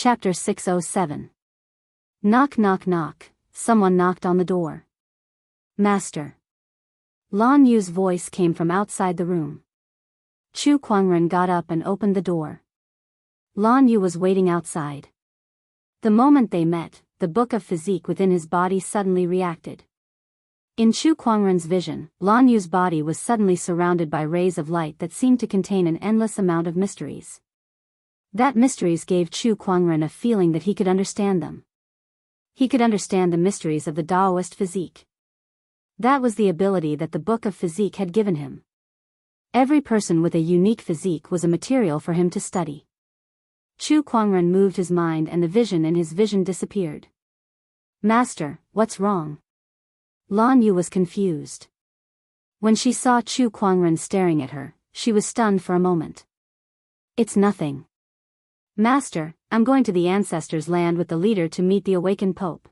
Chapter 607. Knock knock knock, someone knocked on the door. Master. Lan Yu's voice came from outside the room. Chu Kuangren got up and opened the door. Lan Yu was waiting outside. The moment they met, the book of physique within his body suddenly reacted. In Chu Kuangren's vision, Lan Yu's body was suddenly surrounded by rays of light that seemed to contain an endless amount of mysteries. That mysteries gave Chu Kuangren a feeling that he could understand them. He could understand the mysteries of the Daoist physique. That was the ability that the book of physique had given him. Every person with a unique physique was a material for him to study. Chu Kuangren moved his mind and the vision in his vision disappeared. Master, what's wrong? Lan Yu was confused. When she saw Chu Kuangren staring at her, she was stunned for a moment. It's nothing. Master, I'm going to the ancestors' land with the leader to meet the awakened Pope.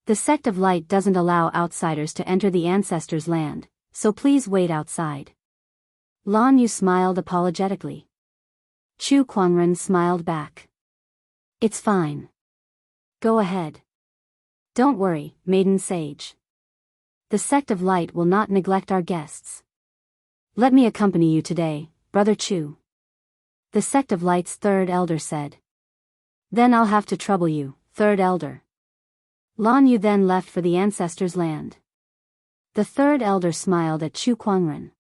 The sect of light doesn't allow outsiders to enter the ancestors' land, so please wait outside. Lan Yu smiled apologetically. Chu Kuangren smiled back. It's fine. Go ahead. Don't worry, maiden sage. The sect of light will not neglect our guests. Let me accompany you today, Brother Chu. The sect of light's third elder said. Then I'll have to trouble you, third elder. Lan Yu then left for the ancestors' land. The third elder smiled at Chu Kuangren.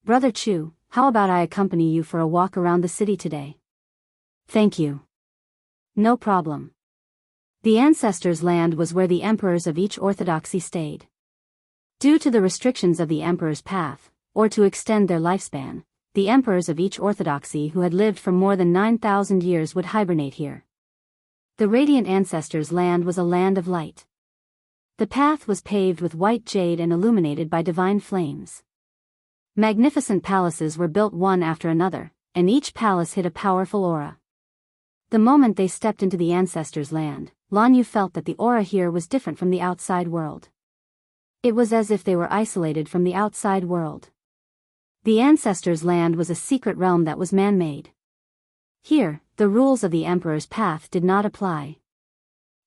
Brother Chu, how about I accompany you for a walk around the city today? Thank you. No problem. The ancestors' land was where the emperors of each orthodoxy stayed. Due to the restrictions of the emperor's path, or to extend their lifespan, the emperors of each orthodoxy who had lived for more than 9,000 years would hibernate here. The radiant ancestors' land was a land of light. The path was paved with white jade and illuminated by divine flames. Magnificent palaces were built one after another, and each palace hid a powerful aura. The moment they stepped into the ancestors' land, Lan Yu felt that the aura here was different from the outside world. It was as if they were isolated from the outside world. The ancestors' land was a secret realm that was man-made. Here, the rules of the emperor's path did not apply.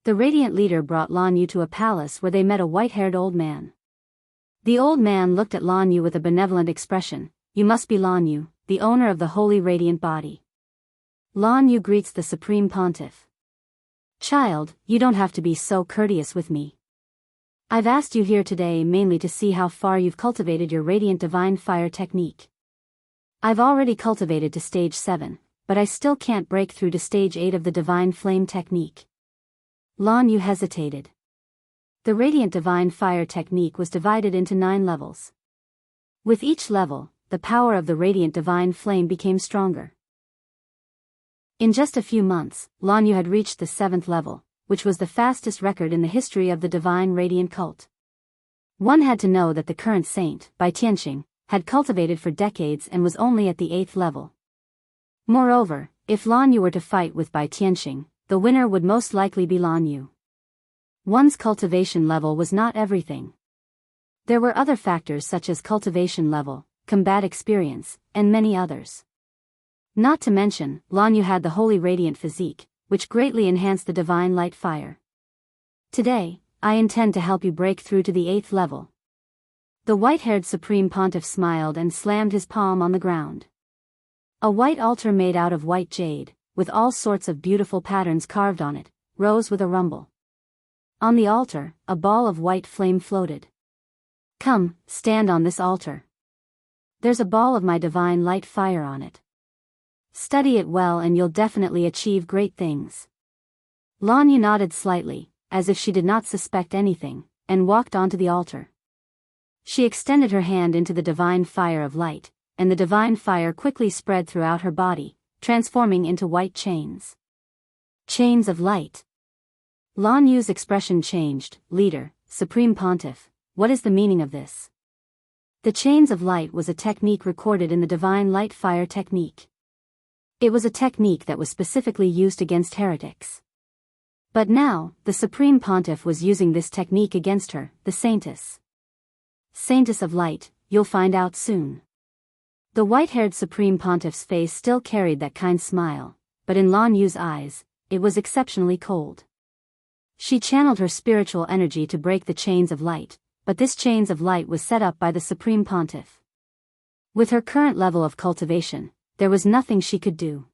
The radiant leader brought Lan Yu to a palace where they met a white-haired old man. The old man looked at Lan Yu with a benevolent expression. You must be Lan Yu, the owner of the holy radiant body. Lan Yu greets the supreme pontiff. Child, you don't have to be so courteous with me. I've asked you here today mainly to see how far you've cultivated your radiant divine fire technique. I've already cultivated to stage 7, but I still can't break through to stage 8 of the divine flame technique. Lan Yu hesitated. The radiant divine fire technique was divided into 9 levels. With each level, the power of the radiant divine flame became stronger. In just a few months, Lan Yu had reached the 7th level, which was the fastest record in the history of the divine radiant cult. One had to know that the current saint, Bai Tianxing, had cultivated for decades and was only at the 8th level. Moreover, if Lan Yu were to fight with Bai Tianxing, the winner would most likely be Lan Yu. One's cultivation level was not everything. There were other factors such as cultivation level, combat experience, and many others. Not to mention, Lan Yu had the holy radiant physique, which greatly enhanced the divine light fire. Today, I intend to help you break through to the 8th level. The white-haired supreme pontiff smiled and slammed his palm on the ground. A white altar made out of white jade, with all sorts of beautiful patterns carved on it, rose with a rumble. On the altar, a ball of white flame floated. Come, stand on this altar. There's a ball of my divine light fire on it. Study it well and you'll definitely achieve great things. Lan Yu nodded slightly, as if she did not suspect anything, and walked onto the altar. She extended her hand into the divine fire of light, and the divine fire quickly spread throughout her body, transforming into white chains. Chains of light. Lan Yu's expression changed. Leader, Supreme Pontiff, what is the meaning of this? The chains of light was a technique recorded in the divine light fire technique. It was a technique that was specifically used against heretics. But now, the Supreme Pontiff was using this technique against her, the Saintess. Saintess of Light, you'll find out soon. The white-haired Supreme Pontiff's face still carried that kind smile, but in Lan Yu's eyes, it was exceptionally cold. She channeled her spiritual energy to break the chains of light, but this chains of light was set up by the Supreme Pontiff. With her current level of cultivation, there was nothing she could do.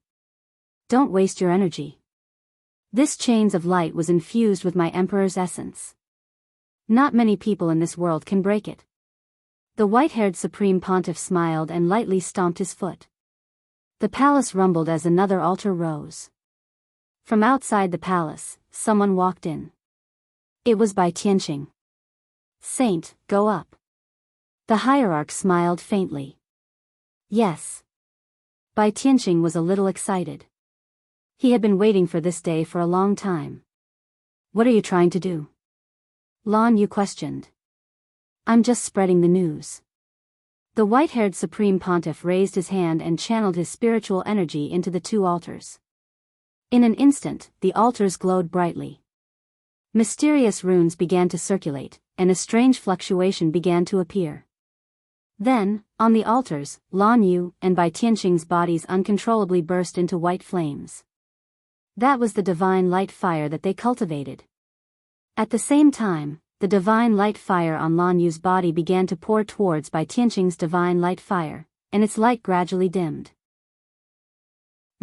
Don't waste your energy. This chains of light was infused with my Emperor's essence. Not many people in this world can break it. The white-haired Supreme Pontiff smiled and lightly stomped his foot. The palace rumbled as another altar rose. From outside the palace, someone walked in. It was Bai Tianqing. Saint, go up. The hierarch smiled faintly. Yes. Bai Tianqing was a little excited. He had been waiting for this day for a long time. What are you trying to do? Lan Yu questioned. I'm just spreading the news. The white-haired Supreme Pontiff raised his hand and channeled his spiritual energy into the two altars. In an instant, the altars glowed brightly. Mysterious runes began to circulate, and a strange fluctuation began to appear. Then, on the altars, Lan Yu and Bai Tianqing's bodies uncontrollably burst into white flames. That was the divine light fire that they cultivated. At the same time, the divine light fire on Lan Yu's body began to pour towards Bai Tianqing's divine light fire, and its light gradually dimmed.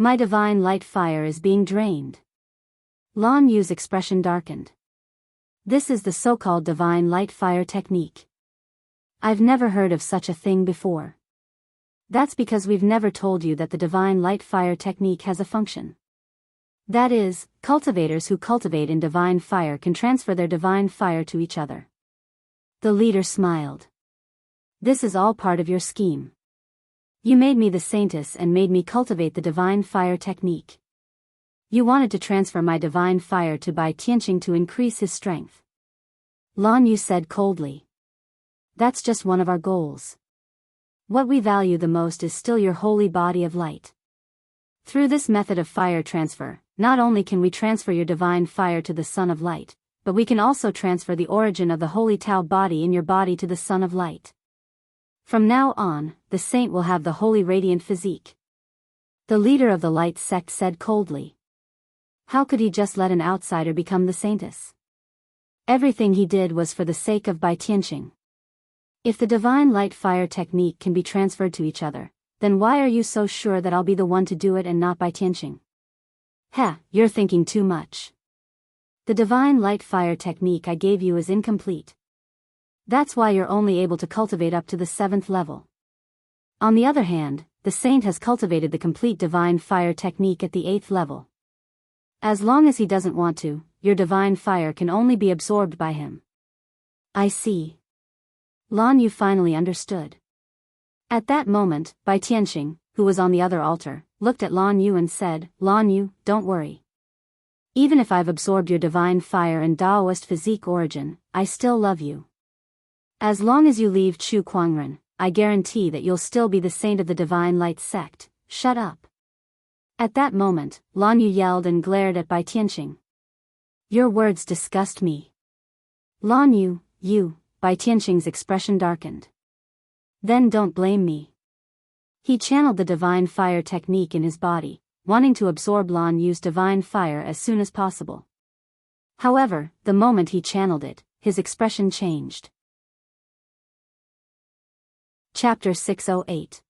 My divine light fire is being drained. Lan Yu's expression darkened. This is the so-called divine light fire technique. I've never heard of such a thing before. That's because we've never told you that the divine light fire technique has a function. That is, cultivators who cultivate in divine fire can transfer their divine fire to each other. The leader smiled. This is all part of your scheme. You made me the saintess and made me cultivate the divine fire technique. You wanted to transfer my divine fire to Bai Tianqing to increase his strength. Lan Yu said coldly. That's just one of our goals. What we value the most is still your holy body of light. Through this method of fire transfer, not only can we transfer your divine fire to the Sun of Light, but we can also transfer the origin of the Holy Tao body in your body to the Sun of Light. From now on, the saint will have the holy radiant physique. The leader of the light sect said coldly. How could he just let an outsider become the saintess? Everything he did was for the sake of Bai Tianqing. If the divine light fire technique can be transferred to each other, then why are you so sure that I'll be the one to do it and not Bai Tianqing? You're thinking too much. The divine light fire technique I gave you is incomplete. That's why you're only able to cultivate up to the 7th level. On the other hand, the saint has cultivated the complete divine fire technique at the 8th level. As long as he doesn't want to, your divine fire can only be absorbed by him. I see. Lan Yu finally understood. At that moment, Bai Tianqing, who was on the other altar, looked at Lan Yu and said, Lan Yu, don't worry. Even if I've absorbed your divine fire and Daoist physique origin, I still love you. As long as you leave Chu Kuangren, I guarantee that you'll still be the saint of the divine light sect. Shut up. At that moment, Lan Yu yelled and glared at Bai Tianqing. Your words disgust me. Lan Yu, Bai Tianqing's expression darkened. Then don't blame me. He channeled the divine fire technique in his body, wanting to absorb Lan Yu's divine fire as soon as possible. However, the moment he channeled it, his expression changed. Chapter 608.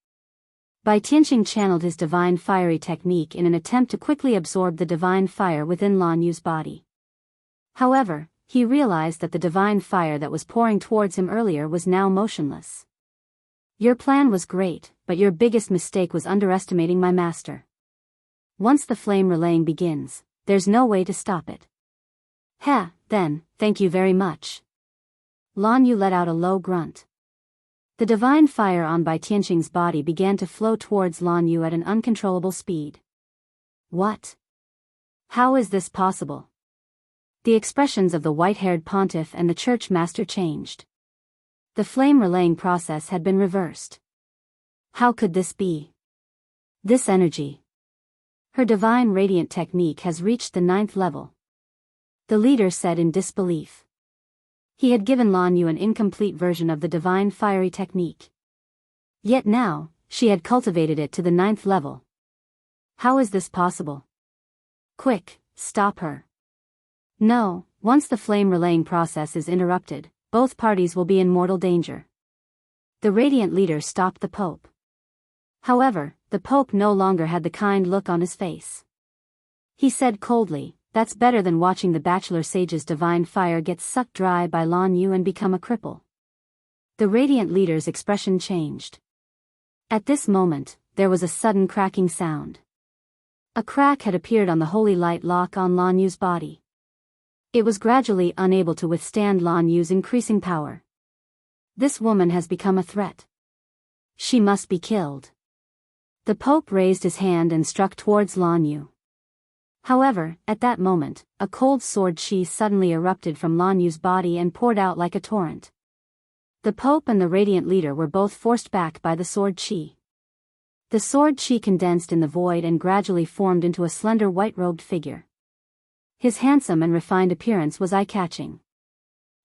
Bai Tianqing channeled his divine fiery technique in an attempt to quickly absorb the divine fire within Lan Yu's body. However, he realized that the divine fire that was pouring towards him earlier was now motionless. Your plan was great, but your biggest mistake was underestimating my master. Once the flame relaying begins, there's no way to stop it. Then, thank you very much. Lan Yu let out a low grunt. The divine fire on Bai Tianqing's body began to flow towards Lan Yu at an uncontrollable speed. What? How is this possible? The expressions of the white-haired pontiff and the church master changed. The flame relaying process had been reversed. How could this be? This energy. Her divine radiant technique has reached the 9th level. The leader said in disbelief. He had given Lan Yu an incomplete version of the divine fiery technique. Yet now, she had cultivated it to the 9th level. How is this possible? Quick, stop her. No, once the flame relaying process is interrupted, both parties will be in mortal danger. The radiant leader stopped the Pope. However, the Pope no longer had the kind look on his face. He said coldly, "That's better than watching the bachelor sage's divine fire get sucked dry by Lan Yu and become a cripple." The radiant leader's expression changed. At this moment, there was a sudden cracking sound. A crack had appeared on the holy light lock on Lan Yu's body. It was gradually unable to withstand Lan Yu's increasing power. This woman has become a threat. She must be killed. The Pope raised his hand and struck towards Lan Yu. However, at that moment, a cold sword chi suddenly erupted from Lan Yu's body and poured out like a torrent. The Pope and the radiant leader were both forced back by the sword chi. The sword chi condensed in the void and gradually formed into a slender white-robed figure. His handsome and refined appearance was eye-catching.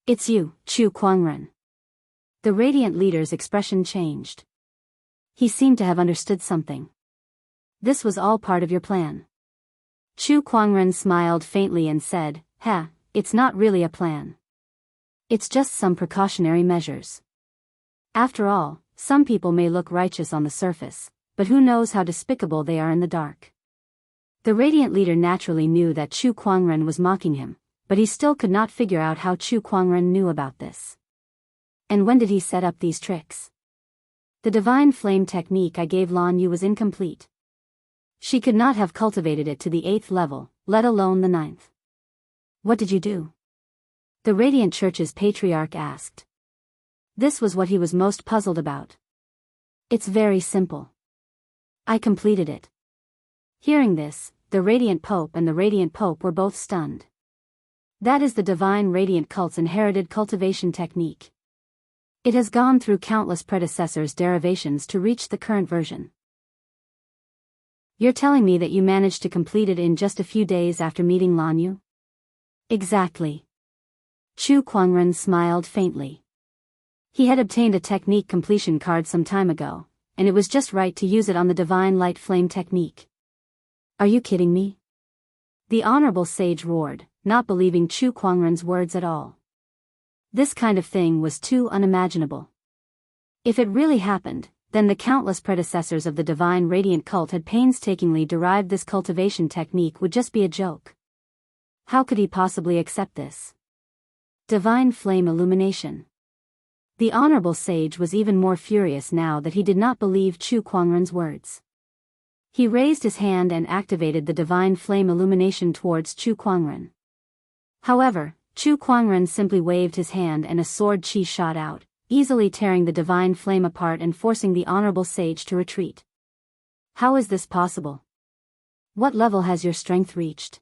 "It's you, Chu Kuangren." The radiant leader's expression changed. He seemed to have understood something. "This was all part of your plan." Chu Kuangren smiled faintly and said, "Ha, it's not really a plan. It's just some precautionary measures. After all, some people may look righteous on the surface, but who knows how despicable they are in the dark." The radiant leader naturally knew that Chu Kuangren was mocking him, but he still could not figure out how Chu Kuangren knew about this. "And when did he set up these tricks?" "The divine flame technique I gave Lan Yu was incomplete. She could not have cultivated it to the 8th level, let alone the 9th. "What did you do?" the Radiant Church's patriarch asked. This was what he was most puzzled about. "It's very simple. I completed it." Hearing this, the Radiant Pope and the Radiant Pope were both stunned. That is the divine radiant cult's inherited cultivation technique. It has gone through countless predecessors' derivations to reach the current version. "You're telling me that you managed to complete it in just a few days after meeting Lan Yu?" "Exactly." Chu Kuangren smiled faintly. He had obtained a technique completion card some time ago, and it was just right to use it on the divine light flame technique. "Are you kidding me?" the honorable sage roared, not believing Chu Kuangren's words at all. This kind of thing was too unimaginable. If it really happened, then the countless predecessors of the divine radiant cult had painstakingly derived this cultivation technique would just be a joke. How could he possibly accept this? Divine flame illumination. The honorable sage was even more furious now that he did not believe Chu Kuangren's words. He raised his hand and activated the divine flame illumination towards Chu Kuangren. However, Chu Kuangren simply waved his hand and a sword chi shot out, easily tearing the divine flame apart and forcing the honorable sage to retreat. "How is this possible? What level has your strength reached?"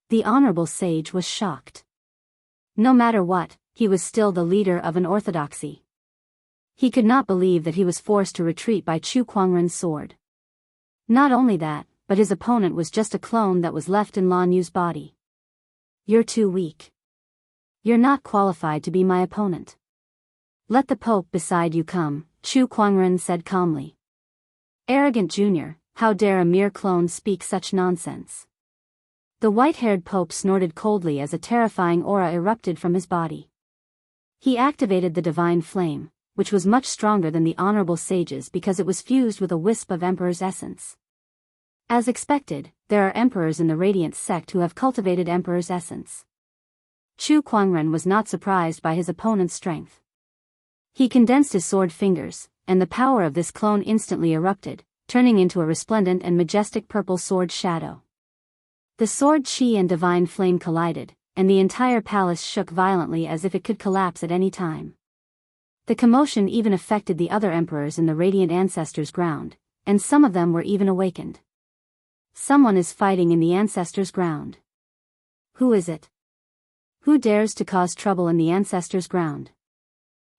The honorable sage was shocked. No matter what, he was still the leader of an orthodoxy. He could not believe that he was forced to retreat by Chu Kuangren's sword. Not only that, but his opponent was just a clone that was left in Lan Yu's body. "You're too weak. You're not qualified to be my opponent. Let the Pope beside you come," Chu Kuangren said calmly. "Arrogant junior, how dare a mere clone speak such nonsense?" The white-haired Pope snorted coldly as a terrifying aura erupted from his body. He activated the divine flame, which was much stronger than the honorable sage's because it was fused with a wisp of Emperor's essence. As expected, there are emperors in the Radiant sect who have cultivated Emperor's essence. Chu Kuangren was not surprised by his opponent's strength. He condensed his sword fingers, and the power of this clone instantly erupted, turning into a resplendent and majestic purple sword shadow. The sword chi and divine flame collided, and the entire palace shook violently as if it could collapse at any time. The commotion even affected the other emperors in the Radiant Ancestors' ground, and some of them were even awakened. Someone is fighting in the Ancestors' ground. Who is it? Who dares to cause trouble in the Ancestors' ground?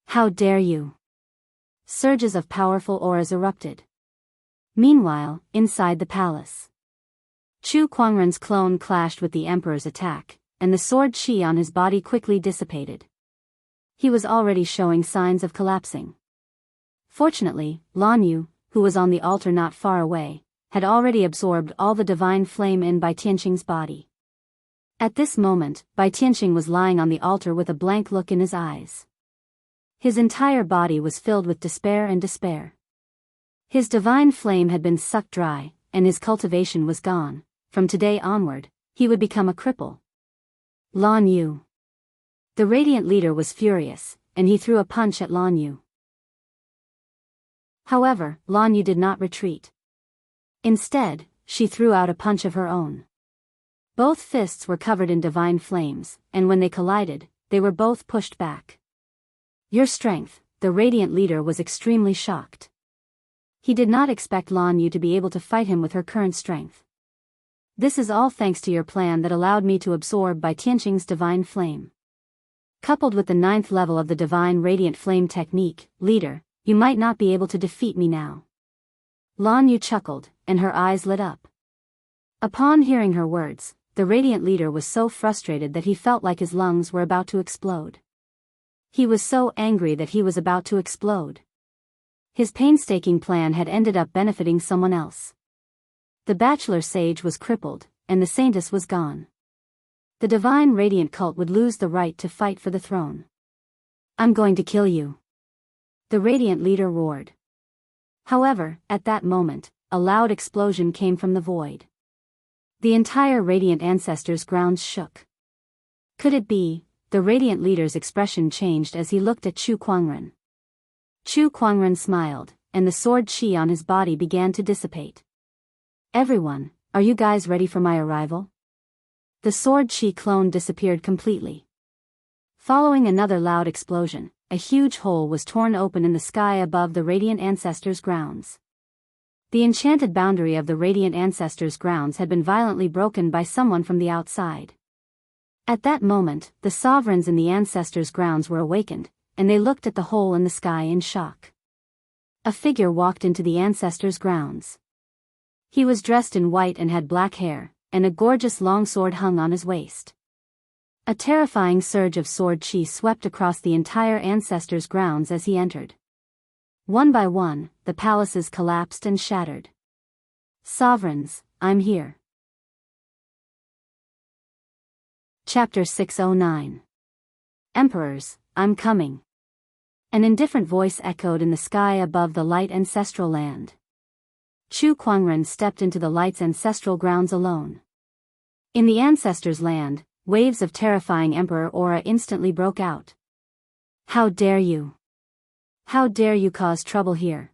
How dare you? Surges of powerful auras erupted. Meanwhile, inside the palace, Chu Kuangren's clone clashed with the Emperor's attack, and the sword chi on his body quickly dissipated. He was already showing signs of collapsing. Fortunately, Lan Yu, who was on the altar not far away, had already absorbed all the divine flame in by Tianqing's body. At this moment, Bai Tianqing was lying on the altar with a blank look in his eyes. His entire body was filled with despair and despair. His divine flame had been sucked dry, and his cultivation was gone. From today onward, he would become a cripple. Lan Yu. The radiant leader was furious, and he threw a punch at Lan Yu. However, Lan Yu did not retreat. Instead, she threw out a punch of her own. Both fists were covered in divine flames, and when they collided, they were both pushed back. Your strength, the radiant leader was extremely shocked. He did not expect Lan Yu to be able to fight him with her current strength. This is all thanks to your plan that allowed me to absorb Bai Tianqing's divine flame. Coupled with the 9th level of the divine radiant flame technique, leader, you might not be able to defeat me now. Lan Yu chuckled, and her eyes lit up. Upon hearing her words, the radiant leader was so frustrated that he felt like his lungs were about to explode. He was so angry that he was about to explode. His painstaking plan had ended up benefiting someone else. The bachelor sage was crippled, and the saintess was gone. The divine radiant cult would lose the right to fight for the throne. I'm going to kill you. The radiant leader roared. However, at that moment, a loud explosion came from the void. The entire radiant ancestors' grounds shook. Could it be? The radiant leader's expression changed as he looked at Chu Kuangren. Chu Kuangren smiled, and the sword chi on his body began to dissipate. Everyone, are you guys ready for my arrival? The sword chi clone disappeared completely. Following another loud explosion, a huge hole was torn open in the sky above the radiant ancestors' grounds. The enchanted boundary of the radiant ancestors' grounds had been violently broken by someone from the outside. At that moment, the sovereigns in the ancestors' grounds were awakened, and they looked at the hole in the sky in shock. A figure walked into the ancestors' grounds. He was dressed in white and had black hair, and a gorgeous longsword hung on his waist. A terrifying surge of sword chi swept across the entire ancestors' grounds as he entered. One by one, the palaces collapsed and shattered. Sovereigns, I'm here. Chapter 609. Emperors, I'm coming. An indifferent voice echoed in the sky above the light ancestral land. Chu Kuangren stepped into the light's ancestral grounds alone. In the ancestors' land, waves of terrifying emperor aura instantly broke out. How dare you? How dare you cause trouble here?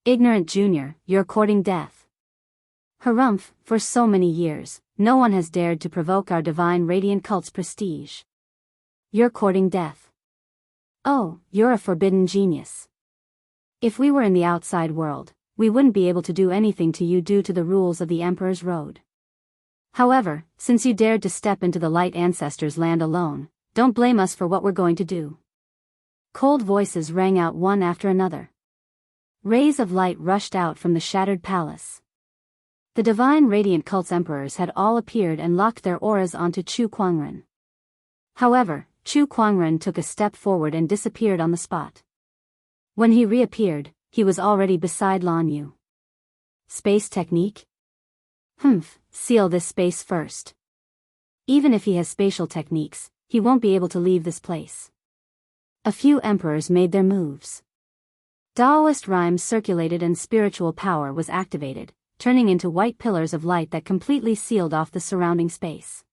Ignorant junior, you're courting death. Harumph, for so many years, no one has dared to provoke our divine radiant cult's prestige. You're courting death. Oh, you're a forbidden genius. If we were in the outside world, we wouldn't be able to do anything to you due to the rules of the Emperor's Road. However, since you dared to step into the light ancestors' land alone, don't blame us for what we're going to do. Cold voices rang out one after another. Rays of light rushed out from the shattered palace. The divine radiant cult's emperors had all appeared and locked their auras onto Chu Kuangren. However, Chu Kuangren took a step forward and disappeared on the spot. When he reappeared, he was already beside Lan Yu. Space technique? Seal this space first. Even if he has spatial techniques, he won't be able to leave this place. A few emperors made their moves. Daoist rhymes circulated and spiritual power was activated, turning into white pillars of light that completely sealed off the surrounding space.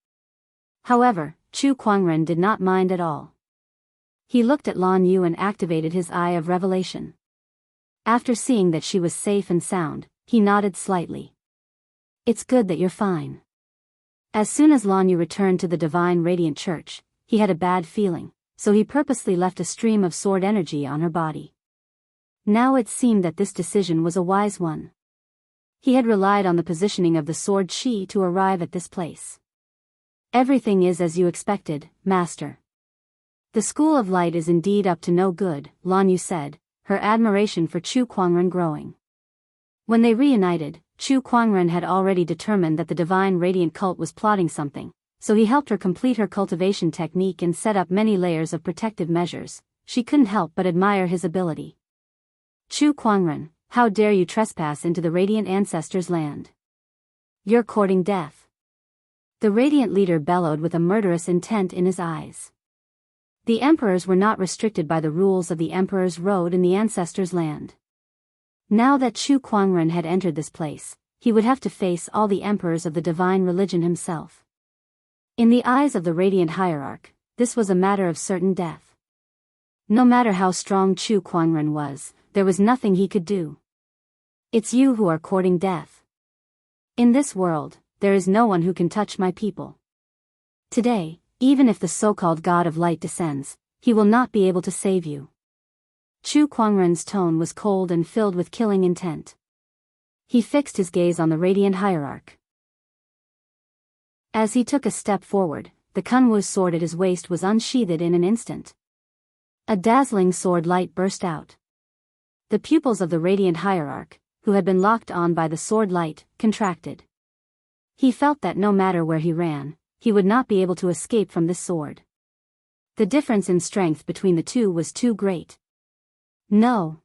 However, Chu Kuangren did not mind at all. He looked at Lan Yu and activated his Eye of Revelation. After seeing that she was safe and sound, he nodded slightly. It's good that you're fine. As soon as Lan Yu returned to the Divine Radiant Church, he had a bad feeling, so he purposely left a stream of sword energy on her body. Now it seemed that this decision was a wise one. He had relied on the positioning of the sword chi to arrive at this place. Everything is as you expected, Master. The School of Light is indeed up to no good, Lan Yu said, her admiration for Chu Kuangren growing. When they reunited, Chu Kuangren had already determined that the Divine Radiant Cult was plotting something, so he helped her complete her cultivation technique and set up many layers of protective measures. She couldn't help but admire his ability. Chu Kuangren, how dare you trespass into the Radiant Ancestors' land? You're courting death. The radiant leader bellowed with a murderous intent in his eyes. The emperors were not restricted by the rules of the Emperor's Road in the Ancestors' Land. Now that Chu Kuangren had entered this place, he would have to face all the emperors of the divine religion himself. In the eyes of the radiant hierarch, this was a matter of certain death. No matter how strong Chu Kuangren was, there was nothing he could do. It's you who are courting death. In this world, there is no one who can touch my people. Today, even if the so-called God of light descends, he will not be able to save you. Chu Kuangren's tone was cold and filled with killing intent. He fixed his gaze on the radiant hierarch. As he took a step forward, the Kunwu's sword at his waist was unsheathed in an instant. A dazzling sword light burst out. The pupils of the radiant hierarch, who had been locked on by the sword light, contracted. He felt that no matter where he ran, he would not be able to escape from this sword. The difference in strength between the two was too great. No!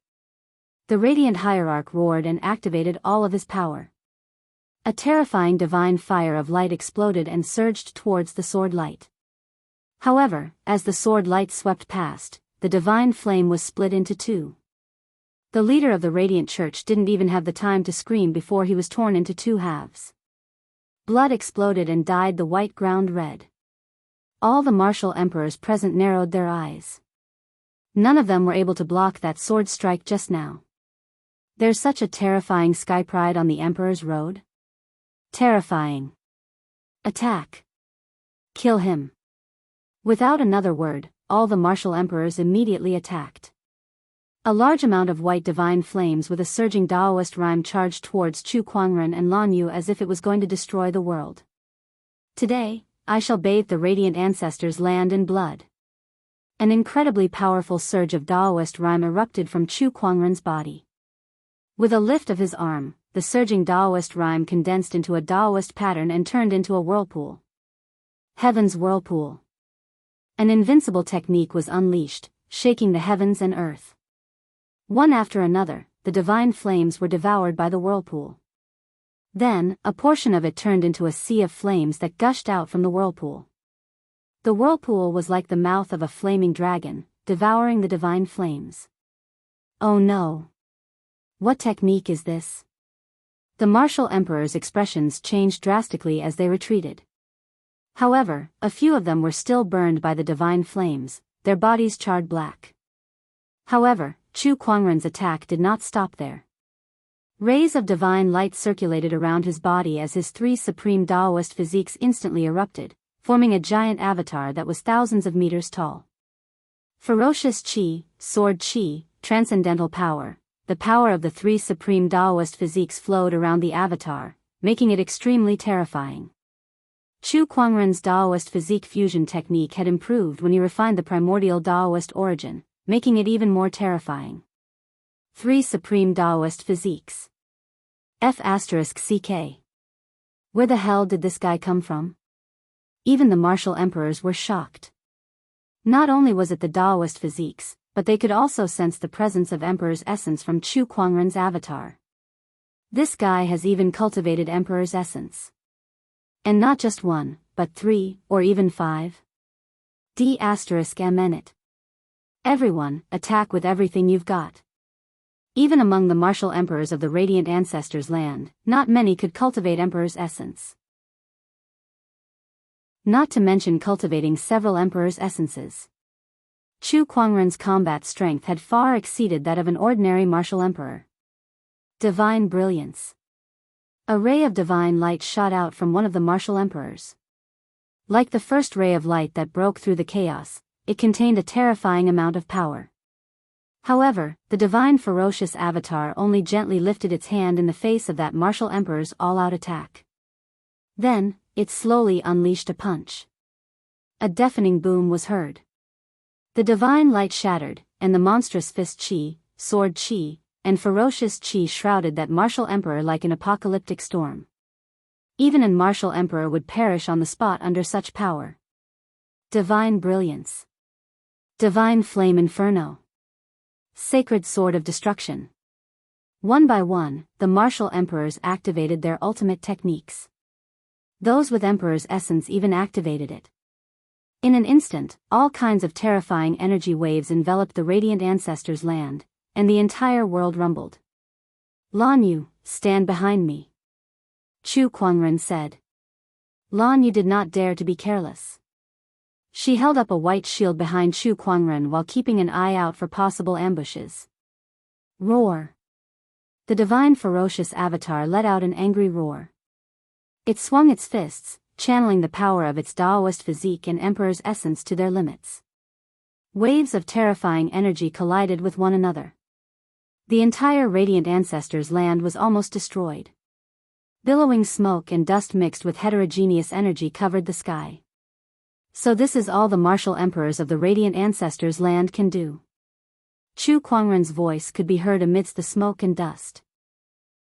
The radiant hierarch roared and activated all of his power. A terrifying divine fire of light exploded and surged towards the sword light. However, as the sword light swept past, the divine flame was split into two. The leader of the radiant church didn't even have the time to scream before he was torn into two halves. Blood exploded and dyed the white ground red. All the martial emperors present narrowed their eyes. None of them were able to block that sword strike just now. There's such a terrifying sky pride on the Emperor's Road? Terrifying. Attack. Kill him. Without another word, all the martial emperors immediately attacked. A large amount of white divine flames with a surging Daoist rhyme charged towards Chu Kuangren and Lan Yu as if it was going to destroy the world. Today, I shall bathe the radiant ancestors' land in blood. An incredibly powerful surge of Daoist rhyme erupted from Chu Kuangren's body. With a lift of his arm, the surging Daoist rhyme condensed into a Daoist pattern and turned into a whirlpool. Heaven's whirlpool. An invincible technique was unleashed, shaking the heavens and earth. One after another, the divine flames were devoured by the whirlpool. Then, a portion of it turned into a sea of flames that gushed out from the whirlpool. The whirlpool was like the mouth of a flaming dragon, devouring the divine flames. Oh no! What technique is this? The martial emperors' expressions changed drastically as they retreated. However, a few of them were still burned by the divine flames, their bodies charred black. However, Chu Kuangren's attack did not stop there. Rays of divine light circulated around his body as his three supreme Daoist physiques instantly erupted, forming a giant avatar that was thousands of meters tall. Ferocious Qi, Sword Qi, Transcendental Power, the power of the three supreme Daoist physiques flowed around the avatar, making it extremely terrifying. Chu Kuangren's Daoist physique fusion technique had improved when he refined the primordial Daoist origin, making it even more terrifying. Three supreme Daoist physiques. F***CK. Where the hell did this guy come from? Even the martial emperors were shocked. Not only was it the Daoist physiques, but they could also sense the presence of Emperor's essence from Chu Kuangren's avatar. This guy has even cultivated Emperor's essence. And not just one, but 3, or even 5. D***M. Everyone, attack with everything you've got. Even among the martial emperors of the radiant ancestors' land, not many could cultivate Emperor's essence. Not to mention cultivating several Emperor's essences. Chu Kuangren's combat strength had far exceeded that of an ordinary martial emperor. Divine brilliance. A ray of divine light shot out from one of the martial emperors. Like the first ray of light that broke through the chaos, it contained a terrifying amount of power. However, the divine ferocious avatar only gently lifted its hand in the face of that martial emperor's all-out attack. Then, it slowly unleashed a punch. A deafening boom was heard. The divine light shattered, and the monstrous fist Qi, sword Qi, and ferocious Qi shrouded that martial emperor like an apocalyptic storm. Even an martial emperor would perish on the spot under such power. Divine brilliance. Divine flame inferno. Sacred sword of destruction. One by one, the martial emperors activated their ultimate techniques. Those with Emperor's essence even activated it. In an instant, all kinds of terrifying energy waves enveloped the radiant ancestors' land, and the entire world rumbled. Lan Yu, stand behind me. Chu Kuangren said. Lan Yu did not dare to be careless. She held up a white shield behind Chu Kuangren while keeping an eye out for possible ambushes. Roar. The divine ferocious avatar let out an angry roar. It swung its fists, channeling the power of its Daoist physique and Emperor's essence to their limits. Waves of terrifying energy collided with one another. The entire radiant ancestors' land was almost destroyed. Billowing smoke and dust mixed with heterogeneous energy covered the sky. So this is all the martial emperors of the radiant ancestors' land can do. Chu Kuangren's voice could be heard amidst the smoke and dust.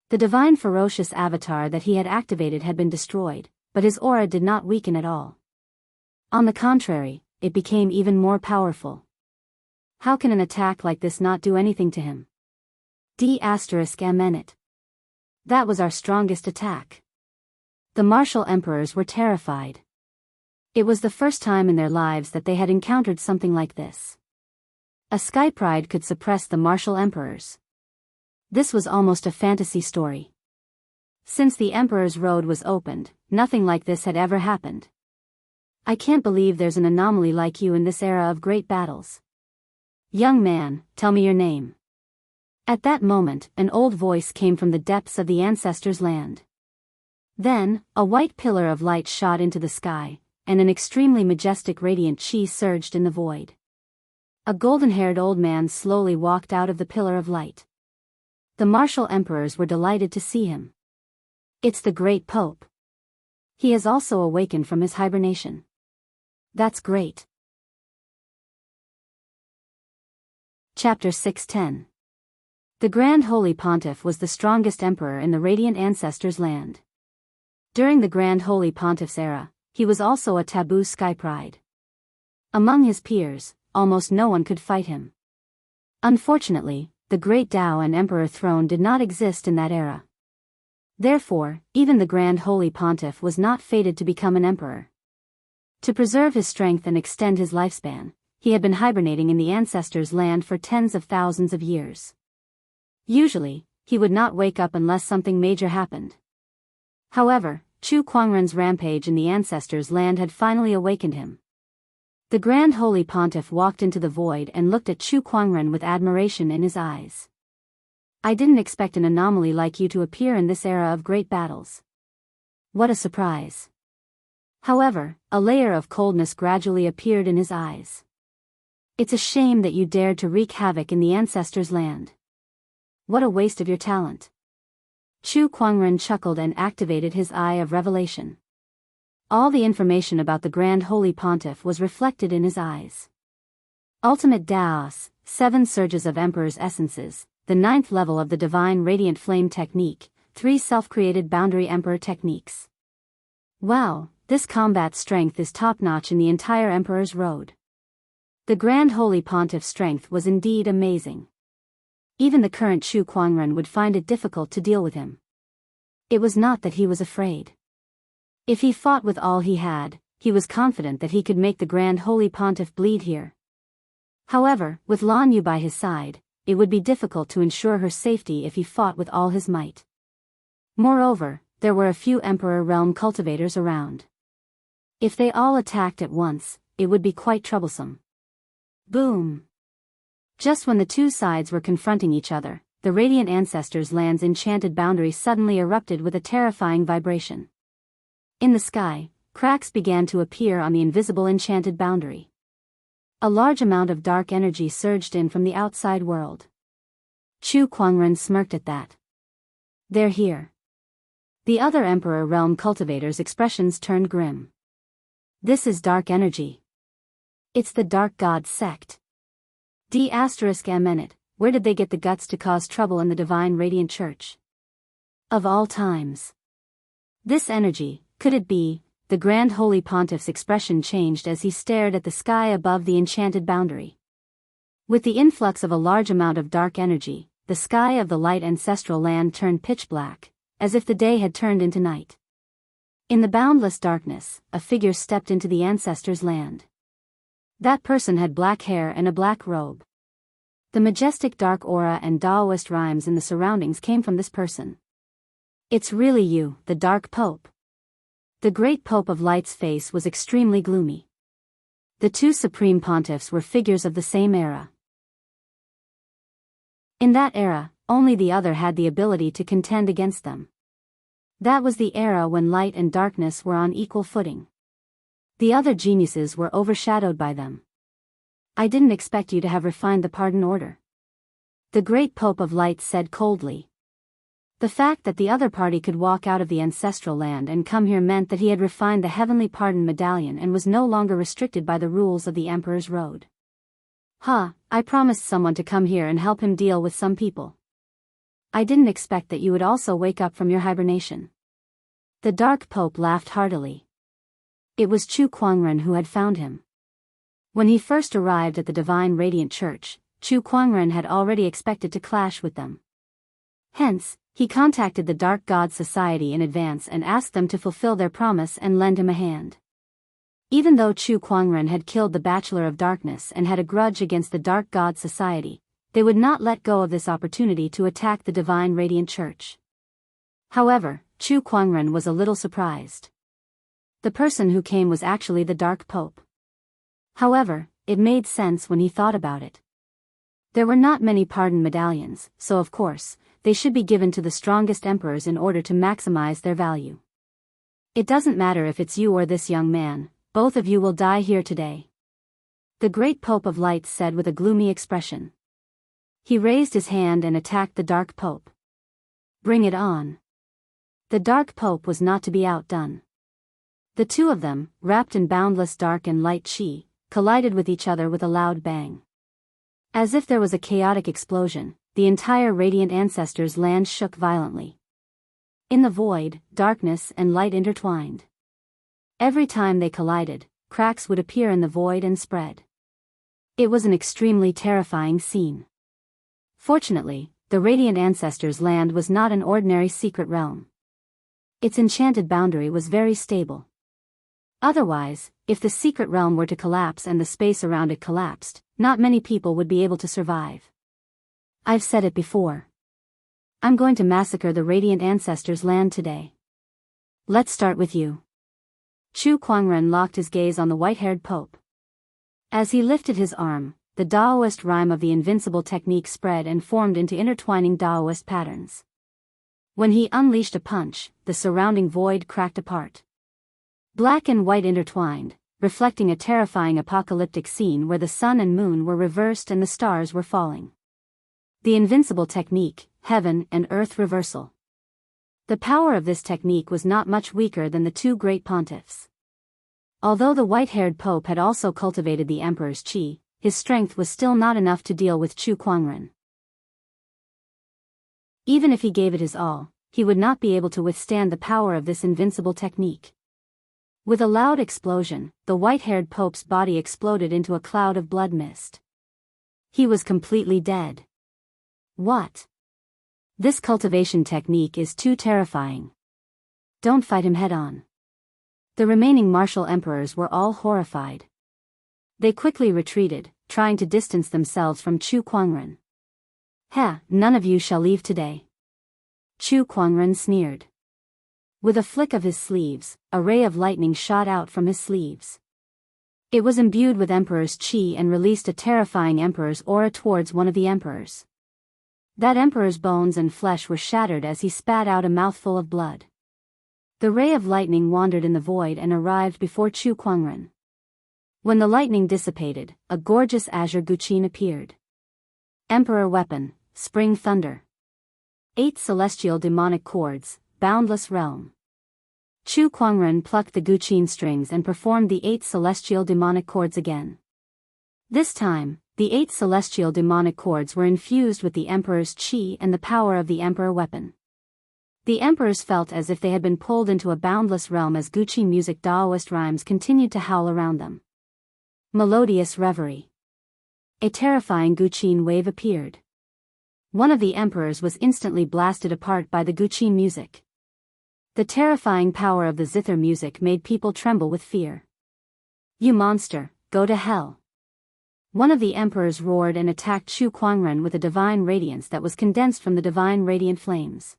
The divine ferocious avatar that he had activated had been destroyed, but his aura did not weaken at all. On the contrary, it became even more powerful. How can an attack like this not do anything to him? D****. That was our strongest attack. The martial emperors were terrified. It was the first time in their lives that they had encountered something like this. A sky pride could suppress the martial emperors. This was almost a fantasy story. Since the Emperor's road was opened, nothing like this had ever happened. I can't believe there's an anomaly like you in this era of great battles. Young man, tell me your name. At that moment, an old voice came from the depths of the ancestors' land. Then, a white pillar of light shot into the sky, and an extremely majestic radiant chi surged in the void. A golden-haired old man slowly walked out of the pillar of light. The martial emperors were delighted to see him. It's the great Pope. He has also awakened from his hibernation. That's great. Chapter 610. The Grand Holy Pontiff was the strongest emperor in the radiant ancestors' land. During the Grand Holy Pontiff's era, he was also a taboo sky pride. Among his peers, almost no one could fight him. Unfortunately, the Great Tao and Emperor throne did not exist in that era. Therefore, even the Grand Holy Pontiff was not fated to become an emperor. To preserve his strength and extend his lifespan, he had been hibernating in the ancestors' land for tens of thousands of years. Usually, he would not wake up unless something major happened. However, Chu Kuangren's rampage in the ancestors' land had finally awakened him. The Grand Holy Pontiff walked into the void and looked at Chu Kuangren with admiration in his eyes. I didn't expect an anomaly like you to appear in this era of great battles. What a surprise. However, a layer of coldness gradually appeared in his eyes. It's a shame that you dared to wreak havoc in the ancestors' land. What a waste of your talent. Chu Kuangren chuckled and activated his eye of revelation. All the information about the Grand Holy Pontiff was reflected in his eyes. Ultimate Daos, 7 surges of Emperor's essences, the 9th level of the Divine Radiant Flame technique, 3 self-created Boundary Emperor techniques. Wow, this combat strength is top-notch in the entire Emperor's Road. The Grand Holy Pontiff's strength was indeed amazing. Even the current Chu Kuangren would find it difficult to deal with him. It was not that he was afraid. If he fought with all he had, he was confident that he could make the Grand Holy Pontiff bleed here. However, with Lan Yu by his side, it would be difficult to ensure her safety if he fought with all his might. Moreover, there were a few Emperor Realm cultivators around. If they all attacked at once, it would be quite troublesome. Boom! Just when the two sides were confronting each other, the Radiant Ancestors' land's enchanted boundary suddenly erupted with a terrifying vibration. In the sky, cracks began to appear on the invisible enchanted boundary. A large amount of dark energy surged in from the outside world. Chu Kuangren smirked at that. They're here. The other Emperor Realm cultivators' expressions turned grim. This is dark energy. It's the Dark God sect. D****, where did they get the guts to cause trouble in the Divine Radiant Church? Of all times. This energy, could it be? The Grand Holy Pontiff's expression changed as he stared at the sky above the enchanted boundary. With the influx of a large amount of dark energy, the sky of the light ancestral land turned pitch black, as if the day had turned into night. In the boundless darkness, a figure stepped into the ancestors' land. That person had black hair and a black robe. The majestic dark aura and Daoist rhymes in the surroundings came from this person. It's really you, the Dark Pope. The great Pope of Light's face was extremely gloomy. The two supreme pontiffs were figures of the same era. In that era, only the other had the ability to contend against them. That was the era when light and darkness were on equal footing. The other geniuses were overshadowed by them. I didn't expect you to have refined the pardon order. The great Pope of Light said coldly. The fact that the other party could walk out of the ancestral land and come here meant that he had refined the heavenly pardon medallion and was no longer restricted by the rules of the Emperor's Road. I promised someone to come here and help him deal with some people. I didn't expect that you would also wake up from your hibernation. The Dark Pope laughed heartily. It was Chu Kuangren who had found him. When he first arrived at the Divine Radiant Church, Chu Kuangren had already expected to clash with them. Hence, he contacted the Dark God Society in advance and asked them to fulfill their promise and lend him a hand. Even though Chu Kuangren had killed the Bachelor of Darkness and had a grudge against the Dark God Society, they would not let go of this opportunity to attack the Divine Radiant Church. However, Chu Kuangren was a little surprised. The person who came was actually the Dark Pope. However, it made sense when he thought about it. There were not many pardon medallions, so of course, they should be given to the strongest emperors in order to maximize their value. It doesn't matter if it's you or this young man, both of you will die here today. The great Pope of Light said with a gloomy expression. He raised his hand and attacked the Dark Pope. Bring it on. The Dark Pope was not to be outdone. The two of them, wrapped in boundless dark and light chi, collided with each other with a loud bang. As if there was a chaotic explosion, the entire Radiant Ancestors' land shook violently. In the void, darkness and light intertwined. Every time they collided, cracks would appear in the void and spread. It was an extremely terrifying scene. Fortunately, the Radiant Ancestors' land was not an ordinary secret realm. Its enchanted boundary was very stable. Otherwise, if the secret realm were to collapse and the space around it collapsed, not many people would be able to survive. I've said it before. I'm going to massacre the Radiant Ancestors' land today. Let's start with you. Chu Kuangren locked his gaze on the white-haired Pope. As he lifted his arm, the Daoist rhyme of the Invincible technique spread and formed into intertwining Daoist patterns. When he unleashed a punch, the surrounding void cracked apart. Black and white intertwined, reflecting a terrifying apocalyptic scene where the sun and moon were reversed and the stars were falling. The Invincible technique, heaven and earth reversal. The power of this technique was not much weaker than the two great pontiffs. Although the white-haired Pope had also cultivated the Emperor's chi, his strength was still not enough to deal with Chu Kuangren. Even if he gave it his all, he would not be able to withstand the power of this Invincible technique. With a loud explosion, the white-haired Pope's body exploded into a cloud of blood mist. He was completely dead. What? This cultivation technique is too terrifying. Don't fight him head-on. The remaining martial emperors were all horrified. They quickly retreated, trying to distance themselves from Chu Kuangren. None of you shall leave today. Chu Kuangren sneered. With a flick of his sleeves, a ray of lightning shot out from his sleeves. It was imbued with Emperor's chi and released a terrifying Emperor's aura towards one of the Emperors. That Emperor's bones and flesh were shattered as he spat out a mouthful of blood. The ray of lightning wandered in the void and arrived before Chu Kuangren. When the lightning dissipated, a gorgeous azure guqin appeared. Emperor Weapon, Spring Thunder. 8 celestial demonic chords, boundless realm. Chu Kuangren plucked the guqin strings and performed the 8 celestial demonic chords again. This time, the 8 celestial demonic chords were infused with the Emperor's chi and the power of the Emperor Weapon. The Emperors felt as if they had been pulled into a boundless realm as guqin music Daoist rhymes continued to howl around them. Melodious reverie. A terrifying guqin wave appeared. One of the Emperors was instantly blasted apart by the guqin music. The terrifying power of the zither music made people tremble with fear. "You monster, go to hell!" One of the emperors roared and attacked Chu Kuangren with a divine radiance that was condensed from the divine radiant flames.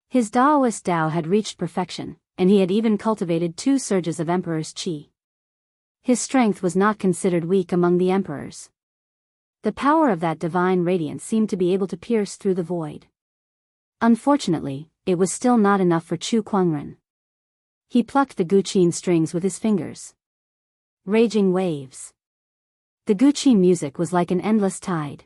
His Daoist Dao had reached perfection, and he had even cultivated 2 surges of emperor's qi. His strength was not considered weak among the emperors. The power of that divine radiance seemed to be able to pierce through the void. Unfortunately, it was still not enough for Chu Kuangren. He plucked the guqin strings with his fingers. Raging waves. The guqin music was like an endless tide.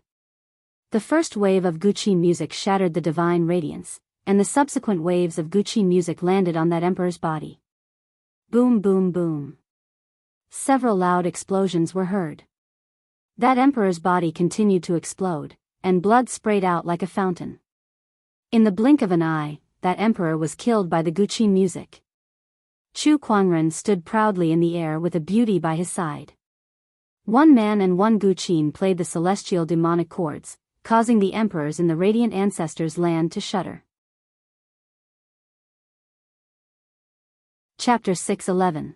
The first wave of guqin music shattered the divine radiance, and the subsequent waves of guqin music landed on that emperor's body. Boom, boom, boom. Several loud explosions were heard. That emperor's body continued to explode, and blood sprayed out like a fountain. In the blink of an eye, that emperor was killed by the guqin music. Chu Kuangren stood proudly in the air with a beauty by his side. 1 man and 1 guqin played the celestial demonic chords, causing the emperors in the radiant ancestors' land to shudder. Chapter 6:11.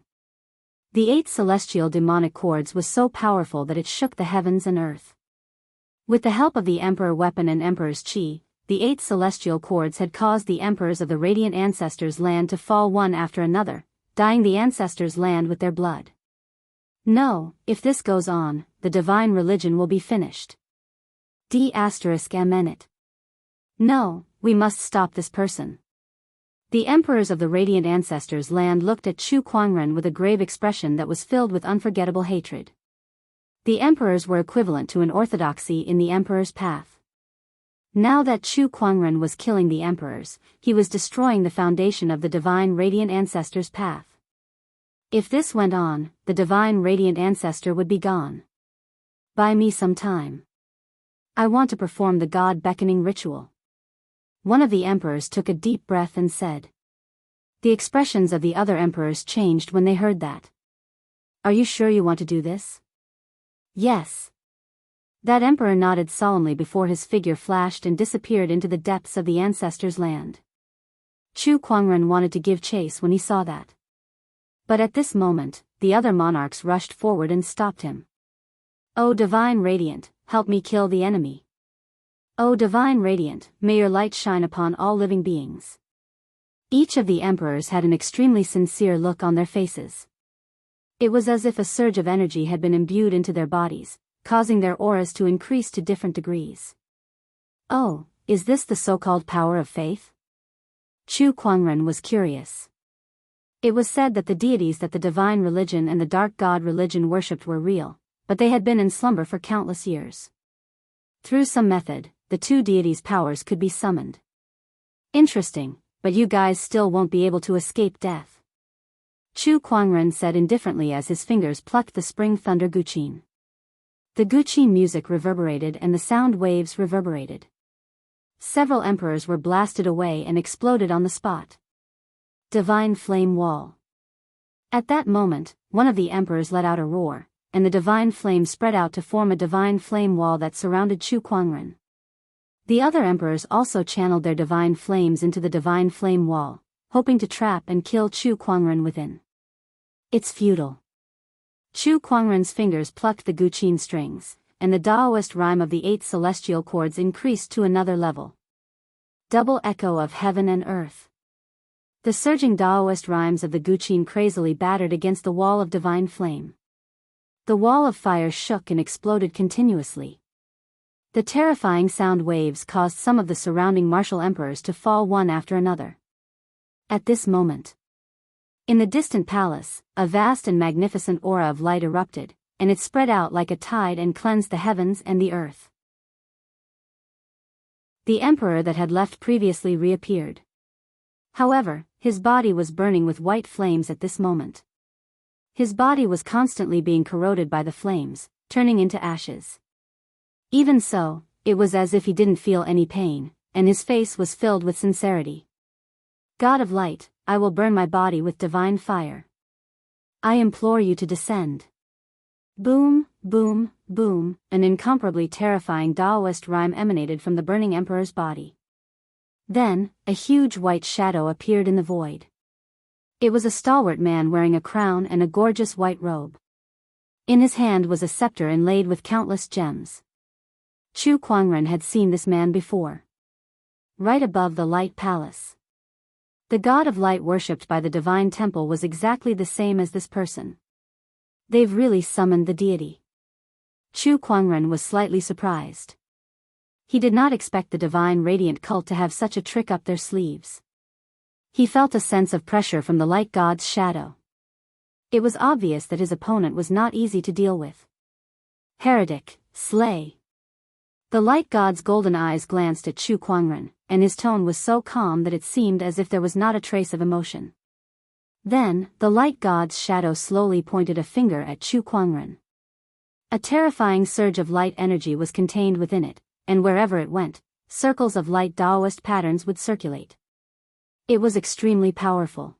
The 8 celestial demonic chords was so powerful that it shook the heavens and earth. With the help of the emperor weapon and emperor's qi, the 8 celestial chords had caused the emperors of the radiant ancestors' land to fall one after another, dyeing the ancestors' land with their blood. No, if this goes on, the divine religion will be finished. D****. No, we must stop this person. The emperors of the radiant ancestors' land looked at Chu Kuangren with a grave expression that was filled with unforgettable hatred. The emperors were equivalent to an orthodoxy in the emperor's path. Now that Chu Kuangren was killing the emperors, he was destroying the foundation of the divine radiant ancestors' path. If this went on, the divine radiant ancestor would be gone. Buy me some time. I want to perform the god beckoning ritual. One of the emperors took a deep breath and said. The expressions of the other emperors changed when they heard that. Are you sure you want to do this? Yes. That emperor nodded solemnly before his figure flashed and disappeared into the depths of the ancestors' land. Chu Kuangren wanted to give chase when he saw that. But at this moment, the other monarchs rushed forward and stopped him. O divine radiant, help me kill the enemy. O divine radiant, may your light shine upon all living beings. Each of the emperors had an extremely sincere look on their faces. It was as if a surge of energy had been imbued into their bodies, causing their auras to increase to different degrees. Oh, is this the so-called power of faith? Chu Kuangren was curious. It was said that the deities that the divine religion and the dark god religion worshipped were real, but they had been in slumber for countless years. Through some method, the 2 deities' powers could be summoned. Interesting, but you guys still won't be able to escape death. Chu Kuangren said indifferently as his fingers plucked the spring thunder guqin. The guqin music reverberated and the sound waves reverberated. Several emperors were blasted away and exploded on the spot. Divine flame wall. At that moment, one of the emperors let out a roar, and the divine flame spread out to form a divine flame wall that surrounded Chu Kuangren. The other emperors also channeled their divine flames into the divine flame wall, hoping to trap and kill Chu Kuangren within. It's futile. Chu Kuangren's fingers plucked the guqin strings, and the Daoist rhyme of the 8 celestial chords increased to another level. Double echo of heaven and earth. The surging Daoist rhymes of the guqin crazily battered against the wall of divine flame. The wall of fire shook and exploded continuously. The terrifying sound waves caused some of the surrounding martial emperors to fall one after another. At this moment, in the distant palace, a vast and magnificent aura of light erupted, and it spread out like a tide and cleansed the heavens and the earth. The emperor that had left previously reappeared. However, his body was burning with white flames at this moment. His body was constantly being corroded by the flames, turning into ashes. Even so, it was as if he didn't feel any pain, and his face was filled with sincerity. God of light, I will burn my body with divine fire. I implore you to descend. Boom, boom, boom, an incomparably terrifying Daoist rhyme emanated from the burning emperor's body. Then, a huge white shadow appeared in the void. It was a stalwart man wearing a crown and a gorgeous white robe. In his hand was a scepter inlaid with countless gems. Chu Kuangren had seen this man before. Right above the light palace. The god of light worshipped by the divine temple was exactly the same as this person. They've really summoned the deity. Chu Kuangren was slightly surprised. He did not expect the divine radiant cult to have such a trick up their sleeves. He felt a sense of pressure from the light god's shadow. It was obvious that his opponent was not easy to deal with. Heretic, slay. The light god's golden eyes glanced at Chu Kuangren, and his tone was so calm that it seemed as if there was not a trace of emotion. Then, the light god's shadow slowly pointed a finger at Chu Kuangren. A terrifying surge of light energy was contained within it, and wherever it went, circles of light Daoist patterns would circulate. It was extremely powerful.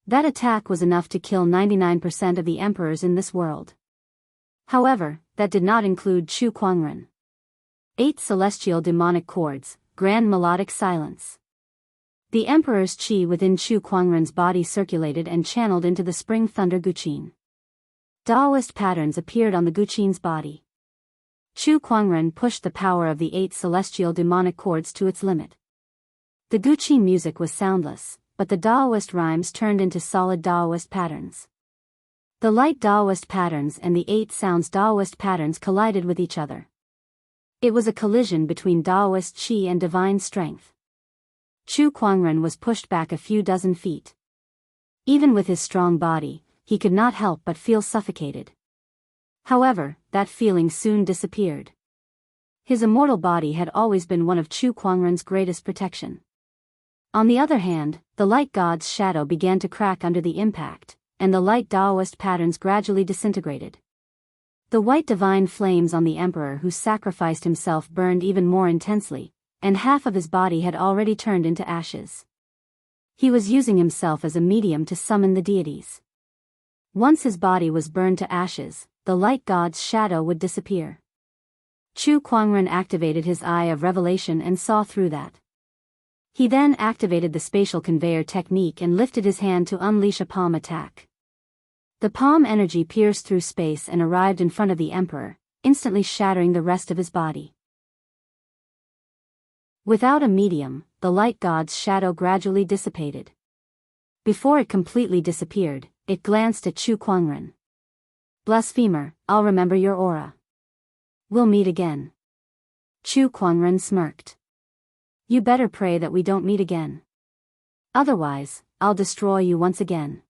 That attack was enough to kill 99% of the emperors in this world. However, that did not include Chu Kuangren. 8 celestial demonic chords, grand melodic silence. The emperor's qi within Chu Kuangren's body circulated and channeled into the spring thunder Guqin. Daoist patterns appeared on the Guqin's body. Chu Kuangren pushed the power of the 8 celestial demonic chords to its limit. The Guqin music was soundless, but the Daoist rhymes turned into solid Daoist patterns. The light Daoist patterns and the 8 sounds Daoist patterns collided with each other. It was a collision between Daoist qi and divine strength. Chu Kuangren was pushed back a few dozen feet. Even with his strong body, he could not help but feel suffocated. However, that feeling soon disappeared. His immortal body had always been one of Chu Kuangren's greatest protection. On the other hand, the light god's shadow began to crack under the impact, and the light Daoist patterns gradually disintegrated. The white divine flames on the emperor who sacrificed himself burned even more intensely, and half of his body had already turned into ashes. He was using himself as a medium to summon the deities. Once his body was burned to ashes, the light god's shadow would disappear. Chu Kuangren activated his eye of revelation and saw through that. He then activated the spatial conveyor technique and lifted his hand to unleash a palm attack. The palm energy pierced through space and arrived in front of the emperor, instantly shattering the rest of his body. Without a medium, the light god's shadow gradually dissipated. Before it completely disappeared, it glanced at Chu Kuangren. Blasphemer, I'll remember your aura. We'll meet again. Chu Kuangren smirked. You better pray that we don't meet again. Otherwise, I'll destroy you once again.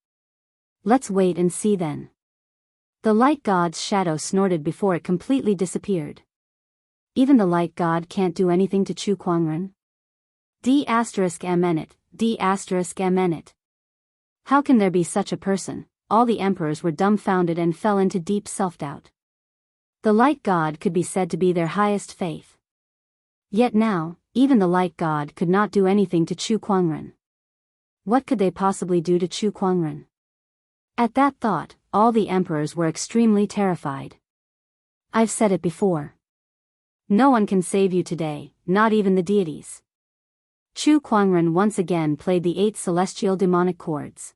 Let's wait and see then. The light god's shadow snorted before it completely disappeared. Even the light god can't do anything to Chu Kuangren. D****. How can there be such a person? All the emperors were dumbfounded and fell into deep self-doubt. The light god could be said to be their highest faith. Yet now, even the light god could not do anything to Chu Kuangren. What could they possibly do to Chu Kuangren? At that thought, all the emperors were extremely terrified. I've said it before. No one can save you today, not even the deities. Chu Kuangren once again played the 8 celestial demonic chords.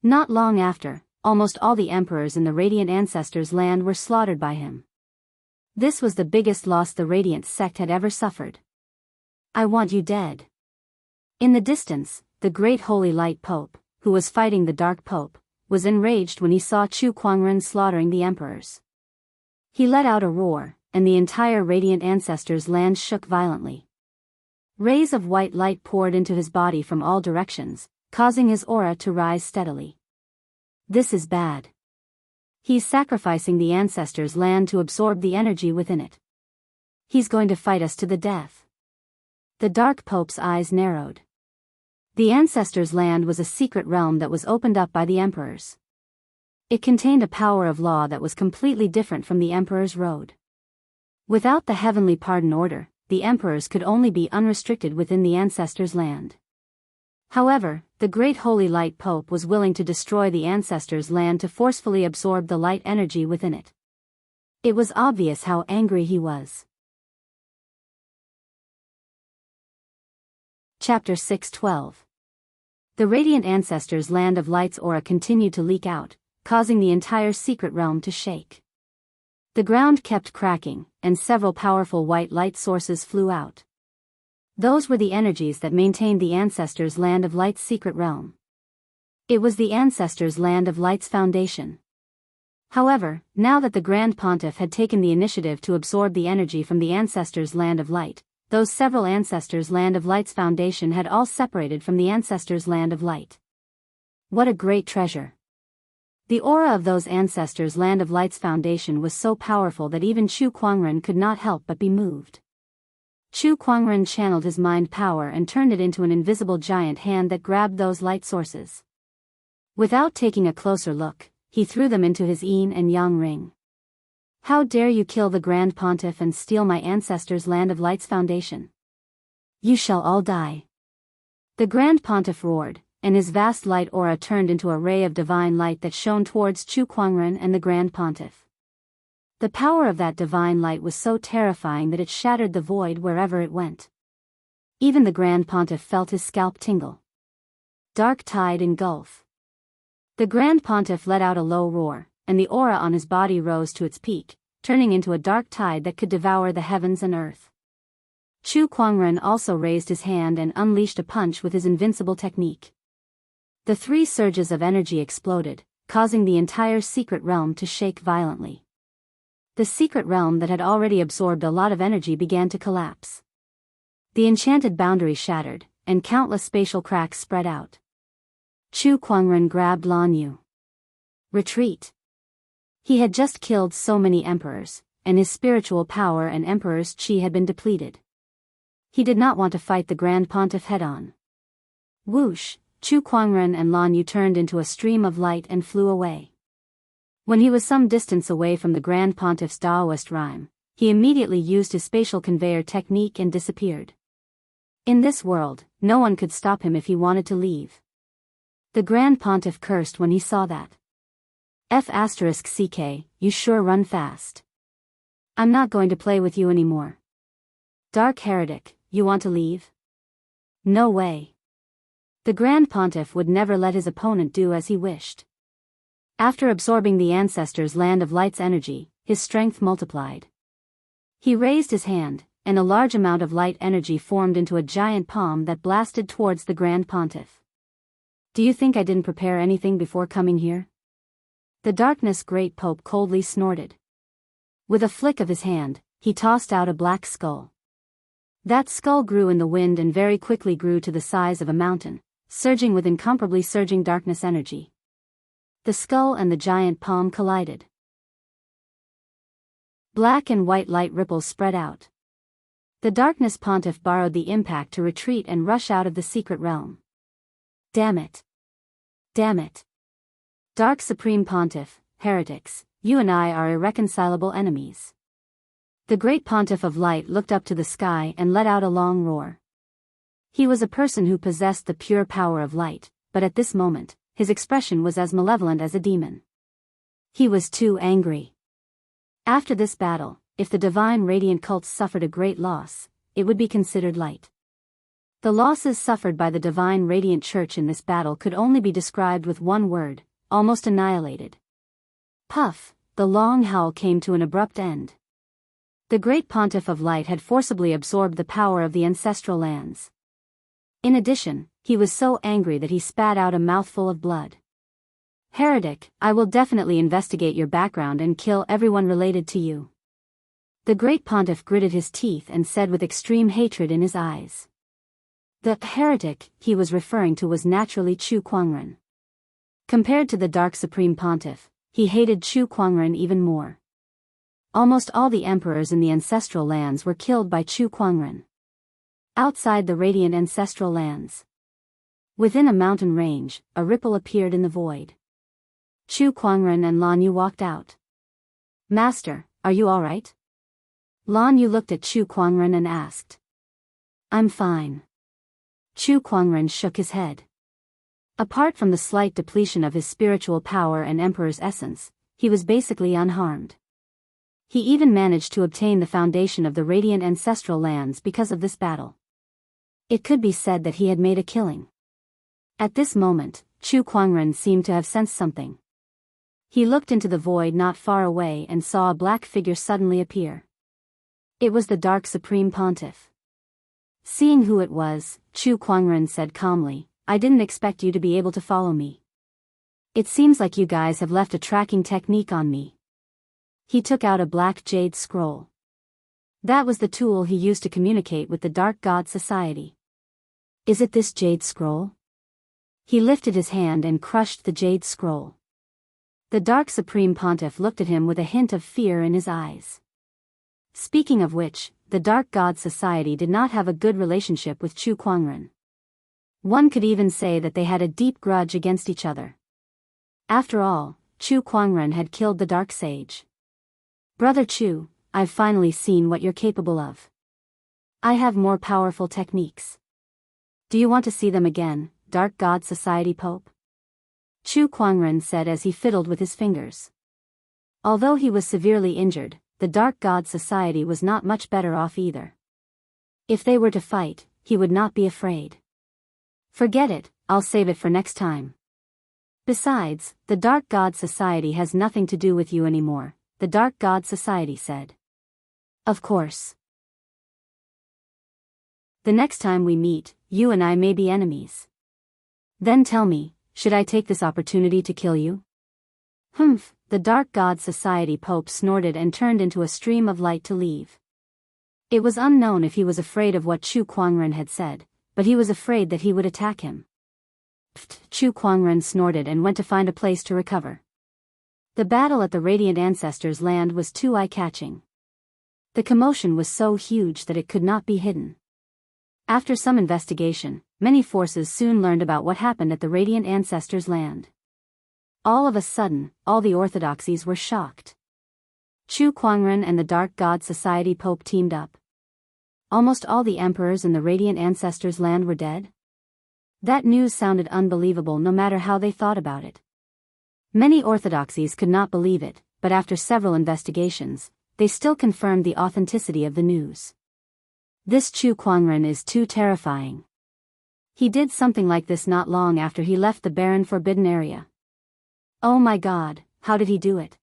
Not long after, almost all the emperors in the Radiant Ancestors' land were slaughtered by him. This was the biggest loss the Radiant sect had ever suffered. I want you dead. In the distance, the great holy light pope, who was fighting the dark pope, was enraged when he saw Chu Kuangren slaughtering the emperors. He let out a roar, and the entire Radiant Ancestors' land shook violently. Rays of white light poured into his body from all directions, causing his aura to rise steadily. This is bad. He's sacrificing the Ancestors' land to absorb the energy within it. He's going to fight us to the death. The Dark Pope's eyes narrowed. The Ancestors' land was a secret realm that was opened up by the emperors. It contained a power of law that was completely different from the Emperor's road. Without the Heavenly Pardon Order, the emperors could only be unrestricted within the Ancestors' land. However, the Great Holy Light Pope was willing to destroy the Ancestors' land to forcefully absorb the light energy within it. It was obvious how angry he was. Chapter 6:12. The Radiant Ancestors' Land of Light's aura continued to leak out, causing the entire secret realm to shake. The ground kept cracking, and several powerful white light sources flew out. Those were the energies that maintained the Ancestors' Land of Light's secret realm. It was the Ancestors' Land of Light's foundation. However, now that the Grand Pontiff had taken the initiative to absorb the energy from the Ancestors' Land of Light, those several Ancestors' Land of Light's foundation had all separated from the Ancestors' Land of Light. What a great treasure! The aura of those Ancestors' Land of Light's foundation was so powerful that even Chu Kuangren could not help but be moved. Chu Kuangren channeled his mind power and turned it into an invisible giant hand that grabbed those light sources. Without taking a closer look, he threw them into his yin and yang ring. How dare you kill the Grand Pontiff and steal my Ancestors' Land of Light's foundation? You shall all die. The Grand Pontiff roared, and his vast light aura turned into a ray of divine light that shone towards Chu Kuangren and the Grand Pontiff. The power of that divine light was so terrifying that it shattered the void wherever it went. Even the Grand Pontiff felt his scalp tingle. Dark tide engulf. The Grand Pontiff let out a low roar, and the aura on his body rose to its peak, turning into a dark tide that could devour the heavens and earth. Chu Kuangren also raised his hand and unleashed a punch with his invincible technique. The three surges of energy exploded, causing the entire secret realm to shake violently. The secret realm that had already absorbed a lot of energy began to collapse. The enchanted boundary shattered, and countless spatial cracks spread out. Chu Kuangren grabbed Lan Yu. Retreat. He had just killed so many emperors, and his spiritual power and emperor's qi had been depleted. He did not want to fight the Grand Pontiff head-on. Whoosh! Chu Kuangren and Lan Yu turned into a stream of light and flew away. When he was some distance away from the Grand Pontiff's Daoist rhyme, he immediately used his spatial conveyor technique and disappeared. In this world, no one could stop him if he wanted to leave. The Grand Pontiff cursed when he saw that. F***ck, you sure run fast. I'm not going to play with you anymore. Dark Heretic, you want to leave? No way. The Grand Pontiff would never let his opponent do as he wished. After absorbing the Ancestors' Land of Light's energy, his strength multiplied. He raised his hand, and a large amount of light energy formed into a giant palm that blasted towards the Grand Pontiff. Do you think I didn't prepare anything before coming here? The Darkness Great Pope coldly snorted. With a flick of his hand, he tossed out a black skull. That skull grew in the wind and very quickly grew to the size of a mountain, surging with incomparably surging darkness energy. The skull and the giant palm collided. Black and white light ripples spread out. The Darkness Pontiff borrowed the impact to retreat and rush out of the secret realm. Damn it. Damn it. Dark Supreme Pontiff, heretics, you and I are irreconcilable enemies. The Great Pontiff of Light looked up to the sky and let out a long roar. He was a person who possessed the pure power of light, but at this moment, his expression was as malevolent as a demon. He was too angry. After this battle, if the divine radiant cults suffered a great loss, it would be considered light. The losses suffered by the divine radiant church in this battle could only be described with one word: almost annihilated. Puff! The long howl came to an abrupt end. The Great Pontiff of Light had forcibly absorbed the power of the ancestral lands. In addition, he was so angry that he spat out a mouthful of blood. Heretic, I will definitely investigate your background and kill everyone related to you. The Great Pontiff gritted his teeth and said with extreme hatred in his eyes. The heretic he was referring to was naturally Chu Kuangren. Compared to the Dark Supreme Pontiff, he hated Chu Kuangren even more. Almost all the emperors in the ancestral lands were killed by Chu Kuangren. Outside the radiant ancestral lands, within a mountain range, a ripple appeared in the void. Chu Kuangren and Lan Yu walked out. Master, are you all right? Lan Yu looked at Chu Kuangren and asked. I'm fine. Chu Kuangren shook his head. Apart from the slight depletion of his spiritual power and emperor's essence, he was basically unharmed. He even managed to obtain the foundation of the radiant ancestral lands because of this battle. It could be said that he had made a killing. At this moment, Chu Kuangren seemed to have sensed something. He looked into the void not far away and saw a black figure suddenly appear. It was the Dark Supreme Pontiff. Seeing who it was, Chu Kuangren said calmly, "I didn't expect you to be able to follow me. It seems like you guys have left a tracking technique on me." He took out a black jade scroll. That was the tool he used to communicate with the Dark God Society. "Is it this jade scroll?" He lifted his hand and crushed the jade scroll. The Dark Supreme Pontiff looked at him with a hint of fear in his eyes. Speaking of which, the Dark God Society did not have a good relationship with Chu Kuangren. One could even say that they had a deep grudge against each other. After all, Chu Kuangren had killed the Dark Sage. "Brother Chu, I've finally seen what you're capable of. I have more powerful techniques. Do you want to see them again, Dark God Society Pope?" Chu Kuangren said as he fiddled with his fingers. Although he was severely injured, the Dark God Society was not much better off either. If they were to fight, he would not be afraid. "Forget it, I'll save it for next time. Besides, the Dark God Society has nothing to do with you anymore," the Dark God Society said. "Of course. The next time we meet, you and I may be enemies. Then tell me, should I take this opportunity to kill you?" "Humph," the Dark God Society Pope snorted and turned into a stream of light to leave. It was unknown if he was afraid of what Chu Kuangren had said, but he was afraid that he would attack him. Pfft, Chu Kuangren snorted and went to find a place to recover. The battle at the Radiant Ancestors' land was too eye-catching. The commotion was so huge that it could not be hidden. After some investigation, many forces soon learned about what happened at the Radiant Ancestors' land. All of a sudden, all the orthodoxies were shocked. Chu Kuangren and the Dark God Society Pope teamed up. Almost all the emperors in the Radiant Ancestors' land were dead. That news sounded unbelievable no matter how they thought about it. Many orthodoxies could not believe it, but after several investigations, they still confirmed the authenticity of the news. This Chu Kuangren is too terrifying. He did something like this not long after he left the barren forbidden area. Oh my God, how did he do it?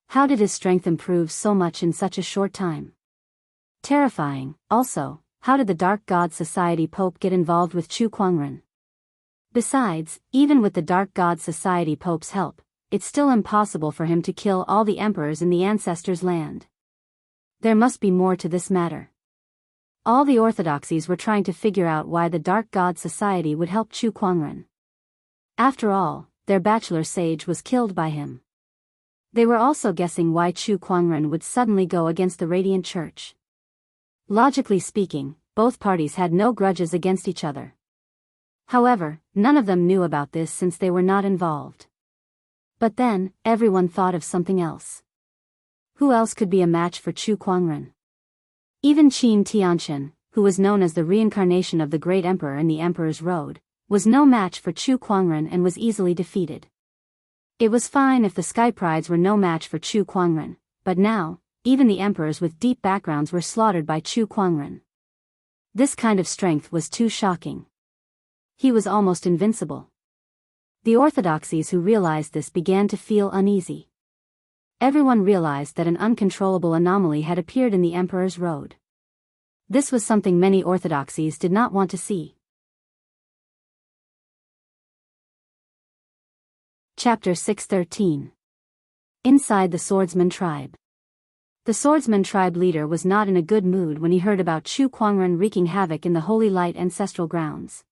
How did his strength improve so much in such a short time? Terrifying. Also, how did the Dark God Society Pope get involved with Chu Kuangren? Besides, even with the Dark God Society Pope's help, it's still impossible for him to kill all the emperors in the Ancestors' land. There must be more to this matter. All the orthodoxies were trying to figure out why the Dark God Society would help Chu Kuangren. After all, their bachelor sage was killed by him. They were also guessing why Chu Kuangren would suddenly go against the Radiant Church. Logically speaking, both parties had no grudges against each other. However, none of them knew about this since they were not involved. But then, everyone thought of something else. Who else could be a match for Chu Kuangren? Even Qin Tianqian, who was known as the reincarnation of the Great Emperor in the Emperor's Road, was no match for Chu Kuangren and was easily defeated. It was fine if the Sky Prides were no match for Chu Kuangren, but now, even the emperors with deep backgrounds were slaughtered by Chu Kuangren. This kind of strength was too shocking. He was almost invincible. The orthodoxies who realized this began to feel uneasy. Everyone realized that an uncontrollable anomaly had appeared in the Emperor's Road. This was something many orthodoxies did not want to see. Chapter 613. Inside the Swordsman Tribe. The Swordsman Tribe leader was not in a good mood when he heard about Chu Kuangren wreaking havoc in the Holy Light ancestral grounds.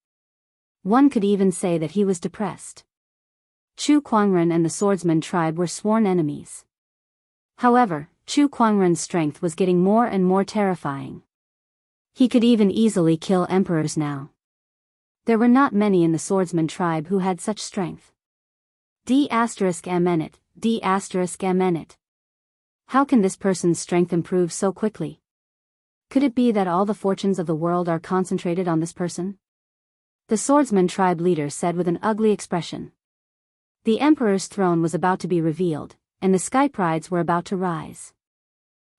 One could even say that he was depressed. Chu Kuangren and the Swordsman Tribe were sworn enemies. However, Chu Kuangren's strength was getting more and more terrifying. He could even easily kill emperors now. There were not many in the Swordsman Tribe who had such strength. D**mnet, D**mnet. How can this person's strength improve so quickly? Could it be that all the fortunes of the world are concentrated on this person? The Swordsman Tribe leader said with an ugly expression. The Emperor's throne was about to be revealed, and the Sky Prides were about to rise.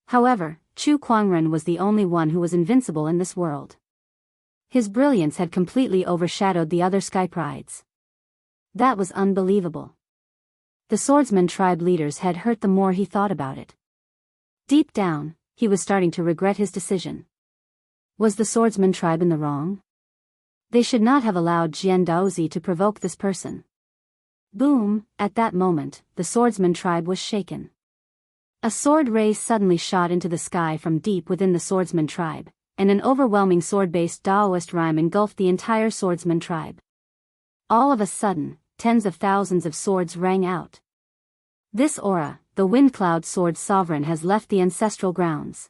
However, Chu Kuangren was the only one who was invincible in this world. His brilliance had completely overshadowed the other sky prides. That was unbelievable. The swordsman tribe leader's head hurt the more he thought about it. Deep down, he was starting to regret his decision. Was the swordsman tribe in the wrong? They should not have allowed Jianghu to provoke this person. Boom! At that moment, the swordsman tribe was shaken. A sword ray suddenly shot into the sky from deep within the swordsman tribe, and an overwhelming sword-based Daoist rhyme engulfed the entire swordsman tribe. All of a sudden, tens of thousands of swords rang out. This aura, the wind cloud sword sovereign, has left the ancestral grounds.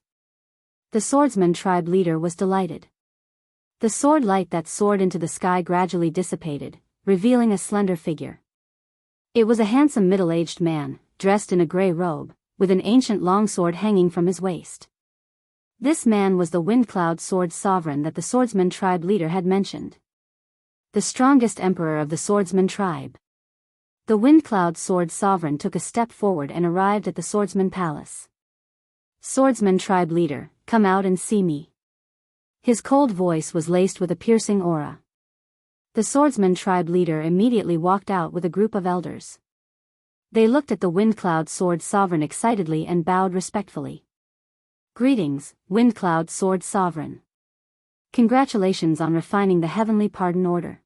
The swordsman tribe leader was delighted. The sword light that soared into the sky gradually dissipated, revealing a slender figure. It was a handsome middle-aged man, dressed in a gray robe, with an ancient longsword hanging from his waist. This man was the wind cloud sword sovereign that the swordsman tribe leader had mentioned. The strongest emperor of the swordsman tribe. The wind cloud sword sovereign took a step forward and arrived at the swordsman palace. Swordsman tribe leader, come out and see me. His cold voice was laced with a piercing aura. The swordsman tribe leader immediately walked out with a group of elders. They looked at the wind cloud sword sovereign excitedly and bowed respectfully. Greetings, wind cloud sword sovereign. Congratulations on refining the heavenly pardon order.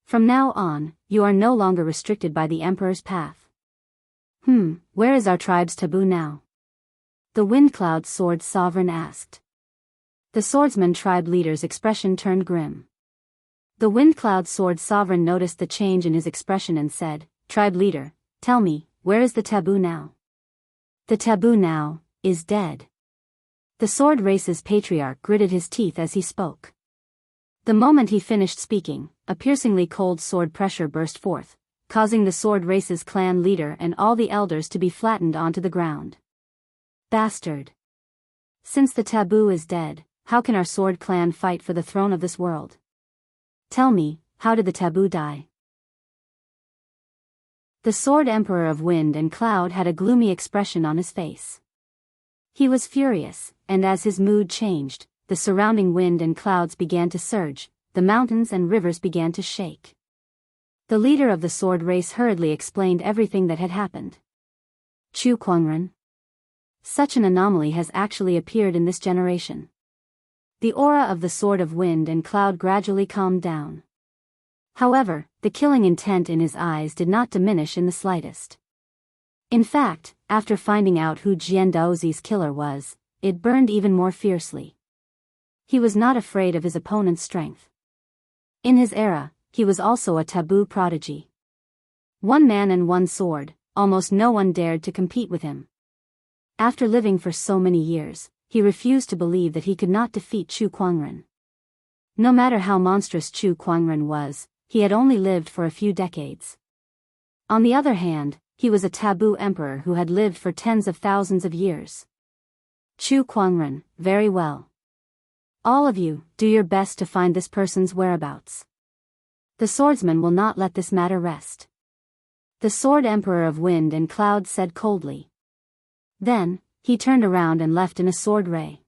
From now on, you are no longer restricted by the emperor's path. Where is our tribe's taboo now? The wind cloud sword sovereign asked. The swordsman tribe leader's expression turned grim. The wind cloud sword sovereign noticed the change in his expression and said, Tribe leader, tell me, where is the taboo now? The taboo now is dead. The sword race's patriarch gritted his teeth as he spoke. The moment he finished speaking, a piercingly cold sword pressure burst forth, causing the sword race's clan leader and all the elders to be flattened onto the ground. Bastard! Since the taboo is dead, how can our sword clan fight for the throne of this world? Tell me, how did the taboo die? The sword emperor of wind and cloud had a gloomy expression on his face. He was furious, and as his mood changed, the surrounding wind and clouds began to surge, the mountains and rivers began to shake. The leader of the sword race hurriedly explained everything that had happened. Chu Kuangren. Such an anomaly has actually appeared in this generation. The aura of the sword of wind and cloud gradually calmed down. However, the killing intent in his eyes did not diminish in the slightest. In fact, after finding out who Jianghu's killer was, it burned even more fiercely. He was not afraid of his opponent's strength. In his era, he was also a taboo prodigy. One man and one sword, almost no one dared to compete with him. After living for so many years, he refused to believe that he could not defeat Chu Kuangren. No matter how monstrous Chu Kuangren was, he had only lived for a few decades. On the other hand, he was a taboo emperor who had lived for tens of thousands of years. Chu Kuangren, very well. All of you, do your best to find this person's whereabouts. The swordsman will not let this matter rest. The sword emperor of wind and cloud said coldly. Then, he turned around and left in a sword ray.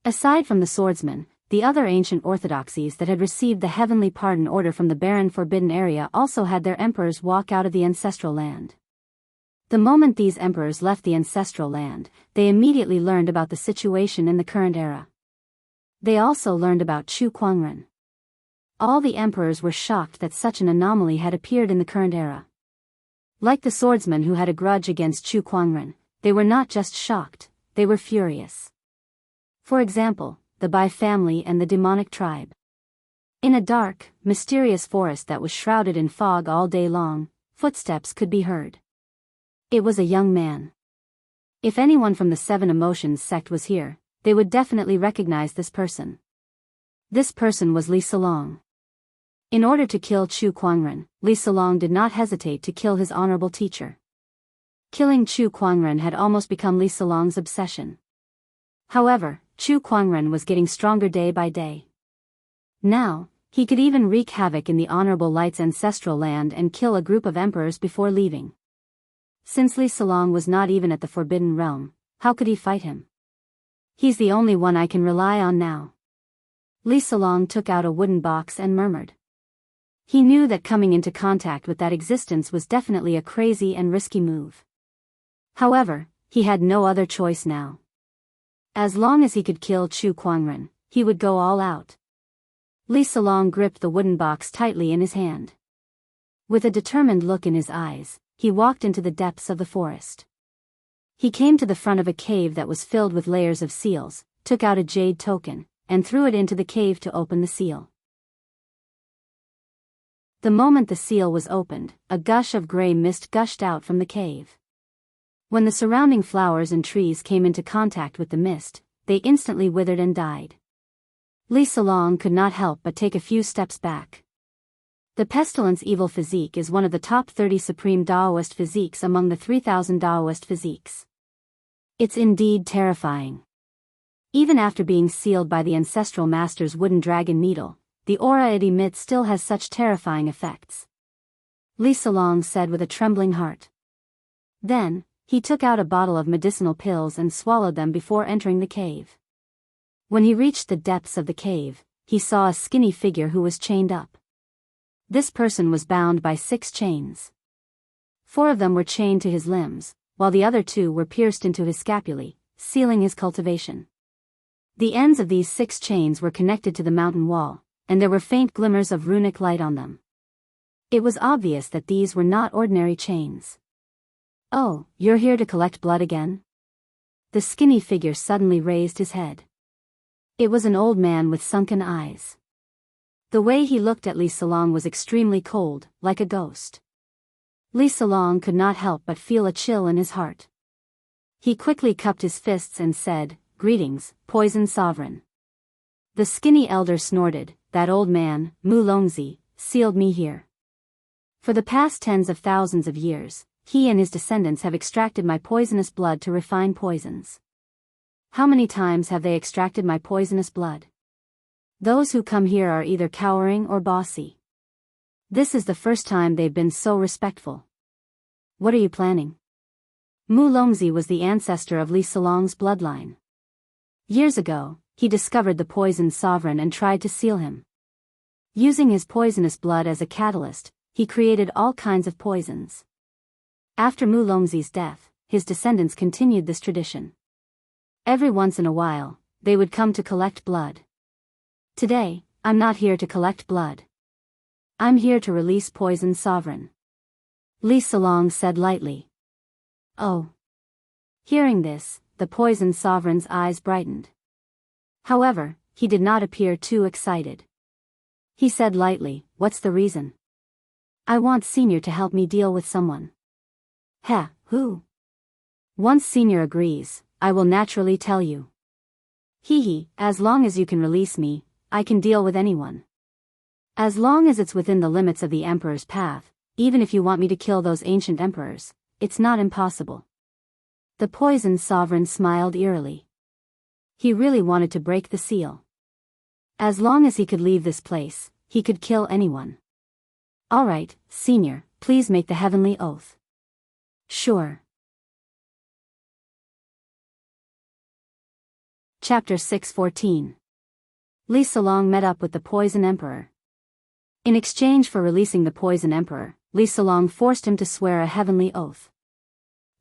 Aside from the swordsman, the other ancient orthodoxies that had received the heavenly pardon order from the barren forbidden area also had their emperors walk out of the ancestral land. The moment these emperors left the ancestral land, they immediately learned about the situation in the current era. They also learned about Chu Kuangren. All the emperors were shocked that such an anomaly had appeared in the current era. Like the swordsman who had a grudge against Chu Kuangren, they were not just shocked, they were furious. For example, the Bai family and the demonic tribe. In a dark, mysterious forest that was shrouded in fog all day long, footsteps could be heard. It was a young man. If anyone from the Seven Emotions sect was here, they would definitely recognize this person. This person was Li Salong. In order to kill Chu Kuangren, Li Salong did not hesitate to kill his honorable teacher. Killing Chu Kuangren had almost become Li Salong's obsession. However, Chu Kuangren was getting stronger day by day. Now, he could even wreak havoc in the Honorable Light's ancestral land and kill a group of emperors before leaving. Since Li Salong was not even at the Forbidden Realm, how could he fight him? He's the only one I can rely on now. Li Salong took out a wooden box and murmured. He knew that coming into contact with that existence was definitely a crazy and risky move. However, he had no other choice now. As long as he could kill Chu Kuangren, he would go all out. Li Salong gripped the wooden box tightly in his hand. With a determined look in his eyes, he walked into the depths of the forest. He came to the front of a cave that was filled with layers of seals, took out a jade token, and threw it into the cave to open the seal. The moment the seal was opened, a gush of gray mist gushed out from the cave. When the surrounding flowers and trees came into contact with the mist, they instantly withered and died. Li Salong could not help but take a few steps back. The pestilence evil physique is one of the top 30 supreme Daoist physiques among the 3,000 Daoist physiques. It's indeed terrifying. Even after being sealed by the ancestral master's wooden dragon needle, the aura it emits still has such terrifying effects. Li Salong said with a trembling heart. Then, he took out a bottle of medicinal pills and swallowed them before entering the cave. When he reached the depths of the cave, he saw a skinny figure who was chained up. This person was bound by 6 chains. 4 of them were chained to his limbs, while the other 2 were pierced into his scapulae, sealing his cultivation. The ends of these 6 chains were connected to the mountain wall, and there were faint glimmers of runic light on them. It was obvious that these were not ordinary chains. "Oh, you're here to collect blood again?" The skinny figure suddenly raised his head. It was an old man with sunken eyes. The way he looked at Li Salong was extremely cold, like a ghost. Li Salong could not help but feel a chill in his heart. He quickly cupped his fists and said, "Greetings, Poison Sovereign." The skinny elder snorted, "That old man, Mu Longzi, sealed me here. For the past tens of thousands of years, he and his descendants have extracted my poisonous blood to refine poisons. How many times have they extracted my poisonous blood? Those who come here are either cowering or bossy. This is the first time they've been so respectful. What are you planning?" Mu Longzi was the ancestor of Li Salong's bloodline. Years ago, he discovered the poison sovereign and tried to seal him. Using his poisonous blood as a catalyst, he created all kinds of poisons. After Mu Longzi's death, his descendants continued this tradition. Every once in a while, they would come to collect blood. Today, I'm not here to collect blood. I'm here to release Poison Sovereign. Li Salong said lightly. Oh. Hearing this, the Poison Sovereign's eyes brightened. However, he did not appear too excited. He said lightly, "What's the reason?" "I want Senior to help me deal with someone." "Heh, who?" "Once Senior agrees, I will naturally tell you." "Hee, as long as you can release me, I can deal with anyone. As long as it's within the limits of the Emperor's path, even if you want me to kill those ancient emperors, it's not impossible." The Poison Sovereign smiled eerily. He really wanted to break the seal. As long as he could leave this place, he could kill anyone. "All right, Senior, please make the heavenly oath." "Sure." Chapter 614. Li Salong met up with the Poison Emperor. In exchange for releasing the Poison Emperor, Li Salong forced him to swear a heavenly oath.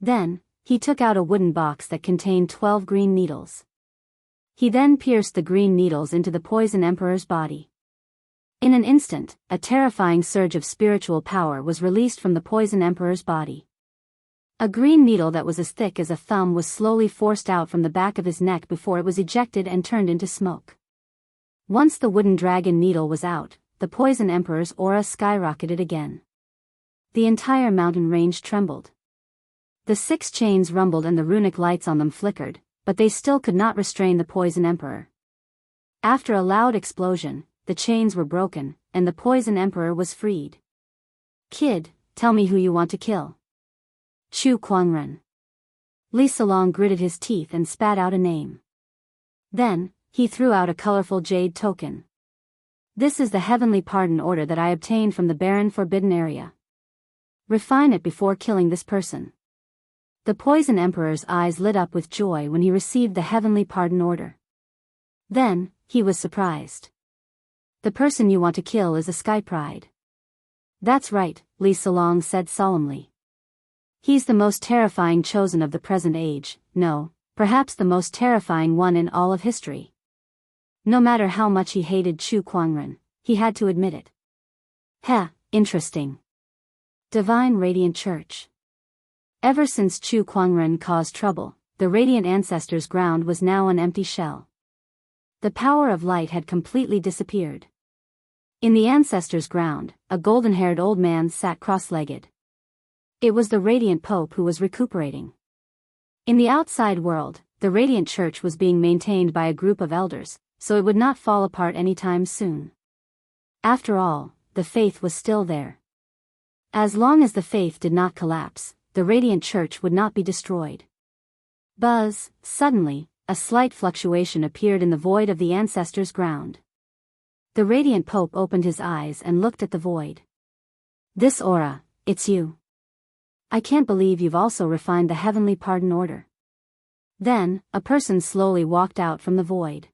Then, he took out a wooden box that contained 12 green needles. He then pierced the green needles into the Poison Emperor's body. In an instant, a terrifying surge of spiritual power was released from the Poison Emperor's body. A green needle that was as thick as a thumb was slowly forced out from the back of his neck before it was ejected and turned into smoke. Once the wooden dragon needle was out, the Poison Emperor's aura skyrocketed again. The entire mountain range trembled. The 6 chains rumbled and the runic lights on them flickered, but they still could not restrain the Poison Emperor. After a loud explosion, the chains were broken, and the Poison Emperor was freed. "Kid, tell me who you want to kill." "Chu Kuangren." Li Salong gritted his teeth and spat out a name. Then, he threw out a colorful jade token. "This is the heavenly pardon order that I obtained from the barren forbidden area. Refine it before killing this person." The Poison Emperor's eyes lit up with joy when he received the heavenly pardon order. Then, he was surprised. The person you want to kill is a Sky Pride. That's right, Li Solong said solemnly. He's the most terrifying chosen of the present age, no, perhaps the most terrifying one in all of history. No matter how much he hated Chu Kuangren, he had to admit it. Heh, interesting. Divine Radiant Church. Ever since Chu Kuangren caused trouble, the Radiant Ancestors' ground was now an empty shell. The power of light had completely disappeared. In the Ancestors' ground, a golden-haired old man sat cross-legged. It was the Radiant Pope who was recuperating. In the outside world, the Radiant Church was being maintained by a group of elders, so it would not fall apart anytime soon. After all, the faith was still there. As long as the faith did not collapse, the Radiant Church would not be destroyed. Buzz, suddenly, a slight fluctuation appeared in the void of the Ancestors' ground. The Radiant Pope opened his eyes and looked at the void. This aura, it's you. I can't believe you've also refined the Heavenly Pardon Order. Then, a person slowly walked out from the void.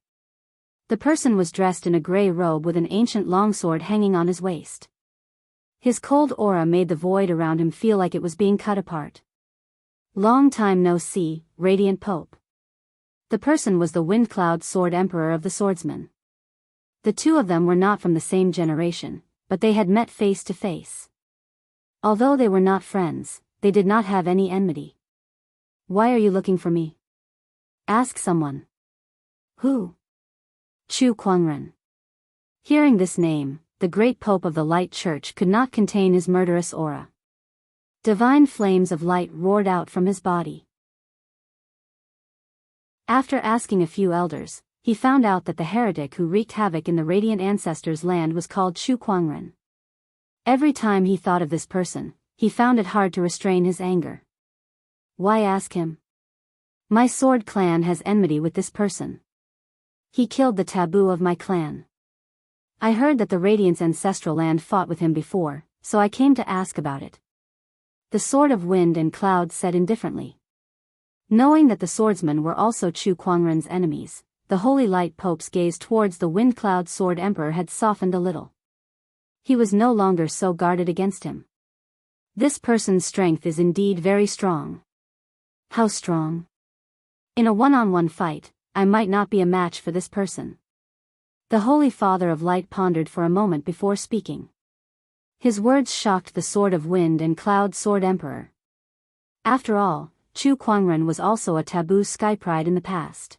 The person was dressed in a gray robe with an ancient longsword hanging on his waist. His cold aura made the void around him feel like it was being cut apart. Long time no see, Radiant Pope. The person was the Windcloud Sword Emperor of the Swordsmen. The two of them were not from the same generation, but they had met face to face. Although they were not friends, they did not have any enmity. Why are you looking for me? Ask someone. Who? Chu Kuangren. Hearing this name, the great Pope of the Light Church could not contain his murderous aura. Divine flames of light roared out from his body. After asking a few elders, he found out that the heretic who wreaked havoc in the Radiant Ancestors' land was called Chu Kuangren. Every time he thought of this person, he found it hard to restrain his anger. Why ask him? My sword clan has enmity with this person. He killed the taboo of my clan. I heard that the Radiant's ancestral land fought with him before, so I came to ask about it. The Sword of Wind and Cloud said indifferently. Knowing that the swordsmen were also Chu Kuangren's enemies, the Holy Light Pope's gaze towards the Windcloud Sword Emperor had softened a little. He was no longer so guarded against him. This person's strength is indeed very strong. How strong? In a one-on-one fight, I might not be a match for this person. The Holy Father of Light pondered for a moment before speaking. His words shocked the Sword of Wind and Cloud Sword Emperor. After all, Chu Kuangren was also a taboo Sky Pride in the past.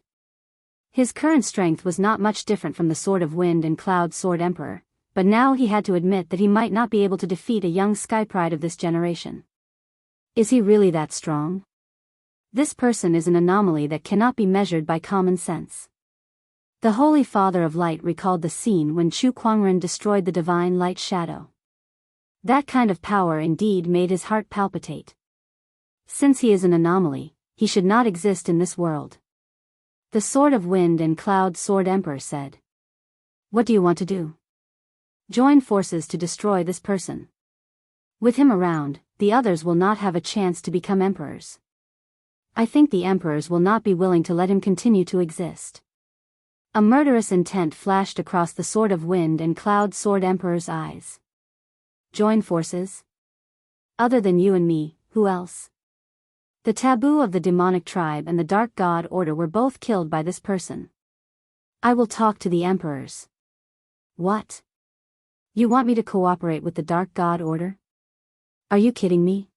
His current strength was not much different from the Sword of Wind and Cloud Sword Emperor, but now he had to admit that he might not be able to defeat a young Sky Pride of this generation. Is he really that strong? This person is an anomaly that cannot be measured by common sense. The Holy Father of Light recalled the scene when Chu Kuangren destroyed the Divine Light Shadow. That kind of power indeed made his heart palpitate. Since he is an anomaly, he should not exist in this world. The Sword of Wind and Cloud Sword Emperor said. What do you want to do? Join forces to destroy this person. With him around, the others will not have a chance to become emperors. I think the emperors will not be willing to let him continue to exist. A murderous intent flashed across the Sword of Wind and Cloud Sword Emperor's eyes. Join forces? Other than you and me, who else? The taboo of the demonic tribe and the dark god order were both killed by this person. I will talk to the emperors. What? You want me to cooperate with the dark god order? Are you kidding me?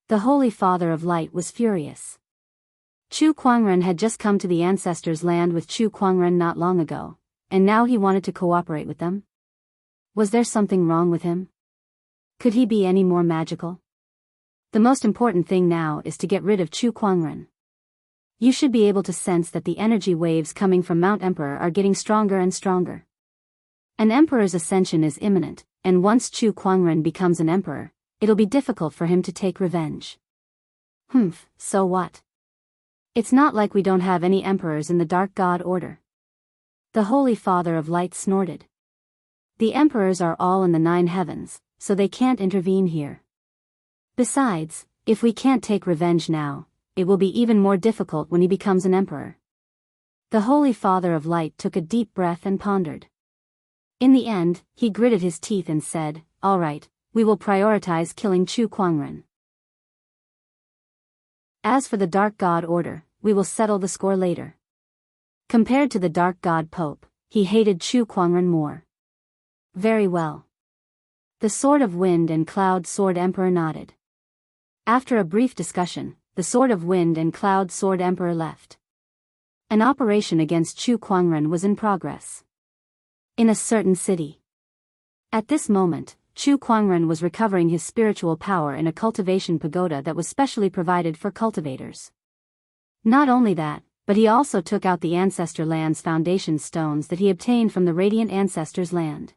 The Holy Father of Light was furious. Chu Kuangren had just come to the ancestors' land with Chu Kuangren not long ago, and now he wanted to cooperate with them? Was there something wrong with him? Could he be any more magical? The most important thing now is to get rid of Chu Kuangren. You should be able to sense that the energy waves coming from Mount Emperor are getting stronger and stronger. An emperor's ascension is imminent, and once Chu Kuangren becomes an emperor, it'll be difficult for him to take revenge. So what? It's not like we don't have any emperors in the Dark God Order. The Holy Father of Light snorted. The emperors are all in the 9 heavens, so they can't intervene here. Besides, if we can't take revenge now, it will be even more difficult when he becomes an emperor. The Holy Father of Light took a deep breath and pondered. In the end, he gritted his teeth and said, "All right, we will prioritize killing Chu Kuangren. As for the Dark God Order, we will settle the score later." Compared to the Dark God Pope, he hated Chu Kuangren more. "Very well." The Sword of Wind and Cloud Sword Emperor nodded. After a brief discussion, the Sword of Wind and Cloud Sword Emperor left. An operation against Chu Kuangren was in progress in a certain city. At this moment, Chu Kuangren was recovering his spiritual power in a cultivation pagoda that was specially provided for cultivators. Not only that, but he also took out the Ancestor Land's foundation stones that he obtained from the Radiant Ancestors' land.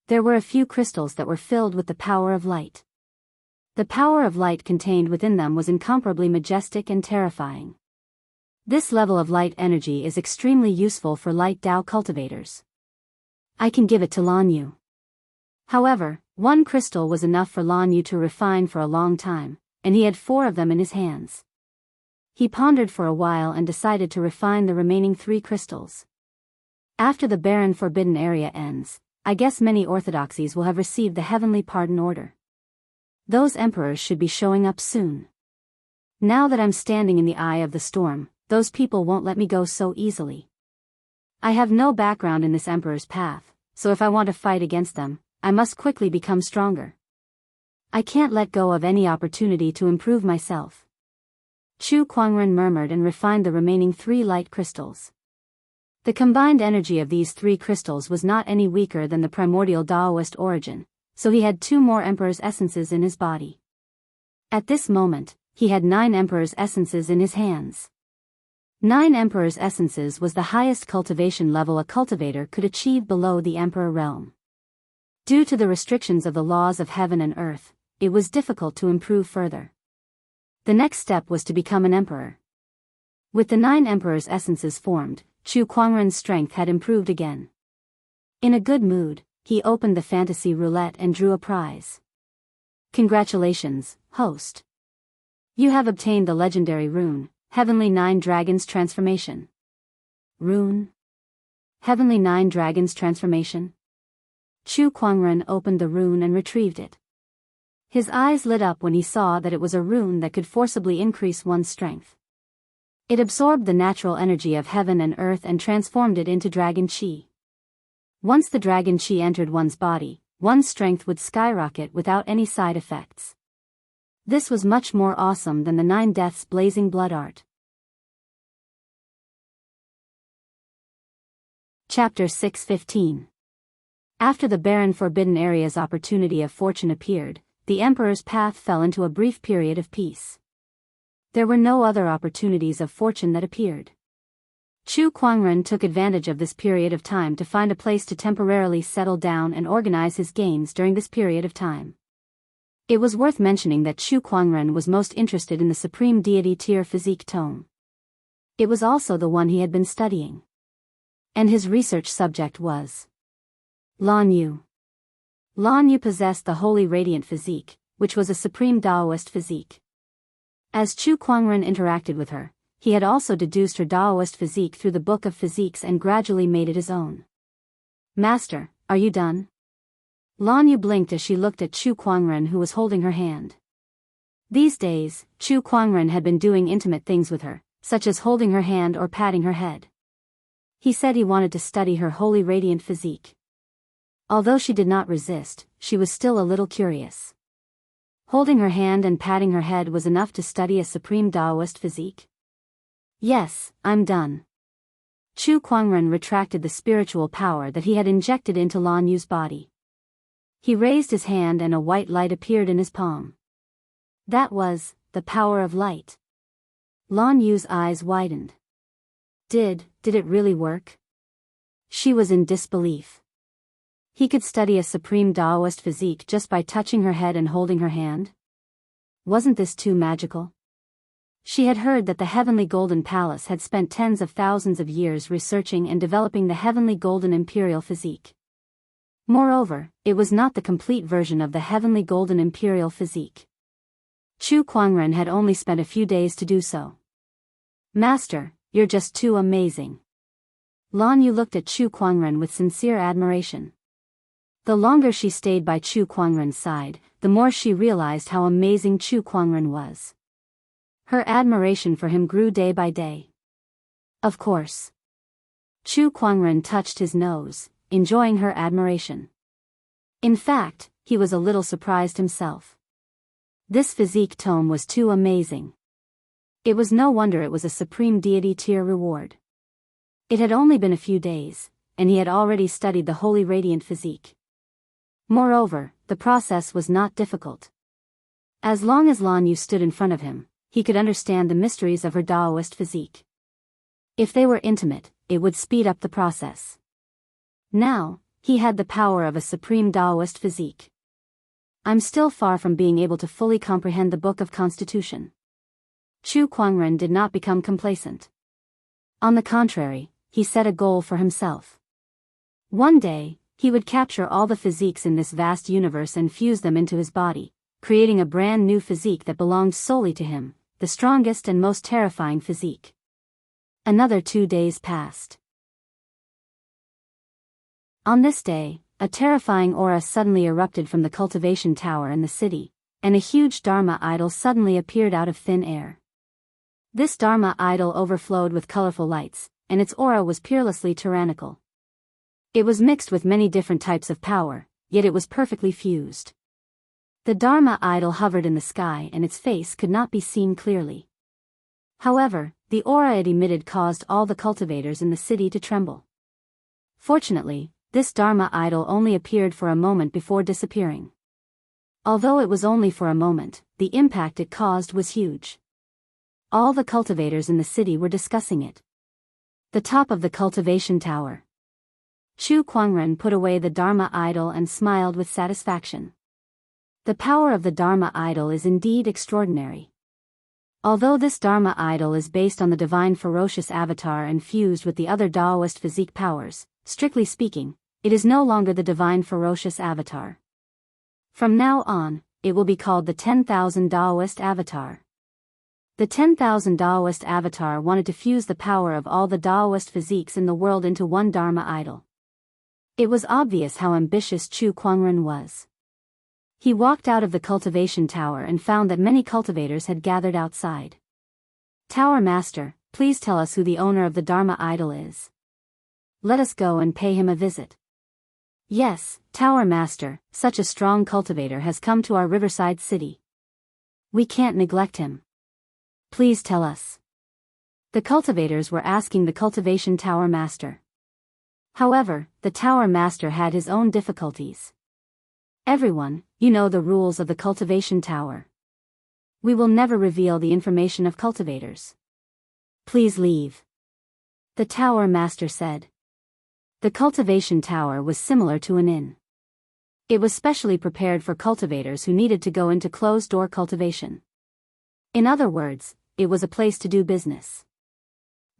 There were a few crystals that were filled with the power of light. The power of light contained within them was incomparably majestic and terrifying. This level of light energy is extremely useful for light Dao cultivators. I can give it to Lan Yu. However, one crystal was enough for Lan Yu to refine for a long time, and he had 4 of them in his hands. He pondered for a while and decided to refine the remaining 3 crystals. After the barren forbidden area ends, I guess many orthodoxies will have received the heavenly pardon order. Those emperors should be showing up soon. Now that I'm standing in the eye of the storm, those people won't let me go so easily. I have no background in this emperor's path, so if I want to fight against them, I must quickly become stronger. I can't let go of any opportunity to improve myself. Chu Kuangren murmured and refined the remaining 3 light crystals. The combined energy of these 3 crystals was not any weaker than the primordial Daoist origin, so he had 2 more Emperor's essences in his body. At this moment, he had 9 Emperor's essences in his hands. 9 Emperor's essences was the highest cultivation level a cultivator could achieve below the Emperor realm. Due to the restrictions of the laws of heaven and earth, it was difficult to improve further. The next step was to become an emperor. With the 9 Emperor's essences formed, Chu Kuangren's strength had improved again. In a good mood, he opened the fantasy roulette and drew a prize. "Congratulations, host. You have obtained the legendary rune, Heavenly 9 Dragons Transformation." Rune? Heavenly 9 Dragons Transformation? Chu Kuangren opened the rune and retrieved it. His eyes lit up when he saw that it was a rune that could forcibly increase one's strength. It absorbed the natural energy of heaven and earth and transformed it into dragon chi. Once the dragon chi entered one's body, one's strength would skyrocket without any side effects. This was much more awesome than the 9 Deaths blazing blood art. Chapter 6:15. After the barren forbidden area's opportunity of fortune appeared, the Emperor's path fell into a brief period of peace. There were no other opportunities of fortune that appeared. Chu Kuangren took advantage of this period of time to find a place to temporarily settle down and organize his gains during this period of time. It was worth mentioning that Chu Kuangren was most interested in the Supreme Deity Tier Physique Tome. It was also the one he had been studying. And his research subject was Lan Yu. Lan Yu possessed the Holy Radiant Physique, which was a supreme Daoist physique. As Chu Kuangren interacted with her, he had also deduced her Daoist physique through the Book of Physiques and gradually made it his own. "Master, are you done?" Lan Yu blinked as she looked at Chu Kuangren, who was holding her hand. These days, Chu Kuangren had been doing intimate things with her, such as holding her hand or patting her head. He said he wanted to study her Holy Radiant Physique. Although she did not resist, she was still a little curious. Holding her hand and patting her head was enough to study a supreme Daoist physique? "Yes, I'm done." Chu Kuangren retracted the spiritual power that he had injected into Lan Yu's body. He raised his hand and a white light appeared in his palm. That was the power of light. Lan Yu's eyes widened. Did it really work? She was in disbelief. He could study a supreme Daoist physique just by touching her head and holding her hand? Wasn't this too magical? She had heard that the Heavenly Golden Palace had spent tens of thousands of years researching and developing the Heavenly Golden Imperial Physique. Moreover, it was not the complete version of the Heavenly Golden Imperial Physique. Chu Kuangren had only spent a few days to do so. "Master, you're just too amazing." Lan Yu looked at Chu Kuangren with sincere admiration. The longer she stayed by Chu Kuangren's side, the more she realized how amazing Chu Kuangren was. Her admiration for him grew day by day. Of course. Chu Kuangren touched his nose, enjoying her admiration. In fact, he was a little surprised himself. This physique tome was too amazing. It was no wonder it was a supreme deity tier reward. It had only been a few days, and he had already studied the holy radiant physique. Moreover, the process was not difficult. As long as Lan Yu stood in front of him, he could understand the mysteries of her Daoist physique. If they were intimate, it would speed up the process. Now, he had the power of a supreme Daoist physique. I'm still far from being able to fully comprehend the Book of Constitution. Chu Kuangren did not become complacent. On the contrary, he set a goal for himself. One day, he would capture all the physiques in this vast universe and fuse them into his body, creating a brand new physique that belonged solely to him, the strongest and most terrifying physique. Another 2 days passed. On this day, a terrifying aura suddenly erupted from the cultivation tower in the city, and a huge Dharma idol suddenly appeared out of thin air. This Dharma idol overflowed with colorful lights, and its aura was peerlessly tyrannical. It was mixed with many different types of power, yet it was perfectly fused. The Dharma idol hovered in the sky and its face could not be seen clearly. However, the aura it emitted caused all the cultivators in the city to tremble. Fortunately, this Dharma idol only appeared for a moment before disappearing. Although it was only for a moment, the impact it caused was huge. All the cultivators in the city were discussing it. The top of the cultivation tower. Chu Kuangren put away the Dharma idol and smiled with satisfaction. The power of the Dharma idol is indeed extraordinary. Although this Dharma idol is based on the divine ferocious avatar and fused with the other Daoist physique powers, strictly speaking, it is no longer the divine ferocious avatar. From now on, it will be called the 10,000 Daoist avatar. The 10,000 Daoist avatar wanted to fuse the power of all the Daoist physiques in the world into one Dharma idol. It was obvious how ambitious Chu Kuangren was. He walked out of the cultivation tower and found that many cultivators had gathered outside. Tower Master, please tell us who the owner of the Dharma idol is. Let us go and pay him a visit. Yes, Tower Master, such a strong cultivator has come to our riverside city. We can't neglect him. Please tell us. The cultivators were asking the cultivation tower master. However, the tower master had his own difficulties. Everyone, you know the rules of the cultivation tower. We will never reveal the information of cultivators. Please leave. The tower master said. The cultivation tower was similar to an inn. It was specially prepared for cultivators who needed to go into closed-door cultivation. In other words, it was a place to do business.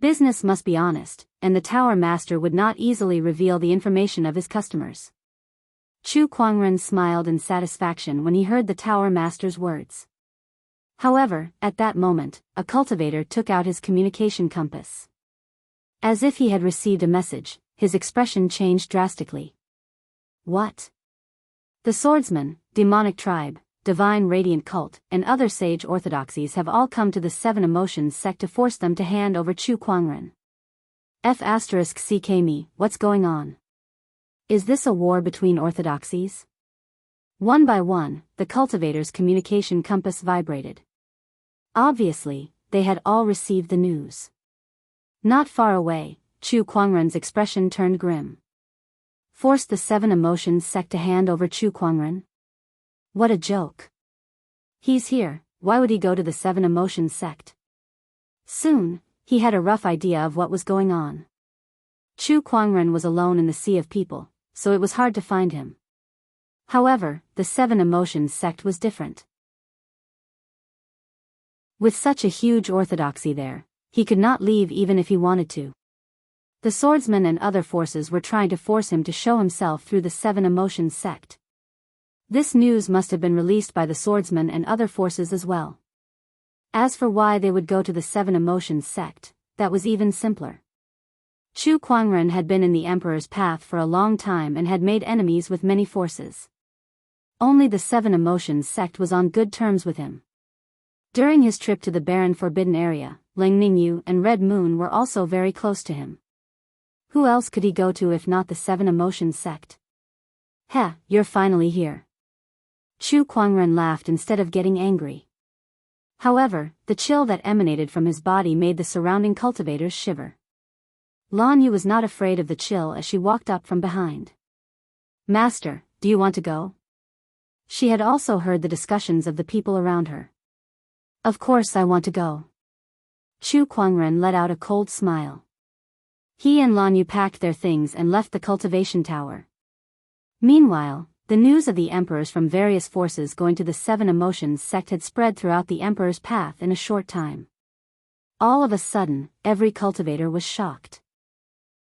Business must be honest, and the tower master would not easily reveal the information of his customers. Chu Kuangren smiled in satisfaction when he heard the tower master's words. However, at that moment, a cultivator took out his communication compass. As if he had received a message, his expression changed drastically. What? The swordsmen, demonic tribe, divine radiant cult, and other sage orthodoxies have all come to the Seven Emotions sect to force them to hand over Chu Kuangren. F***ck what's going on? Is this a war between orthodoxies? One by one, the cultivators' communication compass vibrated. Obviously, they had all received the news. Not far away, Chu Kuangren's expression turned grim. Force the Seven Emotions sect to hand over Chu Kuangren? What a joke. He's here, why would he go to the Seven Emotions sect? Soon, he had a rough idea of what was going on. Chu Kuangren was alone in the sea of people, so it was hard to find him. However, the Seven Emotions sect was different. With such a huge orthodoxy there, he could not leave even if he wanted to. The swordsmen and other forces were trying to force him to show himself through the Seven Emotions sect. This news must have been released by the swordsmen and other forces as well. As for why they would go to the Seven Emotions sect, that was even simpler. Chu Kuangren had been in the emperor's path for a long time and had made enemies with many forces. Only the Seven Emotions sect was on good terms with him. During his trip to the barren forbidden area, Ling Ningyu and Red Moon were also very close to him. Who else could he go to if not the Seven Emotions sect? Heh, you're finally here. Chu Kuangren laughed instead of getting angry. However, the chill that emanated from his body made the surrounding cultivators shiver. Lan Yu was not afraid of the chill as she walked up from behind. Master, do you want to go? She had also heard the discussions of the people around her. Of course I want to go. Chu Kuangren let out a cold smile. He and Lan Yu packed their things and left the cultivation tower. Meanwhile, the news of the emperors from various forces going to the Seven Emotions sect had spread throughout the emperor's path in a short time. All of a sudden, every cultivator was shocked.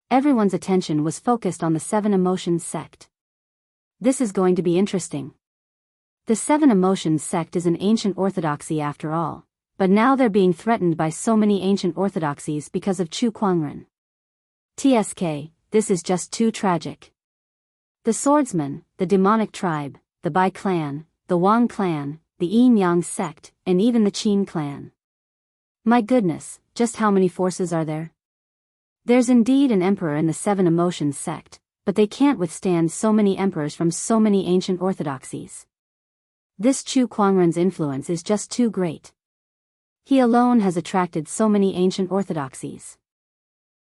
Everyone's attention was focused on the Seven Emotions sect. This is going to be interesting. The Seven Emotions sect is an ancient orthodoxy after all, but now they're being threatened by so many ancient orthodoxies because of Chu Kuangren. TSK, this is just too tragic. The swordsmen, the demonic tribe, the Bai clan, the Wang clan, the Yin Yang sect, and even the Qin clan. My goodness, just how many forces are there? There's indeed an emperor in the Seven Emotions sect, but they can't withstand so many emperors from so many ancient orthodoxies. This Chu Kuangren's influence is just too great. He alone has attracted so many ancient orthodoxies.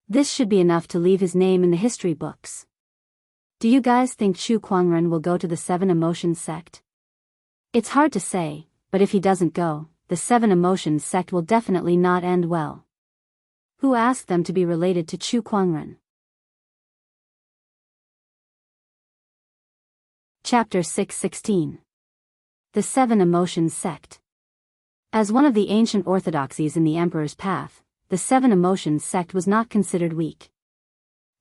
This should be enough to leave his name in the history books. Do you guys think Chu Kuangren will go to the Seven Emotions sect? It's hard to say, but if he doesn't go, the Seven Emotions sect will definitely not end well. Who asked them to be related to Chu Kuangren? Chapter 616. The Seven Emotions sect. As one of the ancient orthodoxies in the emperor's path, the Seven Emotions sect was not considered weak.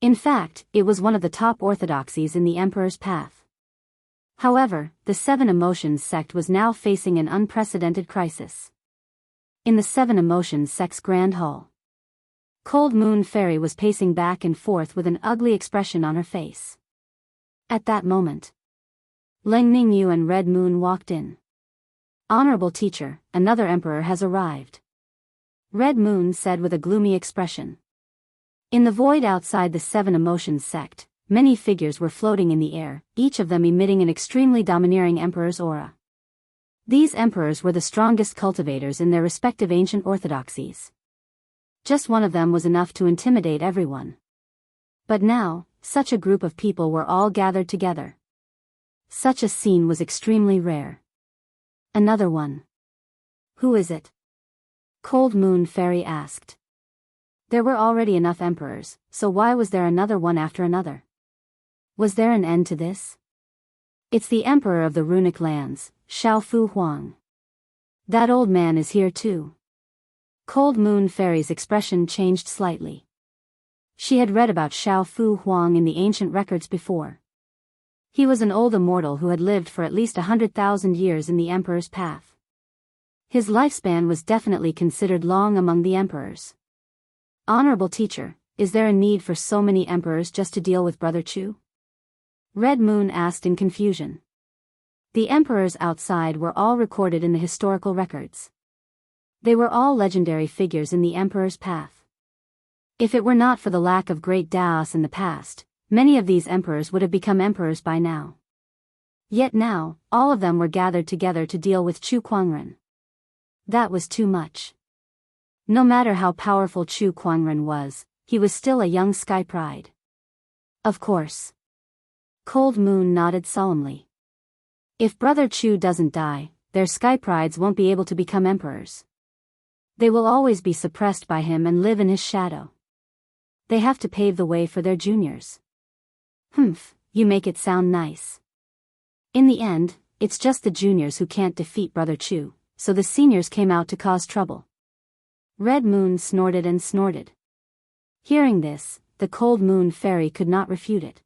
In fact, it was one of the top orthodoxies in the emperor's path. However, the Seven Emotions sect was now facing an unprecedented crisis. In the Seven Emotions sect's Grand Hall, Cold Moon Fairy was pacing back and forth with an ugly expression on her face. At that moment, Ling Ningyu and Red Moon walked in. Honorable teacher, another emperor has arrived. Red Moon said with a gloomy expression. In the void outside the Seven Emotions sect, many figures were floating in the air, each of them emitting an extremely domineering emperor's aura. These emperors were the strongest cultivators in their respective ancient orthodoxies. Just one of them was enough to intimidate everyone. But now, such a group of people were all gathered together. Such a scene was extremely rare. Another one. Who is it? Cold Moon Fairy asked. There were already enough emperors, so why was there another one after another? Was there an end to this? It's the emperor of the runic lands, Xiaofu Huang. That old man is here too. Cold Moon Fairy's expression changed slightly. She had read about Xiaofu Huang in the ancient records before. He was an old immortal who had lived for at least 100,000 years in the emperor's path. His lifespan was definitely considered long among the emperors. Honorable teacher, is there a need for so many emperors just to deal with Brother Chu? Red Moon asked in confusion. The emperors outside were all recorded in the historical records. They were all legendary figures in the emperor's path. If it were not for the lack of great Daoists in the past, many of these emperors would have become emperors by now. Yet now, all of them were gathered together to deal with Chu Kuangren. That was too much. No matter how powerful Chu Kuangren was, he was still a young sky pride. Of course. Cold Moon nodded solemnly. If Brother Chu doesn't die, their sky prides won't be able to become emperors. They will always be suppressed by him and live in his shadow. They have to pave the way for their juniors. Humph, you make it sound nice. In the end, it's just the juniors who can't defeat Brother Chu, so the seniors came out to cause trouble. Red Moon snorted and snorted. Hearing this, the Cold Moon Fairy could not refute it.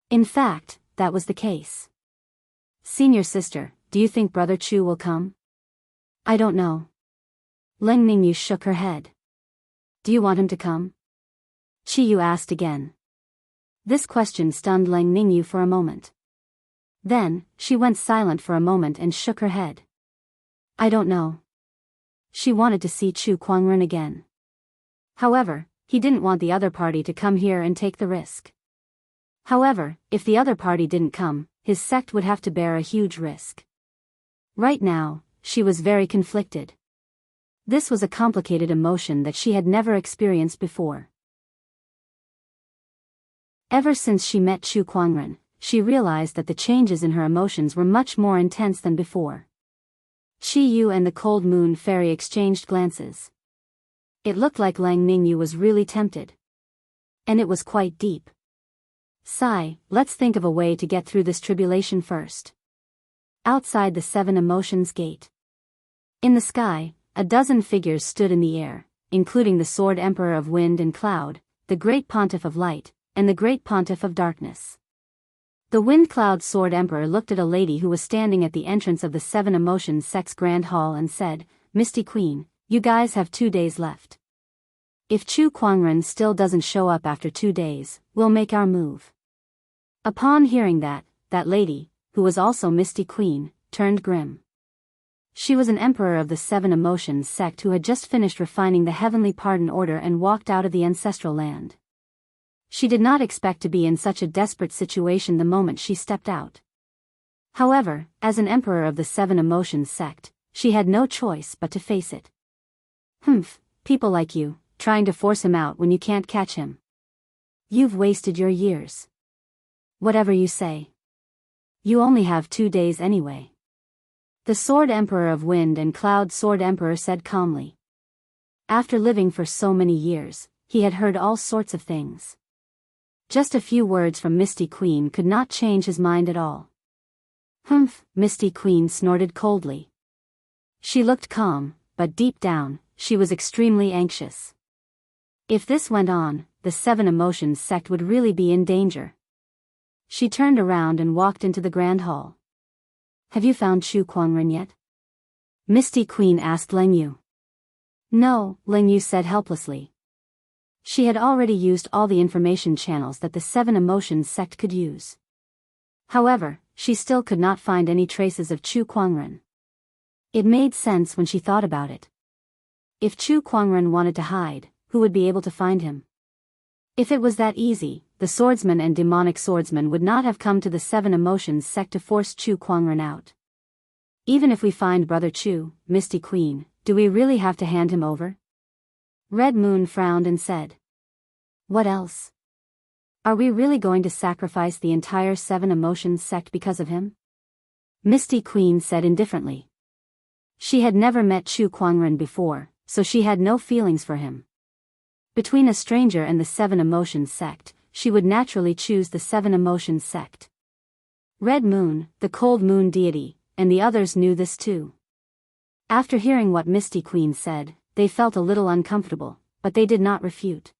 In fact, that was the case. Senior sister, do you think Brother Chu will come? I don't know. Ling Ningyu shook her head. Do you want him to come? Qiyu asked again. This question stunned Lang Ningyu for a moment. Then, she went silent for a moment and shook her head. I don't know. She wanted to see Chu Kuangren again. However, he didn't want the other party to come here and take the risk. However, if the other party didn't come, his sect would have to bear a huge risk. Right now, she was very conflicted. This was a complicated emotion that she had never experienced before. Ever since she met Chu Kuangren, she realized that the changes in her emotions were much more intense than before. Qiyu and the Cold Moon Fairy exchanged glances. It looked like Lang Ningyu was really tempted. And it was quite deep. Sigh, let's think of a way to get through this tribulation first. Outside the Seven Emotions Gate. In the sky, a dozen figures stood in the air, including the Sword Emperor of Wind and Cloud, the Great Pontiff of Light, and the Great Pontiff of Darkness. The Wind Cloud Sword Emperor looked at a lady who was standing at the entrance of the Seven Emotions Sect's Grand Hall and said, Misty Queen, you guys have 2 days left. If Chu Kuangren still doesn't show up after 2 days, we'll make our move. Upon hearing that lady, who was also Misty Queen, turned grim. She was an emperor of the Seven Emotions sect who had just finished refining the Heavenly Pardon Order and walked out of the ancestral land. She did not expect to be in such a desperate situation the moment she stepped out. However, as an emperor of the Seven Emotions sect, she had no choice but to face it. People like you, trying to force him out when you can't catch him. You've wasted your years. Whatever you say. You only have 2 days anyway. The Sword Emperor of Wind and Cloud Sword Emperor said calmly. After living for so many years, he had heard all sorts of things. Just a few words from Misty Queen could not change his mind at all. Misty Queen snorted coldly. She looked calm, but deep down, she was extremely anxious. If this went on, the Seven Emotions sect would really be in danger. She turned around and walked into the Grand Hall. Have you found Chu Kuangren yet? Misty Queen asked Lang Yu. No, Lang Yu said helplessly. She had already used all the information channels that the Seven Emotions sect could use. However, she still could not find any traces of Chu Kuangren. It made sense when she thought about it. If Chu Kuangren wanted to hide, who would be able to find him? If it was that easy, the swordsmen and demonic swordsmen would not have come to the Seven Emotions sect to force Chu Kuangren out. Even if we find Brother Chu, Misty Queen, do we really have to hand him over? Red Moon frowned and said. What else? Are we really going to sacrifice the entire Seven Emotions sect because of him? Misty Queen said indifferently. She had never met Chu Kuangren before, so she had no feelings for him. Between a stranger and the Seven Emotions sect, she would naturally choose the Seven Emotions sect. Red Moon, the Cold Moon deity, and the others knew this too. After hearing what Misty Queen said, they felt a little uncomfortable, but they did not refute.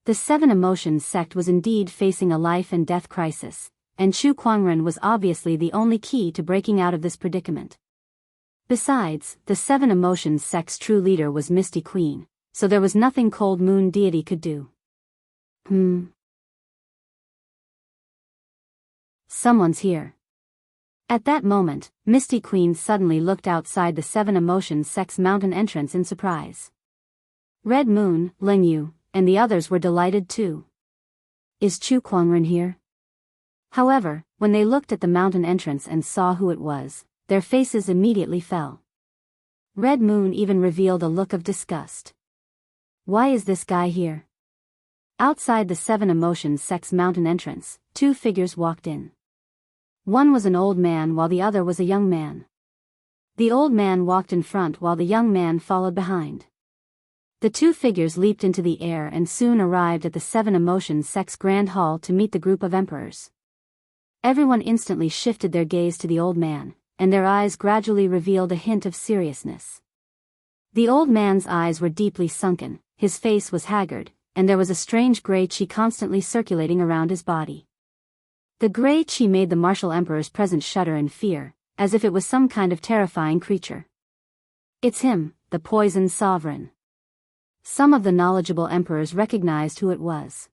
The Seven Emotions sect was indeed facing a life and death crisis, and Chu Kuangren was obviously the only key to breaking out of this predicament. Besides, the Seven Emotions sect's true leader was Misty Queen, so there was nothing Cold Moon deity could do. Someone's here. At that moment, Misty Queen suddenly looked outside the Seven Emotions sect's mountain entrance in surprise. Red Moon, Lang Yu, and the others were delighted too. Is Chu Kuangren here? However, when they looked at the mountain entrance and saw who it was, their faces immediately fell. Red Moon even revealed a look of disgust. Why is this guy here? Outside the Seven Emotions sect's mountain entrance, 2 figures walked in. One was an old man while the other was a young man. The old man walked in front while the young man followed behind. The 2 figures leaped into the air and soon arrived at the Seven Emotions sect's Grand Hall to meet the group of emperors. Everyone instantly shifted their gaze to the old man, and their eyes gradually revealed a hint of seriousness. The old man's eyes were deeply sunken, his face was haggard, and there was a strange gray qi constantly circulating around his body. The gray qi made the martial emperors present shudder in fear, as if it was some kind of terrifying creature. It's him, the poisoned sovereign. Some of the knowledgeable emperors recognized who it was.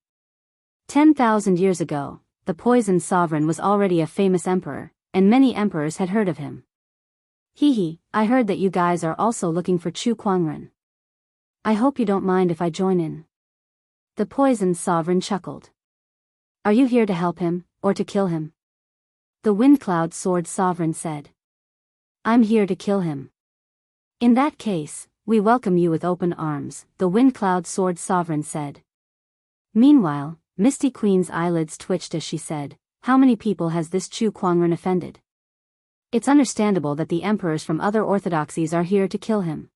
10,000 years ago, the poisoned sovereign was already a famous emperor, and many emperors had heard of him. Hee, I heard that you guys are also looking for Chu Kuangren. I hope you don't mind if I join in. The poisoned sovereign chuckled. Are you here to help him, or to kill him? The Windcloud Sword Sovereign said. I'm here to kill him. In that case, we welcome you with open arms, the Windcloud Sword Sovereign said. Meanwhile, Misty Queen's eyelids twitched as she said, how many people has this Chu Kuangren offended? It's understandable that the emperors from other orthodoxies are here to kill him.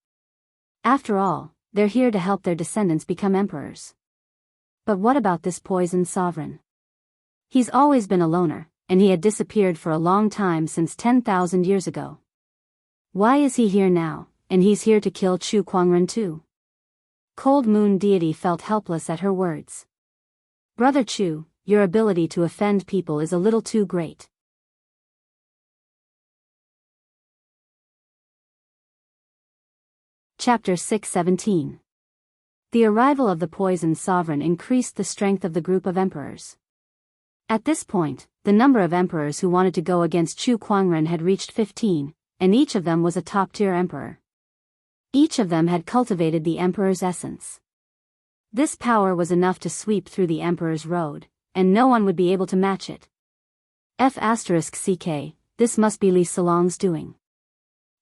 After all, they're here to help their descendants become emperors. But what about this poisoned sovereign? He's always been a loner, and he had disappeared for a long time since 10,000 years ago. Why is he here now, and he's here to kill Chu Kuangren too? Cold Moon Deity felt helpless at her words. Brother Chu, your ability to offend people is a little too great. Chapter 617. The arrival of the poisoned sovereign increased the strength of the group of emperors. At this point, the number of emperors who wanted to go against Chu Kuangren had reached 15, and each of them was a top-tier emperor. Each of them had cultivated the emperor's essence. This power was enough to sweep through the emperor's road, and no one would be able to match it. F***ck, this must be Li Salong's doing.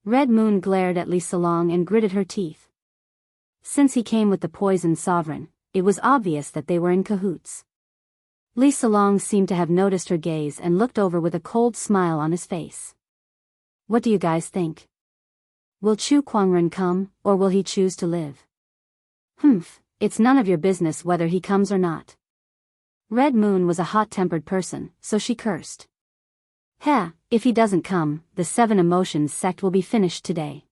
Red Moon glared at Li Salong and gritted her teeth. Since he came with the poisoned sovereign, it was obvious that they were in cahoots. Li Salong seemed to have noticed her gaze and looked over with a cold smile on his face. What do you guys think? Will Chu Kuangren come, or will he choose to live? It's none of your business whether he comes or not. Red Moon was a hot-tempered person, so she cursed. If he doesn't come, the Seven Emotions sect will be finished today.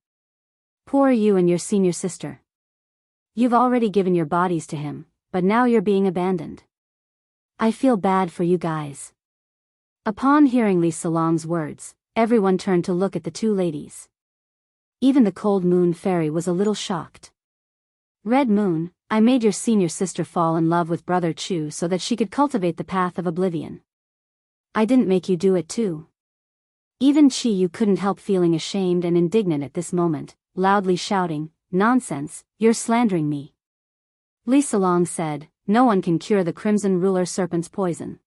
Poor you and your senior sister. You've already given your bodies to him, but now you're being abandoned. I feel bad for you guys. Upon hearing Li Salong's words, everyone turned to look at the two ladies. Even the Cold Moon Fairy was a little shocked. Red Moon, I made your senior sister fall in love with Brother Chu so that she could cultivate the path of oblivion. I didn't make you do it too. Even Chi Yu couldn't help feeling ashamed and indignant at this moment, loudly shouting, Nonsense, you're slandering me. Li Salong said, no one can cure the Crimson Ruler Serpent's poison.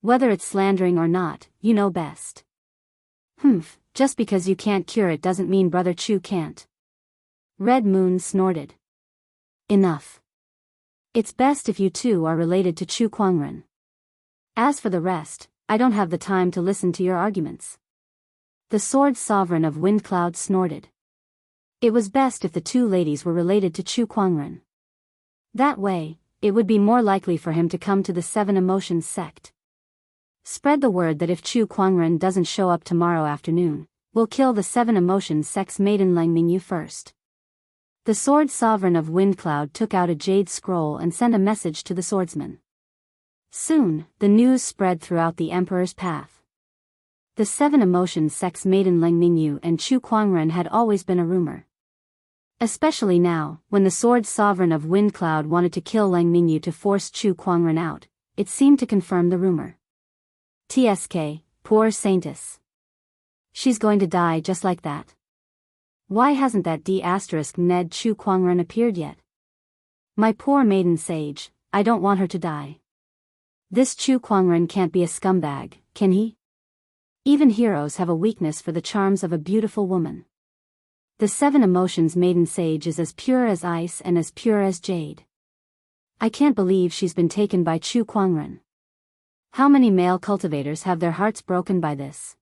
Whether it's slandering or not, you know best. Just because you can't cure it doesn't mean Brother Chu can't. Red Moon snorted. Enough. It's best if you two are related to Chu Kuangren. As for the rest, I don't have the time to listen to your arguments. The Sword Sovereign of Windcloud snorted. It was best if the two ladies were related to Chu Kuangren. That way, it would be more likely for him to come to the Seven Emotions sect. Spread the word that if Chu Kuangren doesn't show up tomorrow afternoon, we'll kill the Seven Emotions sect's maiden Lang Mingyu first. The Sword Sovereign of Windcloud took out a jade scroll and sent a message to the swordsmen. Soon, the news spread throughout the Emperor's path. The Seven Emotions sect's maiden Lang Mingyu and Chu Kuangren had always been a rumor. Especially now, when the Sword Sovereign of Windcloud wanted to kill Lang Mingyu to force Chu Kuangren out, it seemed to confirm the rumor. TSK, poor Saintess. She's going to die just like that. Why hasn't that D*Ned Chu Kuangren appeared yet? My poor maiden sage, I don't want her to die. This Chu Kuangren can't be a scumbag, can he? Even heroes have a weakness for the charms of a beautiful woman. The Seven Emotions maiden sage is as pure as ice and as pure as jade. I can't believe she's been taken by Chu Kuangren. How many male cultivators have their hearts broken by this?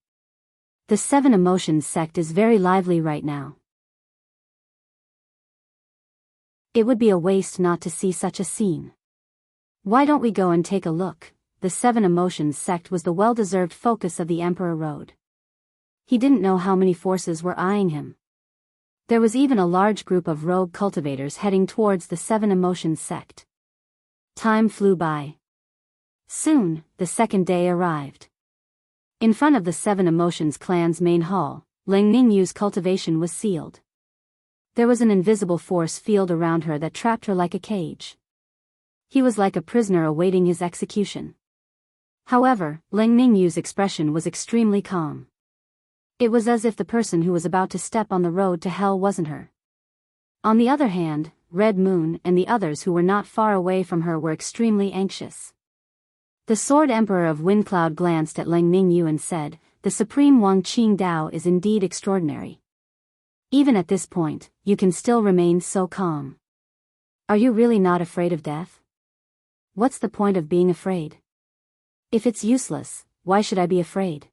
The Seven Emotions sect is very lively right now. It would be a waste not to see such a scene. Why don't we go and take a look? The Seven Emotions sect was the well-deserved focus of the Emperor Road. He didn't know how many forces were eyeing him. There was even a large group of rogue cultivators heading towards the Seven Emotions sect. Time flew by. Soon, the second day arrived. In front of the Seven Emotions clan's main hall, Lang Ningyu's cultivation was sealed. There was an invisible force field around her that trapped her like a cage. He was like a prisoner awaiting his execution. However, Leng Ningyu's expression was extremely calm. It was as if the person who was about to step on the road to hell wasn't her. On the other hand, Red Moon and the others who were not far away from her were extremely anxious. The Sword Emperor of Windcloud glanced at Leng Ningyu and said, "The Supreme Wang Qing Dao is indeed extraordinary. Even at this point, you can still remain so calm. Are you really not afraid of death? What's the point of being afraid? If it's useless, why should I be afraid?"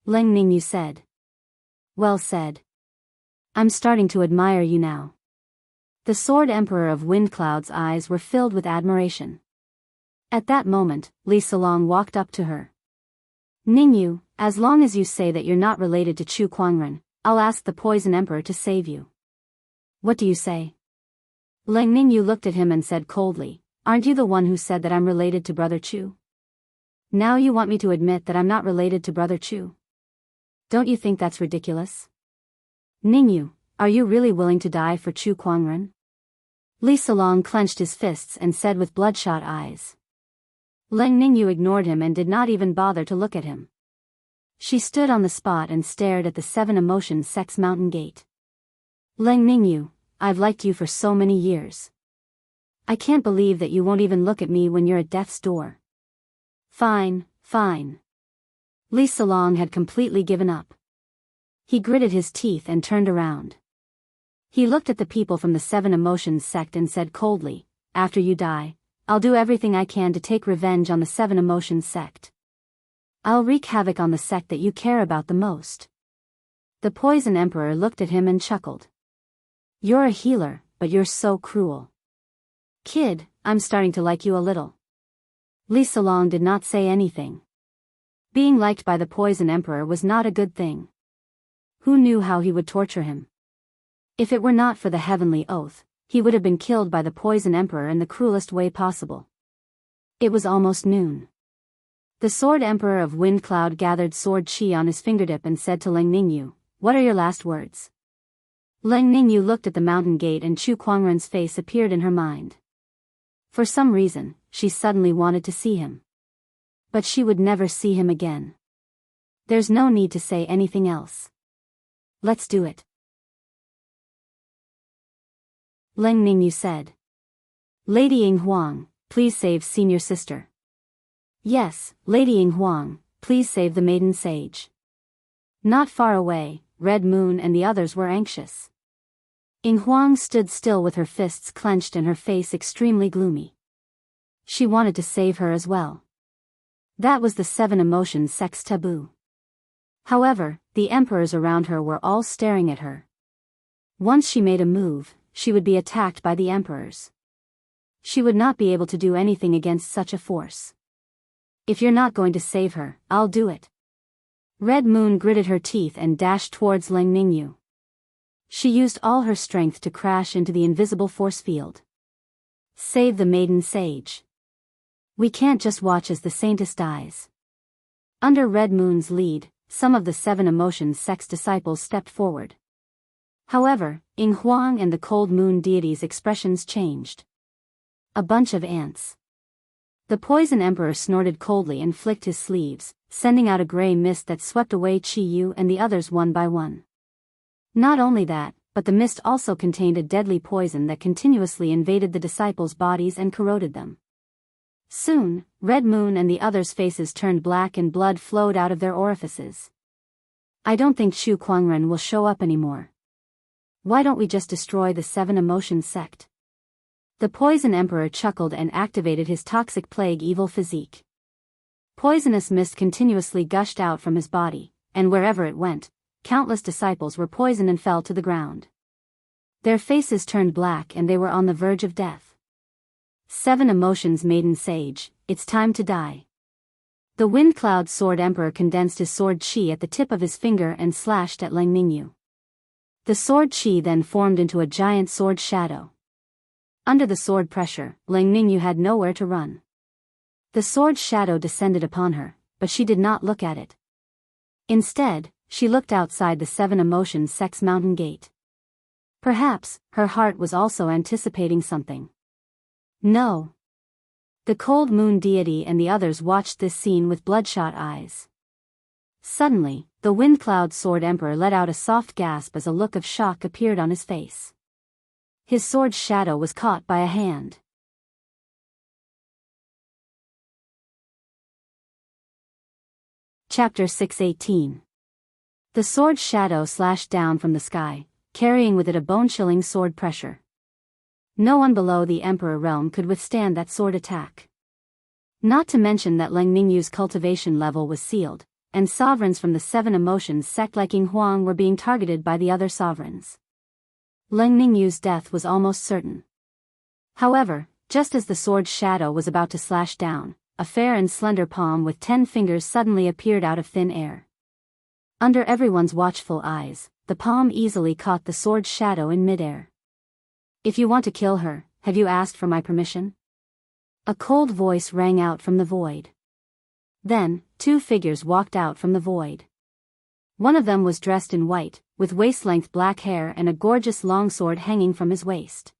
Leng Ningyu said. "Well said. I'm starting to admire you now." The Sword Emperor of Windcloud's eyes were filled with admiration. At that moment, Li Salong walked up to her. "Ningyu, as long as you say that you're not related to Chu Kuangren, I'll ask the Poison Emperor to save you. What do you say?" Leng Ningyu looked at him and said coldly, "Aren't you the one who said that I'm related to Brother Chu? Now you want me to admit that I'm not related to Brother Chu? Don't you think that's ridiculous? Ningyu, are you really willing to die for Chu Kuangren?" Li Salong clenched his fists and said with bloodshot eyes. Leng Ningyu ignored him and did not even bother to look at him. She stood on the spot and stared at the Seven Emotions Sect's mountain gate. "Leng Ningyu, I've liked you for so many years. I can't believe that you won't even look at me when you're at death's door." "Fine, fine." Li Salong had completely given up. He gritted his teeth and turned around. He looked at the people from the Seven Emotions Sect and said coldly, "After you die, I'll do everything I can to take revenge on the Seven Emotions Sect. I'll wreak havoc on the sect that you care about the most." The Poison Emperor looked at him and chuckled. "You're a healer, but you're so cruel. Kid, I'm starting to like you a little." Li Salong did not say anything. Being liked by the Poison Emperor was not a good thing. Who knew how he would torture him? If it were not for the heavenly oath, he would have been killed by the Poison Emperor in the cruelest way possible. It was almost noon. The Sword Emperor of Windcloud gathered sword chi on his fingertip and said to Leng Ningyu, "What are your last words?" Leng Ningyu looked at the mountain gate and Chu Kuangren's face appeared in her mind. For some reason, she suddenly wanted to see him. But she would never see him again. There's no need to say anything else. Let's do it. Leng Ningyu said. "Lady Ying Huang, please save senior sister." "Yes, Lady Ying Huang, please save the maiden sage." Not far away, Red Moon and the others were anxious. Ying Huang stood still with her fists clenched and her face extremely gloomy. She wanted to save her as well. That was the Seven Emotions Sect's taboo. However, the emperors around her were all staring at her. Once she made a move, she would be attacked by the emperors. She would not be able to do anything against such a force. "If you're not going to save her, I'll do it." Red Moon gritted her teeth and dashed towards Leng Ningyu. She used all her strength to crash into the invisible force field. "Save the maiden sage. We can't just watch as the saintess dies." Under Red Moon's lead, some of the Seven Emotions Sect's disciples stepped forward. However, Ying Huang and the Cold Moon deity's expressions changed. A bunch of ants. The Poison Emperor snorted coldly and flicked his sleeves, sending out a gray mist that swept away Chi Yu and the others one by one. Not only that, but the mist also contained a deadly poison that continuously invaded the disciples' bodies and corroded them. Soon, Red Moon and the others' faces turned black and blood flowed out of their orifices. "I don't think Chu Kuangren will show up anymore. Why don't we just destroy the Seven Emotions Sect?" The Poison Emperor chuckled and activated his toxic plague evil physique. Poisonous mist continuously gushed out from his body, and wherever it went, countless disciples were poisoned and fell to the ground. Their faces turned black and they were on the verge of death. "Seven Emotions Maiden Sage, it's time to die." The Wind Cloud Sword Emperor condensed his sword chi at the tip of his finger and slashed at Leng Ningyu. The sword chi then formed into a giant sword shadow. Under the sword pressure, Leng Ningyu had nowhere to run. The sword shadow descended upon her, but she did not look at it. Instead, she looked outside the Seven Emotions Sect's mountain gate. Perhaps, her heart was also anticipating something. No. The cold moon deity and the others watched this scene with bloodshot eyes. Suddenly, the wind cloud sword emperor let out a soft gasp as a look of shock appeared on his face. His sword's shadow was caught by a hand. Chapter 618. The sword's shadow slashed down from the sky, carrying with it a bone-chilling sword pressure. No one below the Emperor realm could withstand that sword attack. Not to mention that Leng Ningyu's cultivation level was sealed, and sovereigns from the Seven Emotions sect like Ying Huang were being targeted by the other sovereigns. Leng Ningyu's death was almost certain. However, just as the sword's shadow was about to slash down, a fair and slender palm with 10 fingers suddenly appeared out of thin air. Under everyone's watchful eyes, the palm easily caught the sword's shadow in midair. "If you want to kill her, have you asked for my permission?" A cold voice rang out from the void. Then, 2 figures walked out from the void. One of them was dressed in white, with waist-length black hair and a gorgeous longsword hanging from his waist.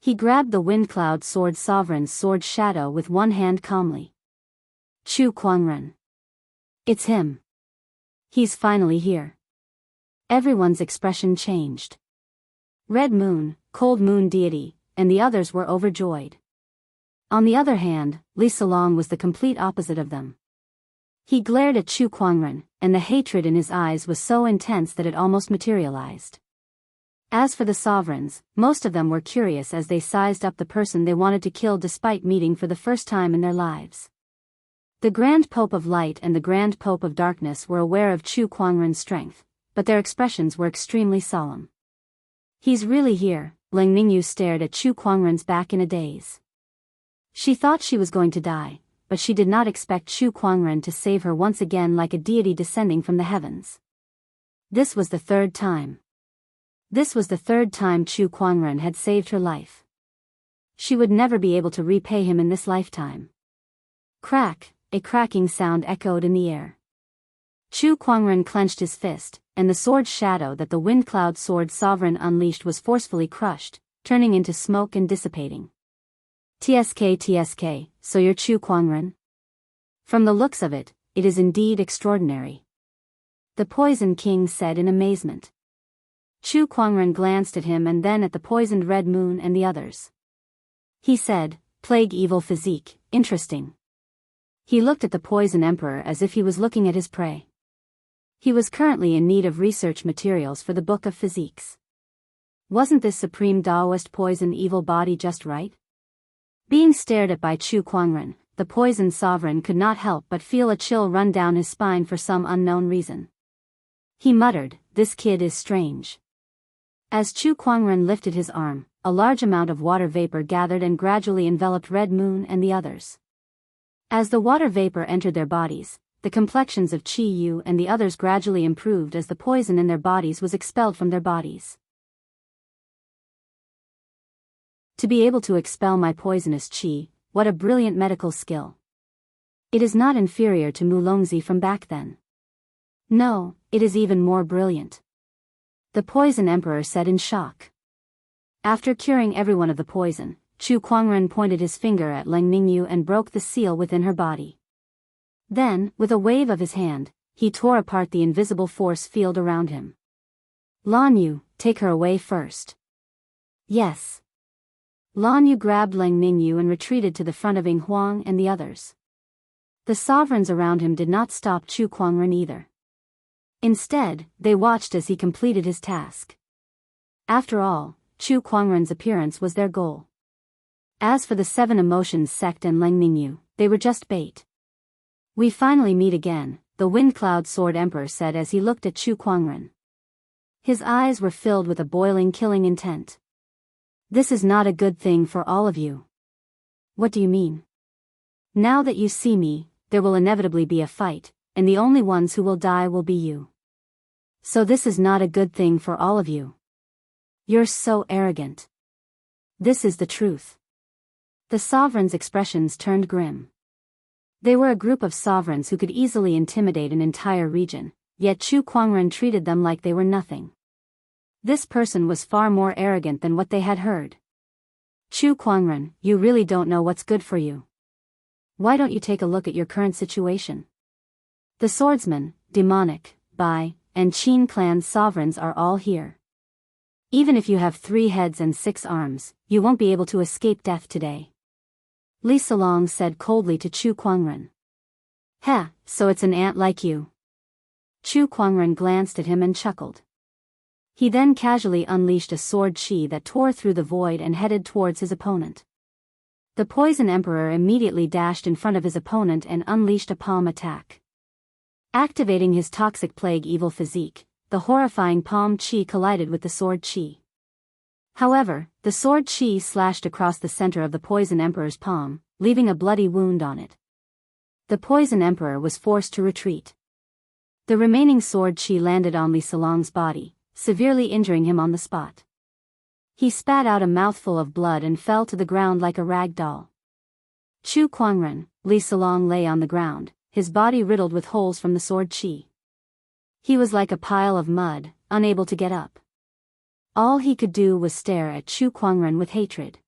He grabbed the wind cloud sword sovereign's sword shadow with one hand calmly. Chu Kuangren. It's him. He's finally here. Everyone's expression changed. Red Moon, Cold Moon Deity, and the others were overjoyed. On the other hand, Li Salong was the complete opposite of them. He glared at Chu Kuangren, and the hatred in his eyes was so intense that it almost materialized. As for the sovereigns, most of them were curious as they sized up the person they wanted to kill despite meeting for the first time in their lives. The Grand Pope of Light and the Grand Pope of Darkness were aware of Chu Kuangren's strength, but their expressions were extremely solemn. "He's really here," Leng Ningyu stared at Chu Kuangren's back in a daze. She thought she was going to die, but she did not expect Chu Kuangren to save her once again like a deity descending from the heavens. This was the third time. This was the third time Chu Kuangren had saved her life. She would never be able to repay him in this lifetime. Crack, a cracking sound echoed in the air. Chu Kuangren clenched his fist, and the sword shadow that the wind cloud sword sovereign unleashed was forcefully crushed, turning into smoke and dissipating. TSK, so you're Chu Kuangren? From the looks of it, it is indeed extraordinary. The Poison King said in amazement. Chu Kuangren glanced at him and then at the poisoned Red Moon and the others. He said, "Plague evil physique, interesting." He looked at the Poison Emperor as if he was looking at his prey. He was currently in need of research materials for the Book of Physiques. Wasn't this supreme Daoist poison evil body just right? Being stared at by Chu Kuangren, the poison sovereign could not help but feel a chill run down his spine for some unknown reason. He muttered, "This kid is strange." As Chu Kuangren lifted his arm, a large amount of water vapor gathered and gradually enveloped Red Moon and the others. As the water vapor entered their bodies, the complexions of Qi Yu and the others gradually improved as the poison in their bodies was expelled from their bodies. To be able to expel my poisonous qi, what a brilliant medical skill. It is not inferior to Mulongzi from back then. No, it is even more brilliant. The Poison Emperor said in shock. After curing everyone of the poison, Chu Kuangren pointed his finger at Leng Ningyu and broke the seal within her body. Then, with a wave of his hand, he tore apart the invisible force field around him. "Lan Yu, take her away first." "Yes." Lan Yu grabbed Leng Ningyu and retreated to the front of Ying Huang and the others. The sovereigns around him did not stop Chu Kuangren either. Instead, they watched as he completed his task. After all, Chu Kuangren's appearance was their goal. As for the Seven Emotions sect and Leng Ningyu, they were just bait. "We finally meet again," the Wind Cloud Sword Emperor said as he looked at Chu Kuangren. His eyes were filled with a boiling killing intent. "This is not a good thing for all of you." "What do you mean?" "Now that you see me, there will inevitably be a fight, and the only ones who will die will be you. So this is not a good thing for all of you. You're so arrogant. This is the truth." The sovereigns' expressions turned grim. They were a group of sovereigns who could easily intimidate an entire region, yet Chu Kuangren treated them like they were nothing. This person was far more arrogant than what they had heard. Chu Kuangren, you really don't know what's good for you. Why don't you take a look at your current situation? The swordsmen, demonic, Bai, and Qin clan sovereigns are all here. Even if you have 3 heads and 6 arms, you won't be able to escape death today. Li Salong said coldly to Chu Kuangren. Heh, so it's an ant like you. Chu Kuangren glanced at him and chuckled. He then casually unleashed a sword chi that tore through the void and headed towards his opponent. The Poison Emperor immediately dashed in front of his opponent and unleashed a palm attack. Activating his toxic plague evil physique, the horrifying palm chi collided with the sword chi. However, the sword chi slashed across the center of the Poison Emperor's palm, leaving a bloody wound on it. The Poison Emperor was forced to retreat. The remaining sword chi landed on Li Salong's body, severely injuring him on the spot. He spat out a mouthful of blood and fell to the ground like a rag doll. Chu Kuangren, Li Salong lay on the ground, his body riddled with holes from the sword chi. He was like a pile of mud, unable to get up. All he could do was stare at Chu Kuangren with hatred.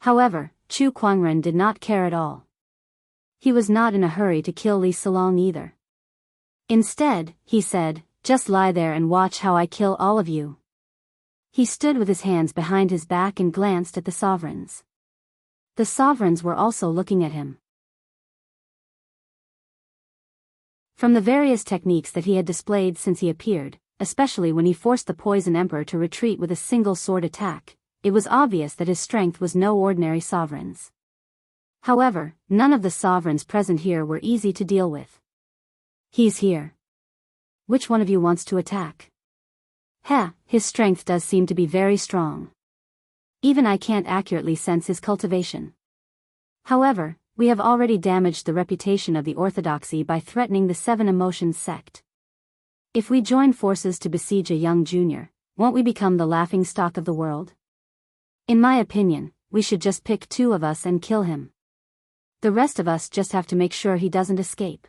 However, Chu Kuangren did not care at all. He was not in a hurry to kill Li Salong either. Instead, he said, "Just lie there and watch how I kill all of you." He stood with his hands behind his back and glanced at the sovereigns. The sovereigns were also looking at him. From the various techniques that he had displayed since he appeared, especially when he forced the Poison Emperor to retreat with a single sword attack, it was obvious that his strength was no ordinary sovereign's. However, none of the sovereigns present here were easy to deal with. He's here. Which one of you wants to attack? Heh, his strength does seem to be very strong. Even I can't accurately sense his cultivation. However, we have already damaged the reputation of the orthodoxy by threatening the 7 Emotions sect. If we join forces to besiege a young junior, won't we become the laughingstock of the world? In my opinion, we should just pick 2 of us and kill him. The rest of us just have to make sure he doesn't escape.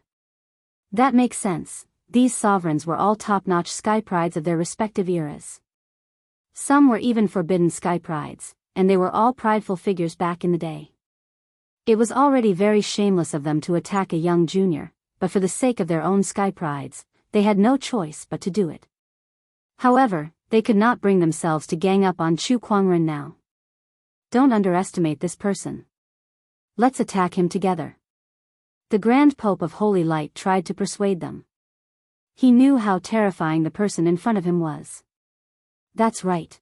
That makes sense. These sovereigns were all top-notch sky prides of their respective eras. Some were even forbidden sky prides, and they were all prideful figures back in the day. It was already very shameless of them to attack a young junior, but for the sake of their own sky prides, they had no choice but to do it. However, they could not bring themselves to gang up on Chu Kuangren now. Don't underestimate this person. Let's attack him together. The Grand Pope of Holy Light tried to persuade them. He knew how terrifying the person in front of him was. That's right.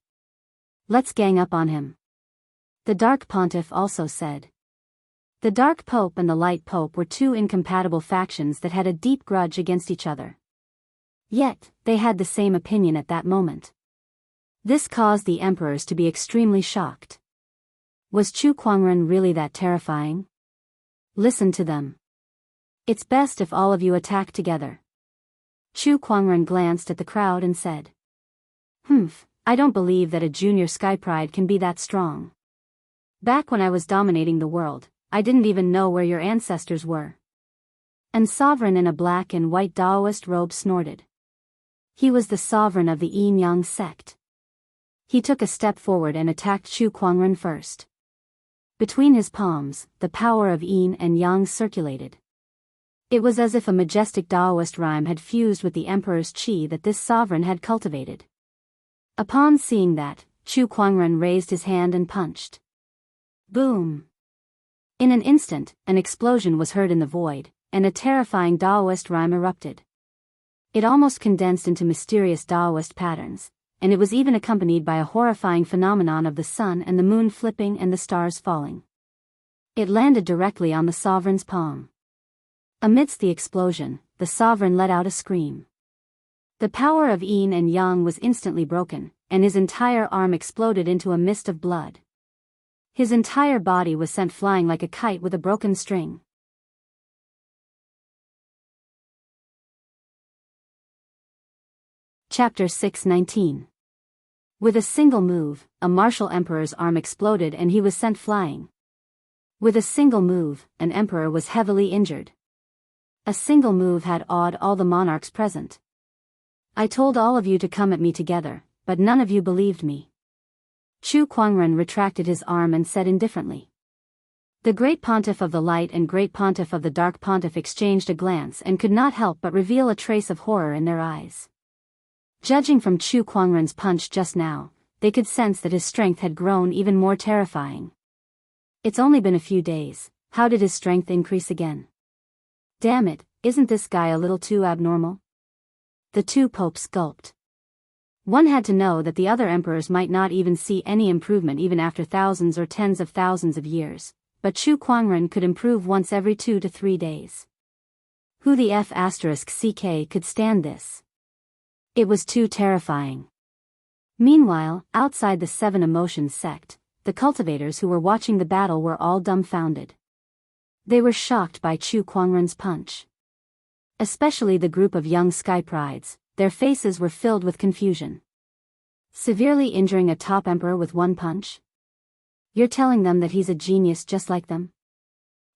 Let's gang up on him. The Dark Pontiff also said. The Dark Pope and the Light Pope were 2 incompatible factions that had a deep grudge against each other. Yet, they had the same opinion at that moment. This caused the emperors to be extremely shocked. Was Chu Kuangren really that terrifying? Listen to them. It's best if all of you attack together. Chu Kuangren glanced at the crowd and said. I don't believe that a junior sky pride can be that strong. Back when I was dominating the world, I didn't even know where your ancestors were. And sovereign in a black and white Daoist robe snorted. He was the sovereign of the Yin Yang sect. He took a step forward and attacked Chu Kuangren first. Between his palms, the power of Yin and Yang circulated. It was as if a majestic Daoist rhyme had fused with the emperor's qi that this sovereign had cultivated. Upon seeing that, Chu Kuangren raised his hand and punched. Boom! In an instant, an explosion was heard in the void, and a terrifying Daoist rhyme erupted. It almost condensed into mysterious Daoist patterns, and it was even accompanied by a horrifying phenomenon of the sun and the moon flipping and the stars falling. It landed directly on the sovereign's palm. Amidst the explosion, the sovereign let out a scream. The power of Yin and Yang was instantly broken, and his entire arm exploded into a mist of blood. His entire body was sent flying like a kite with a broken string. Chapter 619. With a single move, a martial emperor's arm exploded and he was sent flying. With a single move, an emperor was heavily injured. A single move had awed all the monarchs present. I told all of you to come at me together, but none of you believed me. Chu Kuangren retracted his arm and said indifferently. The Great Pontiff of the Light and Great Pontiff of the Dark Pontiff exchanged a glance and could not help but reveal a trace of horror in their eyes. Judging from Chu Kuangren's punch just now, they could sense that his strength had grown even more terrifying. It's only been a few days, how did his strength increase again? Damn it, isn't this guy a little too abnormal? The two popes gulped. One had to know that the other emperors might not even see any improvement even after thousands or tens of thousands of years, but Chu Kuangren could improve once every 2 to 3 days. Who the F***ck could stand this? It was too terrifying. Meanwhile, outside the Seven Emotions sect, the cultivators who were watching the battle were all dumbfounded. They were shocked by Chu Kuangren's punch. Especially the group of young sky prides, their faces were filled with confusion. Severely injuring a top emperor with one punch? You're telling them that he's a genius just like them?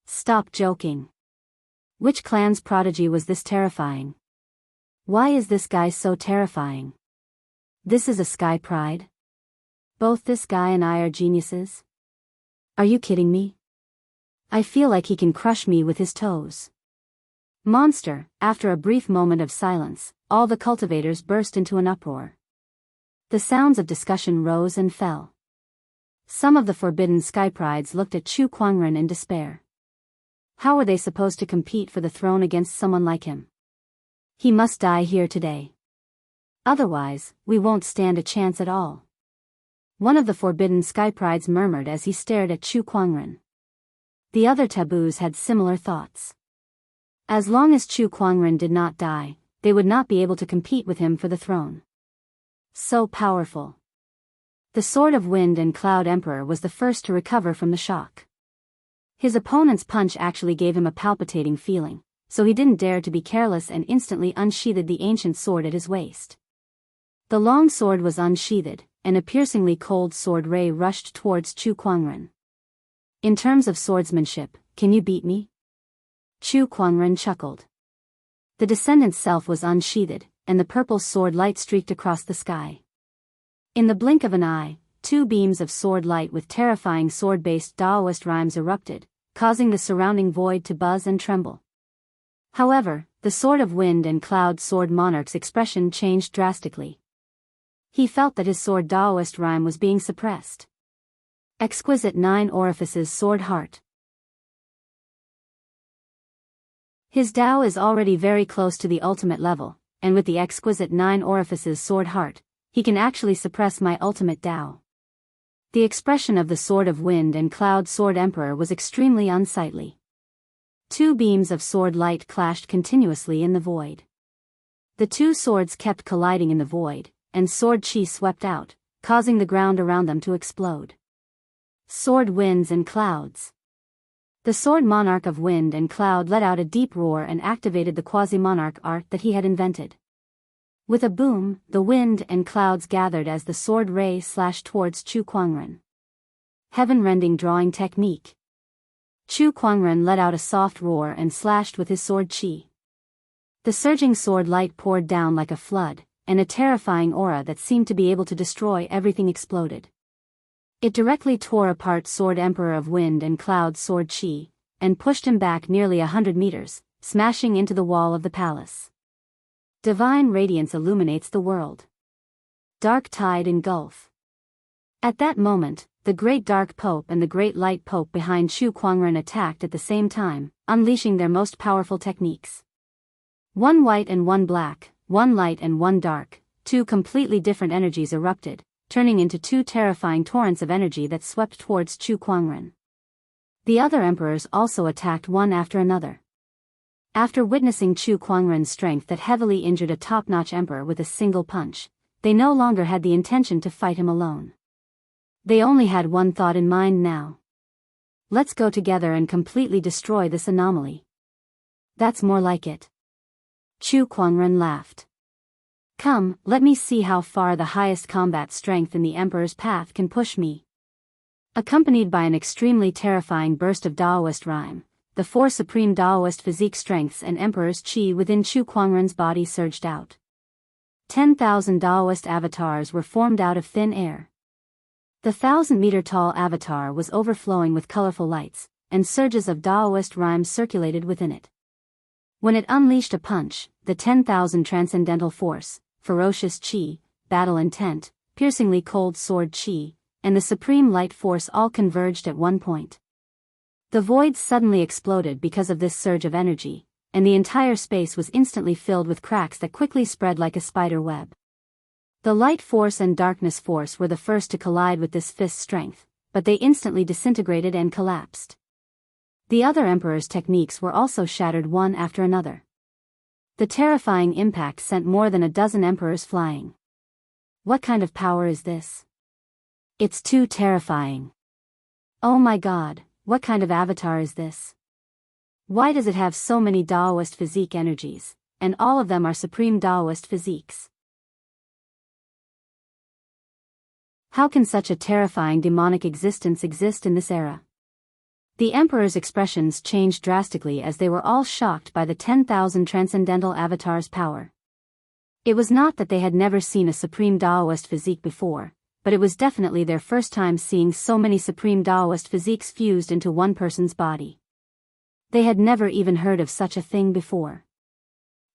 Stop joking. Which clan's prodigy was this terrifying? Why is this guy so terrifying? This is a sky pride? Both this guy and I are geniuses? Are you kidding me? I feel like he can crush me with his toes. Monster, after a brief moment of silence, all the cultivators burst into an uproar. The sounds of discussion rose and fell. Some of the forbidden sky prides looked at Chu Kuangren in despair. How were they supposed to compete for the throne against someone like him? He must die here today. Otherwise, we won't stand a chance at all. One of the forbidden sky prides murmured as he stared at Chu Kuangren. The other taboos had similar thoughts. As long as Chu Kuangren did not die, they would not be able to compete with him for the throne. So powerful. The Sword of Wind and Cloud Emperor was the first to recover from the shock. His opponent's punch actually gave him a palpitating feeling, so he didn't dare to be careless and instantly unsheathed the ancient sword at his waist. The long sword was unsheathed, and a piercingly cold sword ray rushed towards Chu Kuangren. In terms of swordsmanship, can you beat me? Chu Kuangren chuckled. The descendant's self was unsheathed, and the purple sword light streaked across the sky. In the blink of an eye, 2 beams of sword light with terrifying sword-based Daoist rhymes erupted, causing the surrounding void to buzz and tremble. However, the Sword of Wind and Cloud Sword Monarch's expression changed drastically. He felt that his sword Daoist rhyme was being suppressed. Exquisite 9 Orifices Sword Heart. His Dao is already very close to the ultimate level, and with the exquisite 9 Orifices Sword Heart, he can actually suppress my ultimate Dao. The expression of the Sword of Wind and Cloud Sword Emperor was extremely unsightly. 2 beams of sword light clashed continuously in the void. The 2 swords kept colliding in the void, and sword chi swept out, causing the ground around them to explode. Sword Winds and Clouds. The Sword Monarch of Wind and Cloud let out a deep roar and activated the quasi-monarch art that he had invented. With a boom, the wind and clouds gathered as the sword ray slashed towards Chu Kuangren. Heaven-rending drawing technique. Chu Kuangren let out a soft roar and slashed with his sword chi. The surging sword light poured down like a flood, and a terrifying aura that seemed to be able to destroy everything exploded. It directly tore apart Sword Emperor of Wind and Cloud Sword Chi, and pushed him back nearly 100 meters, smashing into the wall of the palace. Divine radiance illuminates the world. Dark tide engulf. At that moment, the Great Dark Pope and the Great Light Pope behind Chu Kuangren attacked at the same time, unleashing their most powerful techniques. 1 white and 1 black, 1 light and 1 dark, 2 completely different energies erupted, turning into 2 terrifying torrents of energy that swept towards Chu Kuangren. The other emperors also attacked one after another. After witnessing Chu Kuangren's strength that heavily injured a top-notch emperor with a single punch, they no longer had the intention to fight him alone. They only had one thought in mind now. Let's go together and completely destroy this anomaly. That's more like it. Chu Kuangren laughed. Come, let me see how far the highest combat strength in the Emperor's path can push me. Accompanied by an extremely terrifying burst of Daoist rhyme, the 4 supreme Daoist physique strengths and Emperor's chi within Chu Kuangren's body surged out. 10,000 Daoist avatars were formed out of thin air. The 1,000-meter-tall avatar was overflowing with colorful lights, and surges of Daoist rhymes circulated within it. When it unleashed a punch, the 10,000 transcendental force, ferocious chi, battle intent, piercingly cold sword chi, and the supreme light force all converged at one point. The void suddenly exploded because of this surge of energy, and the entire space was instantly filled with cracks that quickly spread like a spider web. The light force and darkness force were the first to collide with this fist's strength, but they instantly disintegrated and collapsed. The other emperor's techniques were also shattered one after another. The terrifying impact sent more than a dozen emperors flying. What kind of power is this? It's too terrifying. Oh my god, what kind of avatar is this? Why does it have so many Daoist physique energies, and all of them are supreme Daoist physiques? How can such a terrifying demonic existence exist in this era? The emperor's expressions changed drastically as they were all shocked by the 10,000 transcendental avatars' power. It was not that they had never seen a supreme Daoist physique before, but it was definitely their first time seeing so many supreme Daoist physiques fused into one person's body. They had never even heard of such a thing before.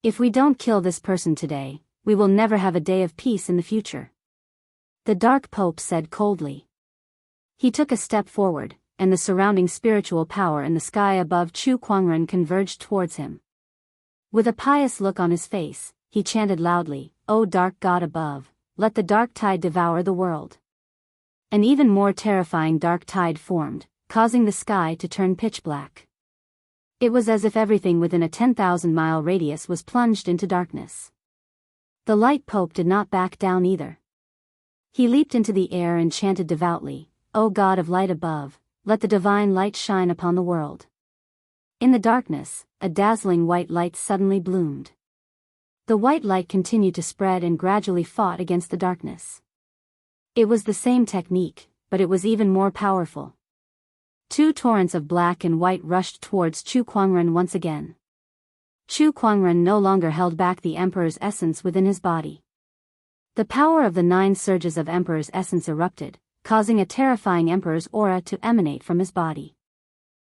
If we don't kill this person today, we will never have a day of peace in the future. The Dark Pope said coldly. He took a step forward, and the surrounding spiritual power in the sky above Chu Kuangren converged towards him. With a pious look on his face, he chanted loudly, "O dark god above, let the dark tide devour the world." An even more terrifying dark tide formed, causing the sky to turn pitch black. It was as if everything within a 10,000-mile radius was plunged into darkness. The light pope did not back down either. He leaped into the air and chanted devoutly, "O God of light above, let the divine light shine upon the world." In the darkness, a dazzling white light suddenly bloomed. The white light continued to spread and gradually fought against the darkness. It was the same technique, but it was even more powerful. Two torrents of black and white rushed towards Chu Kuangren once again. Chu Kuangren no longer held back the Emperor's essence within his body. The power of the 9 surges of Emperor's essence erupted, causing a terrifying Emperor's aura to emanate from his body.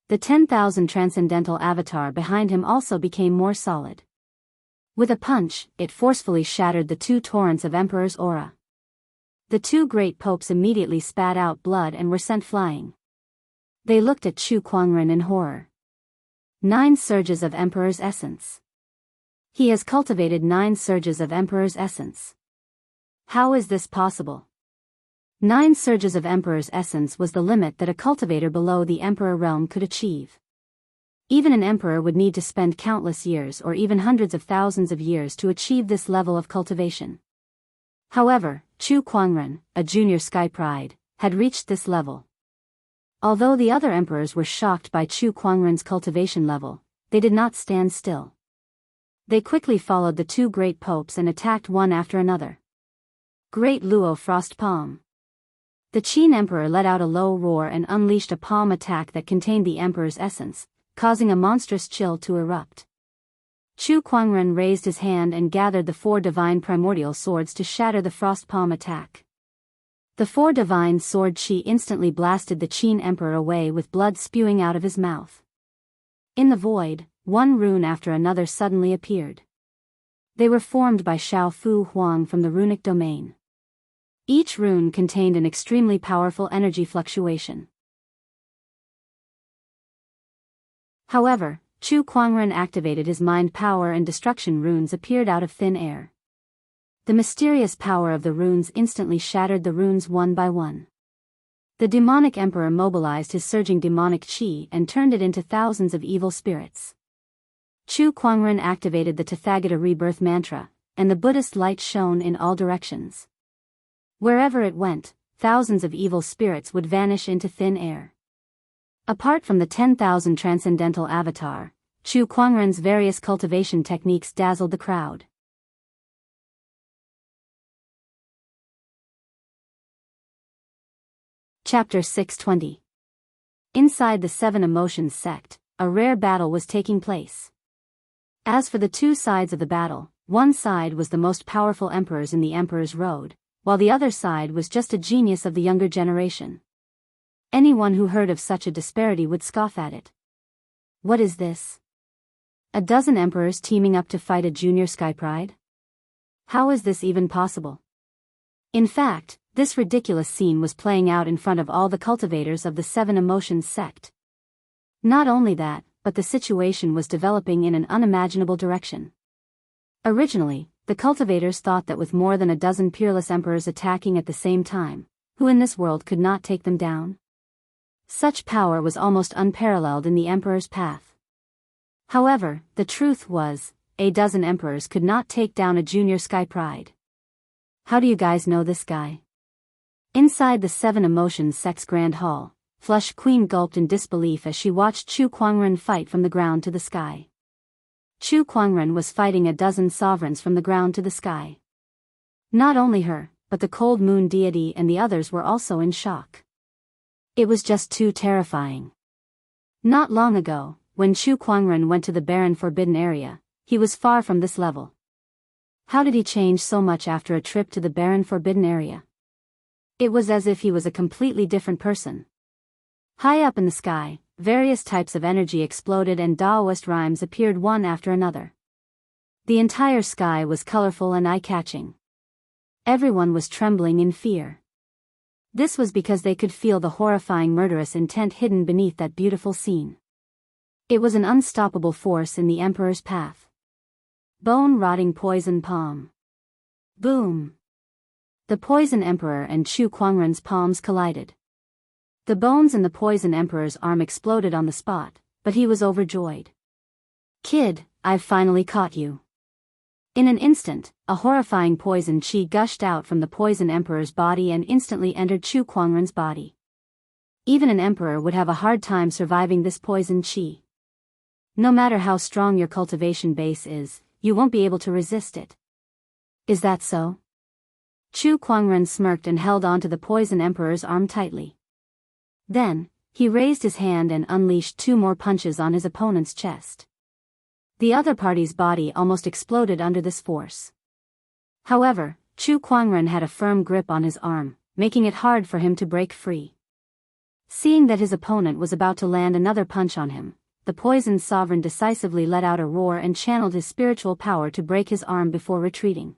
The 10,000 transcendental avatar behind him also became more solid. With a punch, it forcefully shattered the 2 torrents of Emperor's aura. The 2 great popes immediately spat out blood and were sent flying. They looked at Chu Kuangren in horror. 9 surges of Emperor's essence. He has cultivated 9 surges of Emperor's essence. How is this possible? 9 surges of Emperor's essence was the limit that a cultivator below the Emperor realm could achieve. Even an emperor would need to spend countless years or even hundreds of thousands of years to achieve this level of cultivation. However, Chu Kuangren, a junior Sky Pride, had reached this level. Although the other emperors were shocked by Chu Kuangren's cultivation level, they did not stand still. They quickly followed the 2 great popes and attacked one after another. Great Luo Frost Palm. The Qin Emperor let out a low roar and unleashed a palm attack that contained the Emperor's essence, causing a monstrous chill to erupt. Chu Kuangren raised his hand and gathered the 4 divine primordial swords to shatter the frost palm attack. The 4 divine sword chi instantly blasted the Qin Emperor away with blood spewing out of his mouth. In the void, one rune after another suddenly appeared. They were formed by Xiao Fu Huang from the runic domain. Each rune contained an extremely powerful energy fluctuation. However, Chu Kuangren activated his mind power and destruction runes appeared out of thin air. The mysterious power of the runes instantly shattered the runes one by one. The demonic emperor mobilized his surging demonic chi and turned it into thousands of evil spirits. Chu Kuangren activated the Tathagata rebirth mantra, and the Buddhist light shone in all directions. Wherever it went, thousands of evil spirits would vanish into thin air. Apart from the 10,000 transcendental avatar, Chu Kuangren's various cultivation techniques dazzled the crowd. Chapter 620. Inside the 7 Emotions sect, a rare battle was taking place. As for the 2 sides of the battle, One side was the most powerful emperors in the Emperor's Road, while the other side was just a genius of the younger generation. Anyone who heard of such a disparity would scoff at it. What is this? A dozen emperors teaming up to fight a junior Sky Pride? How is this even possible? In fact, this ridiculous scene was playing out in front of all the cultivators of the Seven Emotions sect. Not only that, but the situation was developing in an unimaginable direction. Originally, the cultivators thought that with more than a dozen peerless emperors attacking at the same time, who in this world could not take them down? Such power was almost unparalleled in the emperor's path. However, the truth was, a dozen emperors could not take down a junior Sky Pride. How do you guys know this guy? Inside the Seven Emotions sect's Grand Hall, Flush Queen gulped in disbelief as she watched Chu Kuangren fight from the ground to the sky. Chu Kuangren was fighting a dozen sovereigns from the ground to the sky. Not only her, but the cold moon deity and the others were also in shock. It was just too terrifying. Not long ago, when Chu Kuangren went to the barren forbidden area, he was far from this level. How did he change so much after a trip to the barren forbidden area? It was as if he was a completely different person. High up in the sky, various types of energy exploded and Daoist rhymes appeared one after another. The entire sky was colorful and eye-catching. Everyone was trembling in fear. This was because they could feel the horrifying murderous intent hidden beneath that beautiful scene. It was an unstoppable force in the Emperor's path. Bone-rotting poison palm. Boom! The Poison Emperor and Chu Kuangren's palms collided. The bones in the Poison Emperor's arm exploded on the spot, but he was overjoyed. Kid, I've finally caught you. In an instant, a horrifying poison chi gushed out from the Poison Emperor's body and instantly entered Chu Kuangren's body. Even an emperor would have a hard time surviving this poison chi. No matter how strong your cultivation base is, you won't be able to resist it. Is that so? Chu Kuangren smirked and held onto the Poison Emperor's arm tightly. Then, he raised his hand and unleashed 2 more punches on his opponent's chest. The other party's body almost exploded under this force. However, Chu Kuangren had a firm grip on his arm, making it hard for him to break free. Seeing that his opponent was about to land another punch on him, the poisoned sovereign decisively let out a roar and channeled his spiritual power to break his arm before retreating.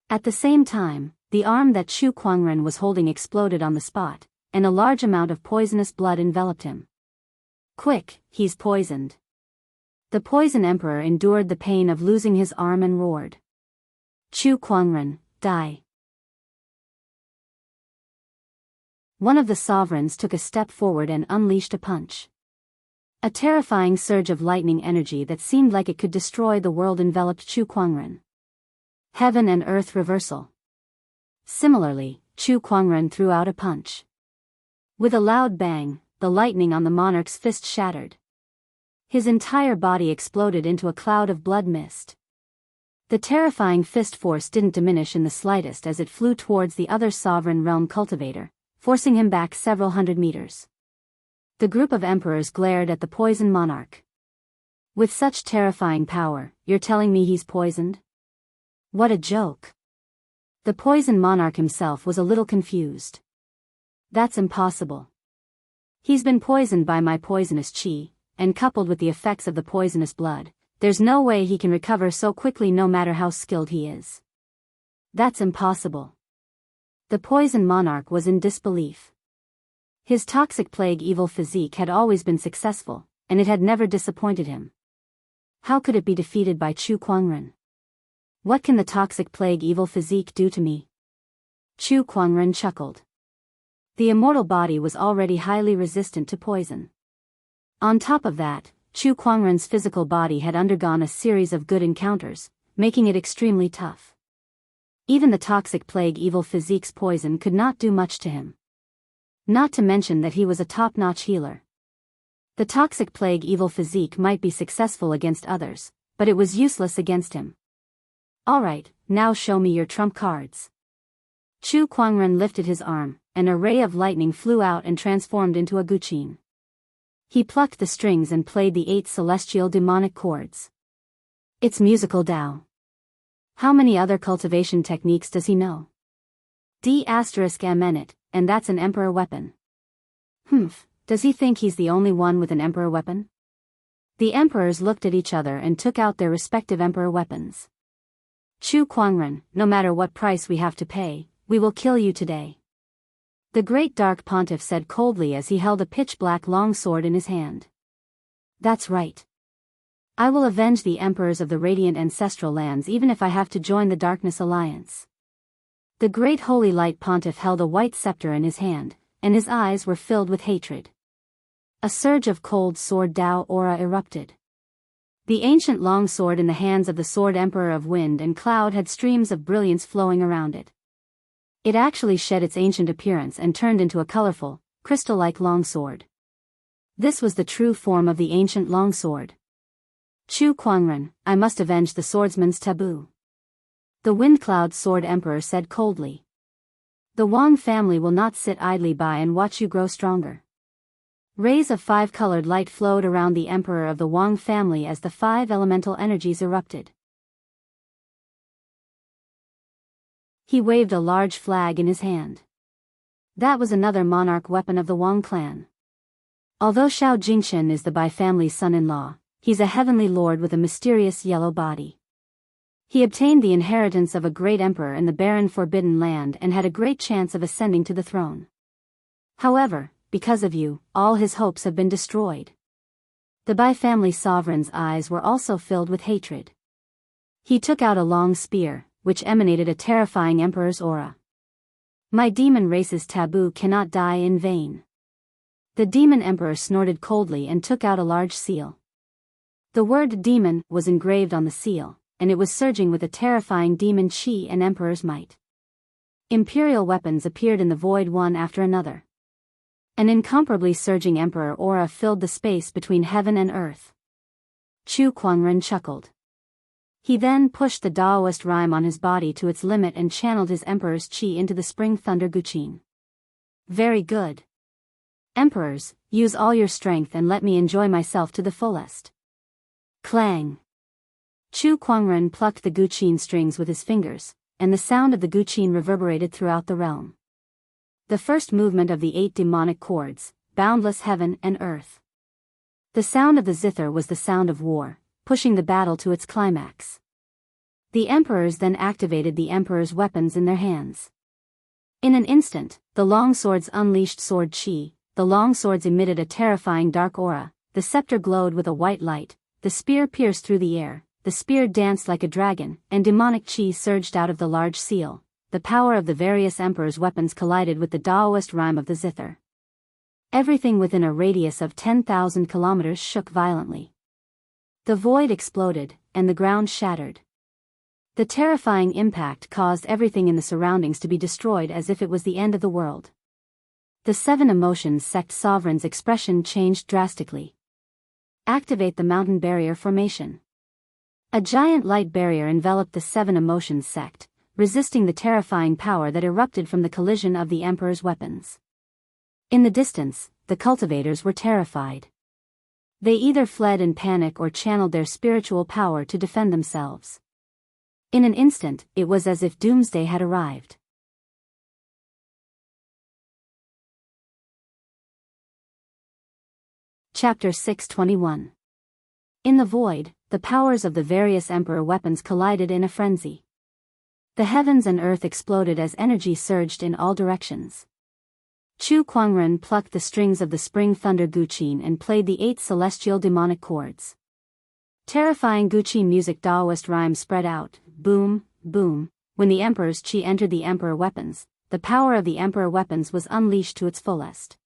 At the same time, the arm that Chu Kuangren was holding exploded on the spot, and a large amount of poisonous blood enveloped him. Quick, he's poisoned. The Poison Emperor endured the pain of losing his arm and roared. Chu Kuangren, die. One of the sovereigns took a step forward and unleashed a punch. A terrifying surge of lightning energy that seemed like it could destroy the world enveloped Chu Kuangren. Heaven and earth reversal. Similarly, Chu Kuangren threw out a punch. With a loud bang, the lightning on the monarch's fist shattered. His entire body exploded into a cloud of blood mist. The terrifying fist force didn't diminish in the slightest as it flew towards the other sovereign realm cultivator, forcing him back several hundred meters. The group of emperors glared at the poison monarch. With such terrifying power, you're telling me he's poisoned? What a joke. The poison monarch himself was a little confused. That's impossible. He's been poisoned by my poisonous chi, and coupled with the effects of the poisonous blood, there's no way he can recover so quickly no matter how skilled he is. That's impossible. The poison monarch was in disbelief. His toxic plague evil physique had always been successful, and it had never disappointed him. How could it be defeated by Chu Kuangren? What can the toxic plague evil physique do to me? Chu Kuangren chuckled. The immortal body was already highly resistant to poison. On top of that, Chu Kuangren's physical body had undergone a series of good encounters, making it extremely tough. Even the toxic plague evil physique's poison could not do much to him. Not to mention that he was a top-notch healer. The toxic plague evil physique might be successful against others, but it was useless against him. Alright, now show me your trump cards. Chu Kuangren lifted his arm, an array of lightning flew out and transformed into a guqin. He plucked the strings and played the 8 celestial demonic chords. It's musical Dao. How many other cultivation techniques does he know? D***, and that's an emperor weapon. Humph, does he think he's the only one with an emperor weapon? The emperors looked at each other and took out their respective emperor weapons. Chu Kuangren, no matter what price we have to pay, we will kill you today. The great dark pontiff said coldly as he held a pitch-black long sword in his hand. That's right. I will avenge the emperors of the radiant ancestral lands even if I have to join the Darkness Alliance. The great holy light pontiff held a white scepter in his hand, and his eyes were filled with hatred. A surge of cold sword Dao aura erupted. The ancient long sword in the hands of the sword emperor of wind and cloud had streams of brilliance flowing around it. It actually shed its ancient appearance and turned into a colorful, crystal-like longsword. This was the true form of the ancient longsword. Chu Kuangren, I must avenge the swordsman's taboo. The Windcloud Sword Emperor said coldly. The Wang family will not sit idly by and watch you grow stronger. Rays of five-colored light flowed around the emperor of the Wang family as the five elemental energies erupted. He waved a large flag in his hand. That was another monarch weapon of the Wang clan. Although Xiao Jingchen is the Bai family's son-in-law, he's a heavenly lord with a mysterious yellow body. He obtained the inheritance of a great emperor in the barren forbidden land and had a great chance of ascending to the throne. However, because of you, all his hopes have been destroyed. The Bai family sovereign's eyes were also filled with hatred. He took out a long spear, which emanated a terrifying emperor's aura. My demon race's taboo cannot die in vain. The demon emperor snorted coldly and took out a large seal. The word demon was engraved on the seal, and it was surging with a terrifying demon chi and emperor's might. Imperial weapons appeared in the void one after another. An incomparably surging emperor aura filled the space between heaven and earth. Chu Kuangren chuckled. He then pushed the Daoist rhyme on his body to its limit and channeled his emperor's chi into the spring thunder guqin. Very good. Emperors, use all your strength and let me enjoy myself to the fullest. Clang. Chu Kuangren plucked the guqin strings with his fingers, and the sound of the guqin reverberated throughout the realm. The first movement of the 8 demonic chords, boundless heaven and earth. The sound of the zither was the sound of war, pushing the battle to its climax. The emperors then activated the emperor's weapons in their hands. In an instant, the longswords unleashed sword chi, the longswords emitted a terrifying dark aura, the scepter glowed with a white light, the spear pierced through the air, the spear danced like a dragon, and demonic chi surged out of the large seal. The power of the various emperors' weapons collided with the Daoist rhyme of the zither. Everything within a radius of 10,000 kilometers shook violently. The void exploded, and the ground shattered. The terrifying impact caused everything in the surroundings to be destroyed as if it was the end of the world. The 7 emotions sect sovereign's expression changed drastically. Activate the mountain barrier formation. A giant light barrier enveloped the 7 emotions sect, resisting the terrifying power that erupted from the collision of the emperor's weapons. In the distance, the cultivators were terrified. They either fled in panic or channeled their spiritual power to defend themselves. In an instant, it was as if doomsday had arrived. Chapter 621. In the void, the powers of the various emperor weapons collided in a frenzy. The heavens and earth exploded as energy surged in all directions. Chu Kuangren plucked the strings of the spring thunder guqin and played the 8 celestial demonic chords. Terrifying guqin music Daoist rhyme spread out, boom, boom. When the emperor's chi entered the emperor weapons, the power of the emperor weapons was unleashed to its fullest.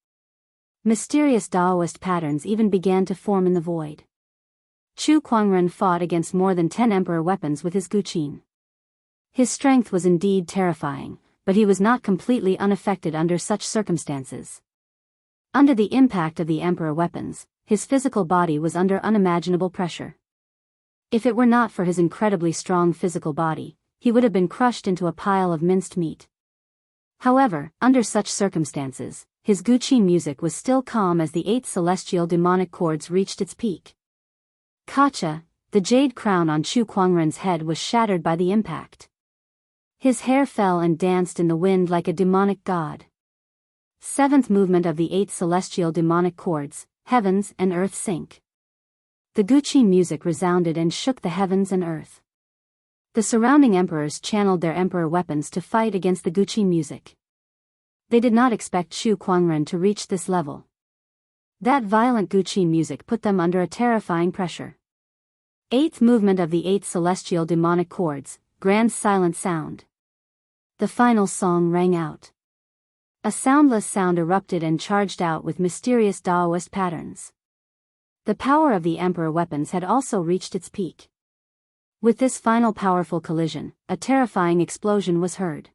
Mysterious Daoist patterns even began to form in the void. Chu Kuangren fought against more than 10 emperor weapons with his guqin. His strength was indeed terrifying, but he was not completely unaffected under such circumstances. Under the impact of the emperor weapons, his physical body was under unimaginable pressure. If it were not for his incredibly strong physical body, he would have been crushed into a pile of minced meat. However, under such circumstances, his guqin music was still calm as the 8 celestial demonic chords reached its peak. Kacha, the jade crown on Chu Kuangren's head was shattered by the impact. His hair fell and danced in the wind like a demonic god. Seventh movement of the 8 celestial demonic chords, heavens and earth sync. The Guqi music resounded and shook the heavens and earth. The surrounding emperors channeled their emperor weapons to fight against the Guqi music. They did not expect Chu Kuangren to reach this level. That violent Guqi music put them under a terrifying pressure. Eighth movement of the 8 celestial demonic chords, grand silent sound. The final song rang out. A soundless sound erupted and charged out with mysterious Daoist patterns. The power of the emperor weapons had also reached its peak. With this final powerful collision, a terrifying explosion was heard.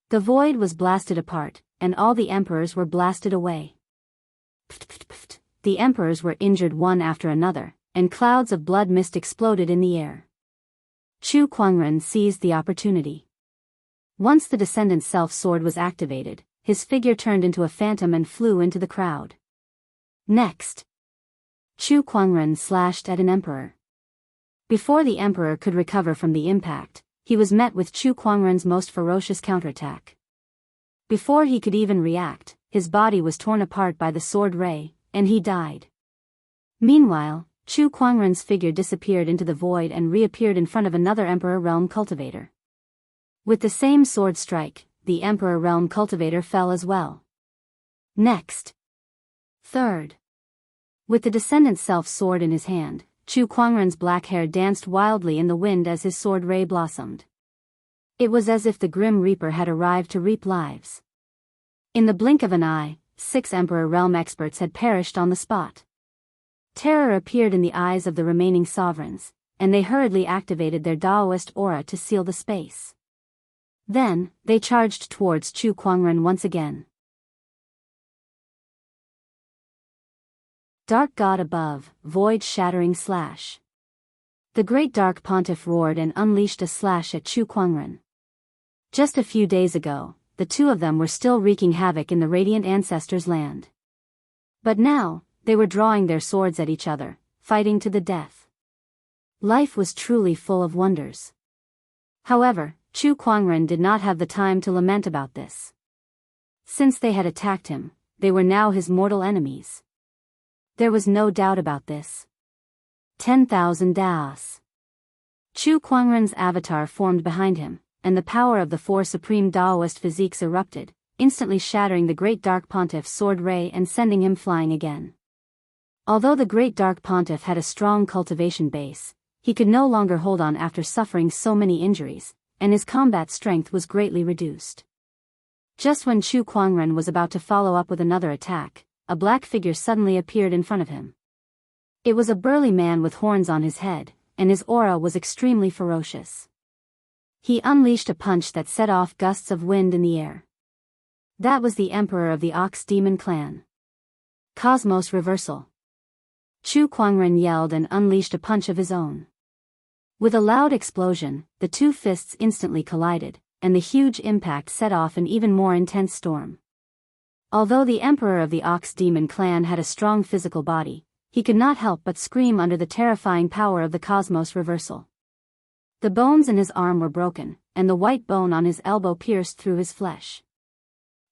The void was blasted apart, and all the emperors were blasted away. The emperors were injured one after another, and clouds of blood mist exploded in the air. Chu Kuangren seized the opportunity. Once the Descendant Self-Sword was activated, his figure turned into a phantom and flew into the crowd. Next, Chu Kuangren slashed at an emperor. Before the emperor could recover from the impact, he was met with Chu Kuangren's most ferocious counterattack. Before he could even react, his body was torn apart by the sword ray, and he died. Meanwhile, Chu Kuangren's figure disappeared into the void and reappeared in front of another Emperor Realm Cultivator. With the same sword strike, the Emperor Realm Cultivator fell as well. Next. Third. With the Descendant Self-Sword in his hand, Chu Kuangren's black hair danced wildly in the wind as his sword ray blossomed. It was as if the Grim Reaper had arrived to reap lives. In the blink of an eye, 6 Emperor Realm experts had perished on the spot. Terror appeared in the eyes of the remaining sovereigns, and they hurriedly activated their Daoist aura to seal the space. Then, they charged towards Chu Kuangren once again. Dark God above, void-shattering slash. The great Dark Pontiff roared and unleashed a slash at Chu Kuangren. Just a few days ago, the two of them were still wreaking havoc in the Radiant Ancestors' land. But now, they were drawing their swords at each other, fighting to the death. Life was truly full of wonders. However, Chu Kuangren did not have the time to lament about this. Since they had attacked him, they were now his mortal enemies. There was no doubt about this. 10,000 Daos. Chu Kuangren's avatar formed behind him, and the power of the 4 supreme Daoist physiques erupted, instantly shattering the great Dark Pontiff's sword ray and sending him flying again. Although the great Dark Pontiff had a strong cultivation base, he could no longer hold on after suffering so many injuries, and his combat strength was greatly reduced. Just when Chu Kuangren was about to follow up with another attack, a black figure suddenly appeared in front of him. It was a burly man with horns on his head, and his aura was extremely ferocious. He unleashed a punch that set off gusts of wind in the air. That was the Emperor of the Ox Demon Clan. Cosmos Reversal. Chu Kuangren yelled and unleashed a punch of his own. With a loud explosion, the two fists instantly collided, and the huge impact set off an even more intense storm. Although the Emperor of the Ox Demon Clan had a strong physical body, he could not help but scream under the terrifying power of the Cosmos Reversal. The bones in his arm were broken, and the white bone on his elbow pierced through his flesh.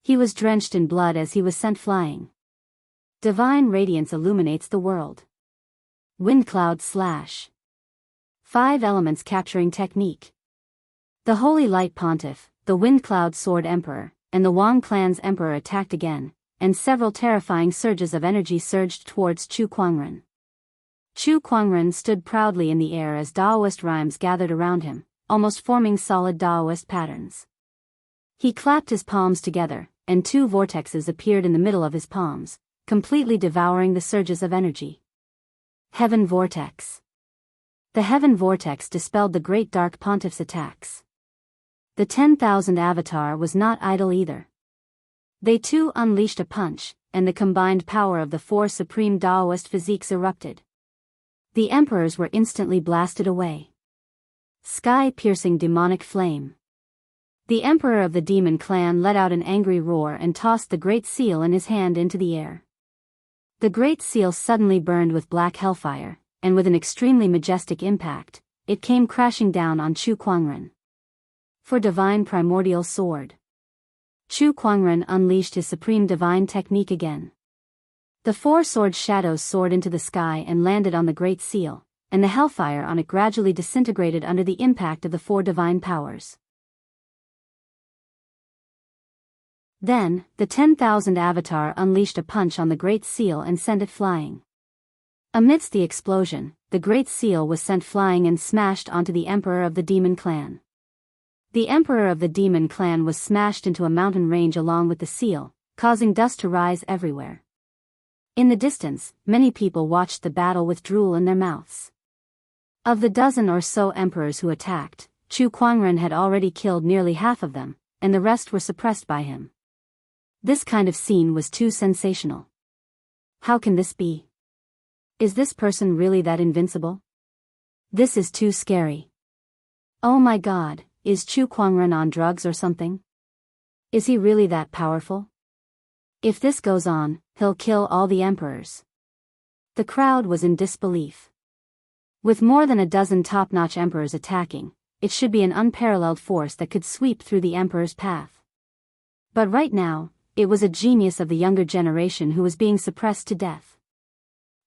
He was drenched in blood as he was sent flying. Divine radiance illuminates the world. Wind Cloud Slash. 5 elements capturing technique. The Holy Light Pontiff, the Wind Cloud Sword Emperor, and the Wang Clan's Emperor attacked again, and several terrifying surges of energy surged towards Chu Kuangren. Chu Kuangren stood proudly in the air as Daoist rhymes gathered around him, almost forming solid Daoist patterns. He clapped his palms together, and 2 vortexes appeared in the middle of his palms, completely devouring the surges of energy. Heaven Vortex. The Heaven Vortex dispelled the great Dark Pontiff's attacks. The 10,000 Avatar was not idle either. They too unleashed a punch, and the combined power of the 4 supreme Daoist physiques erupted. The emperors were instantly blasted away. Sky-piercing demonic flame. The Emperor of the Demon Clan let out an angry roar and tossed the Great Seal in his hand into the air. The Great Seal suddenly burned with black hellfire, and with an extremely majestic impact, it came crashing down on Chu Kuangren. For divine primordial sword. Chu Kuangren unleashed his supreme divine technique again. The four-sword shadows soared into the sky and landed on the Great Seal, and the hellfire on it gradually disintegrated under the impact of the four divine powers. Then, the 10,000 Avatar unleashed a punch on the Great Seal and sent it flying. Amidst the explosion, the Great Seal was sent flying and smashed onto the Emperor of the Demon Clan. The Emperor of the Demon Clan was smashed into a mountain range along with the seal, causing dust to rise everywhere. In the distance, many people watched the battle with drool in their mouths. Of the dozen or so emperors who attacked, Chu Kuangren had already killed nearly half of them, and the rest were suppressed by him. This kind of scene was too sensational. How can this be? Is this person really that invincible? This is too scary. Oh my god, is Chu Kuangren on drugs or something? Is he really that powerful? If this goes on, he'll kill all the emperors. The crowd was in disbelief. With more than a dozen top-notch emperors attacking, it should be an unparalleled force that could sweep through the emperor's path. But right now, it was a genius of the younger generation who was being suppressed to death.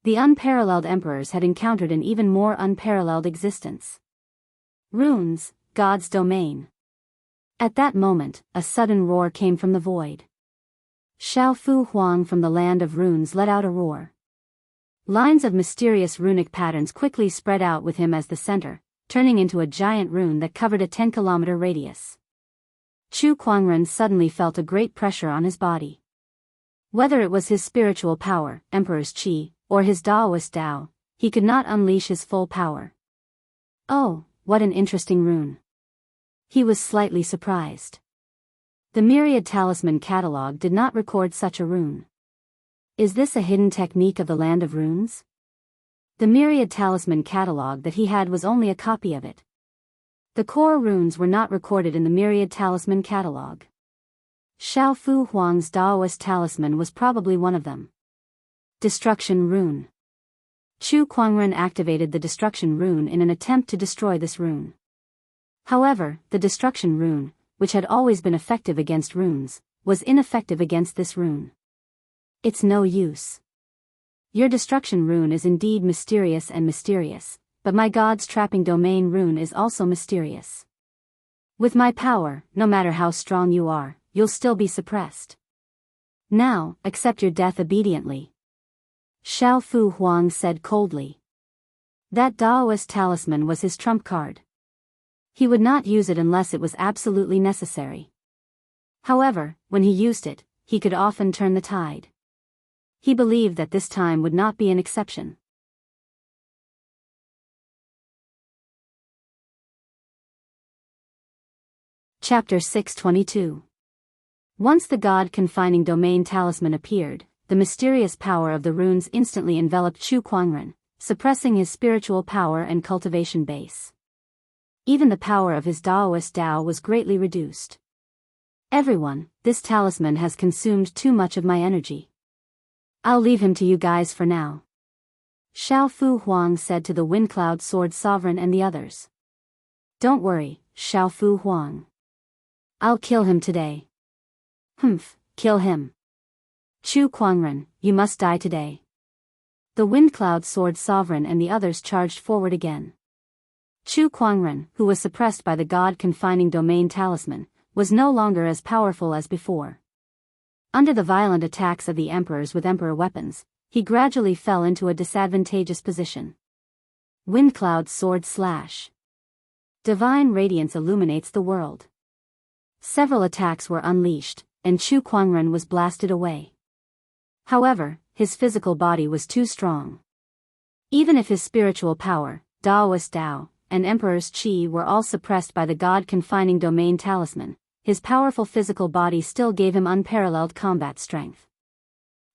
The unparalleled emperors had encountered an even more unparalleled existence. Runes, God's domain. At that moment, a sudden roar came from the void. Xiao Fu Huang from the land of runes let out a roar. Lines of mysterious runic patterns quickly spread out with him as the center, turning into a giant rune that covered a 10-kilometer radius. Chu Kuangren suddenly felt a great pressure on his body. Whether it was his spiritual power, Emperor's Qi, or his Daoist Dao, he could not unleash his full power. Oh, what an interesting rune. He was slightly surprised. The Myriad Talisman catalog did not record such a rune. Is this a hidden technique of the Land of Runes? The Myriad Talisman catalog that he had was only a copy of it. The core runes were not recorded in the Myriad Talisman catalog. Xiao Fu Huang's Daoist talisman was probably one of them. Destruction Rune. Chu Kuangren activated the Destruction Rune in an attempt to destroy this rune. However, the Destruction Rune, which had always been effective against runes, was ineffective against this rune. It's no use. Your Destruction Rune is indeed mysterious, but my God's trapping domain rune is also mysterious. With my power, no matter how strong you are, you'll still be suppressed. Now, accept your death obediently. Xiao Fu Huang said coldly. That Daoist talisman was his trump card. He would not use it unless it was absolutely necessary. However, when he used it, he could often turn the tide. He believed that this time would not be an exception. Chapter 622. Once the God-confining domain talisman appeared, the mysterious power of the runes instantly enveloped Chu Kuangren, suppressing his spiritual power and cultivation base. Even the power of his Daoist Dao was greatly reduced. Everyone, this talisman has consumed too much of my energy. I'll leave him to you guys for now. Xiao Fu Huang said to the Windcloud Sword Sovereign and the others. Don't worry, Xiao Fu Huang. I'll kill him today. Humph, kill him. Chu Kuangren, you must die today. The Windcloud Sword Sovereign and the others charged forward again. Chu Kuangren, who was suppressed by the God-confining domain talisman, was no longer as powerful as before. Under the violent attacks of the emperors with emperor weapons, he gradually fell into a disadvantageous position. Windcloud Sword Slash. Divine radiance illuminates the world. Several attacks were unleashed, and Chu Kuangren was blasted away. However, his physical body was too strong. Even if his spiritual power, Daoist Dao, and Emperor's Qi were all suppressed by the God-confining domain talisman, his powerful physical body still gave him unparalleled combat strength.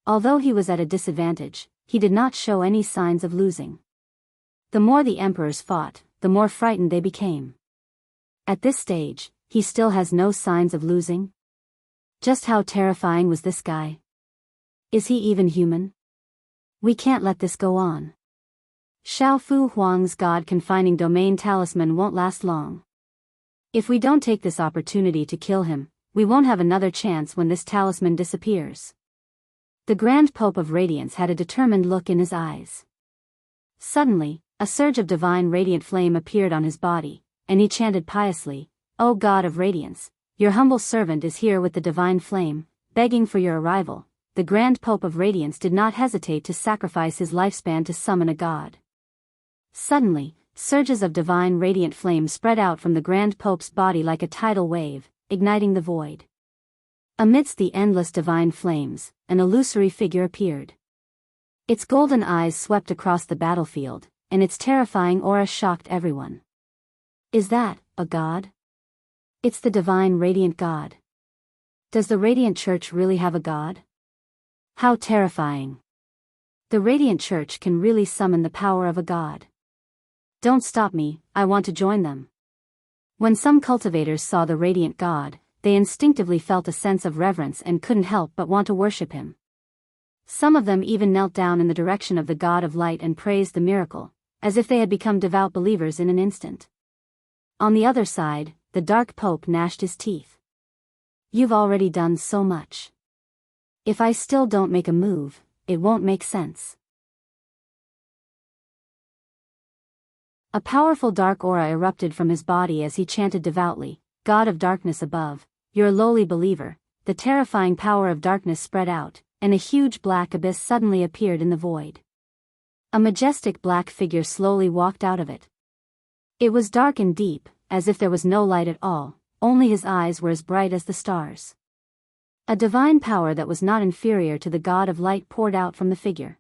Although he was at a disadvantage, he did not show any signs of losing. The more the emperors fought, the more frightened they became. At this stage, he still has no signs of losing? Just how terrifying was this guy? Is he even human? We can't let this go on. Xiao Fu Huang's God-confining domain talisman won't last long. If we don't take this opportunity to kill him, we won't have another chance when this talisman disappears. The Grand Pope of Radiance had a determined look in his eyes. Suddenly, a surge of divine radiant flame appeared on his body, and he chanted piously, "O God of Radiance, your humble servant is here with the divine flame, begging for your arrival." The Grand Pope of Radiance did not hesitate to sacrifice his lifespan to summon a god. Suddenly, surges of divine radiant flame spread out from the Grand Pope's body like a tidal wave, igniting the void. Amidst the endless divine flames, an illusory figure appeared. Its golden eyes swept across the battlefield, and its terrifying aura shocked everyone. Is that a god? It's the divine radiant god. Does the Radiant Church really have a god? How terrifying. The Radiant Church can really summon the power of a god. Don't stop me, I want to join them. When some cultivators saw the radiant god, they instinctively felt a sense of reverence and couldn't help but want to worship him. Some of them even knelt down in the direction of the God of Light and praised the miracle, as if they had become devout believers in an instant. On the other side, the Dark Pope gnashed his teeth. You've already done so much. If I still don't make a move, it won't make sense. A powerful dark aura erupted from his body as he chanted devoutly, God of darkness above, you're a lowly believer. The terrifying power of darkness spread out, and a huge black abyss suddenly appeared in the void. A majestic black figure slowly walked out of it. It was dark and deep, as if there was no light at all, only his eyes were as bright as the stars. A divine power that was not inferior to the God of Light poured out from the figure.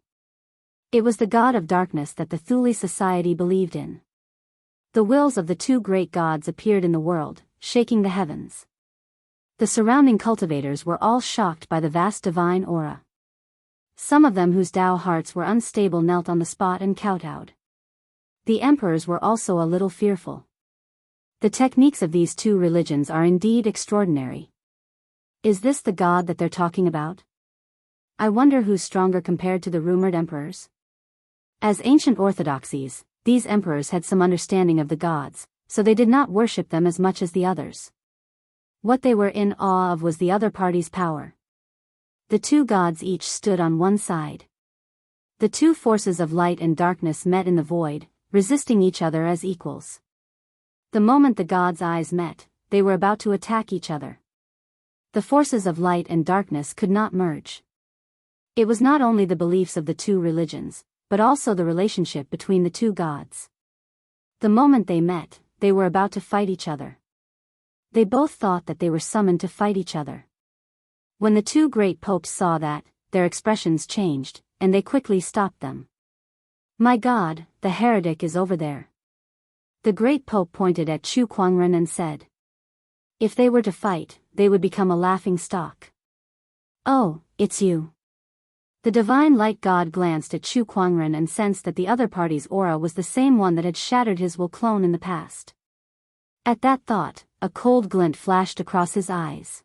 It was the God of Darkness that the Thule society believed in. The wills of the two great gods appeared in the world, shaking the heavens. The surrounding cultivators were all shocked by the vast divine aura. Some of them whose Tao hearts were unstable knelt on the spot and kowtowed. The emperors were also a little fearful. The techniques of these two religions are indeed extraordinary. Is this the god that they're talking about? I wonder who's stronger compared to the rumored emperors? As ancient orthodoxies, these emperors had some understanding of the gods, so they did not worship them as much as the others. What they were in awe of was the other party's power. The two gods each stood on one side. The two forces of light and darkness met in the void, resisting each other as equals. The moment the gods' eyes met, they were about to attack each other. The forces of light and darkness could not merge. It was not only the beliefs of the two religions, but also the relationship between the two gods. The moment they met, they were about to fight each other. They both thought that they were summoned to fight each other. When the two great popes saw that, their expressions changed, and they quickly stopped them. My God, the heretic is over there. The great pope pointed at Chu Kuangren and said, if they were to fight, they would become a laughing stock. Oh, it's you. The divine light god glanced at Chu Kuangren and sensed that the other party's aura was the same one that had shattered his will clone in the past. At that thought, a cold glint flashed across his eyes.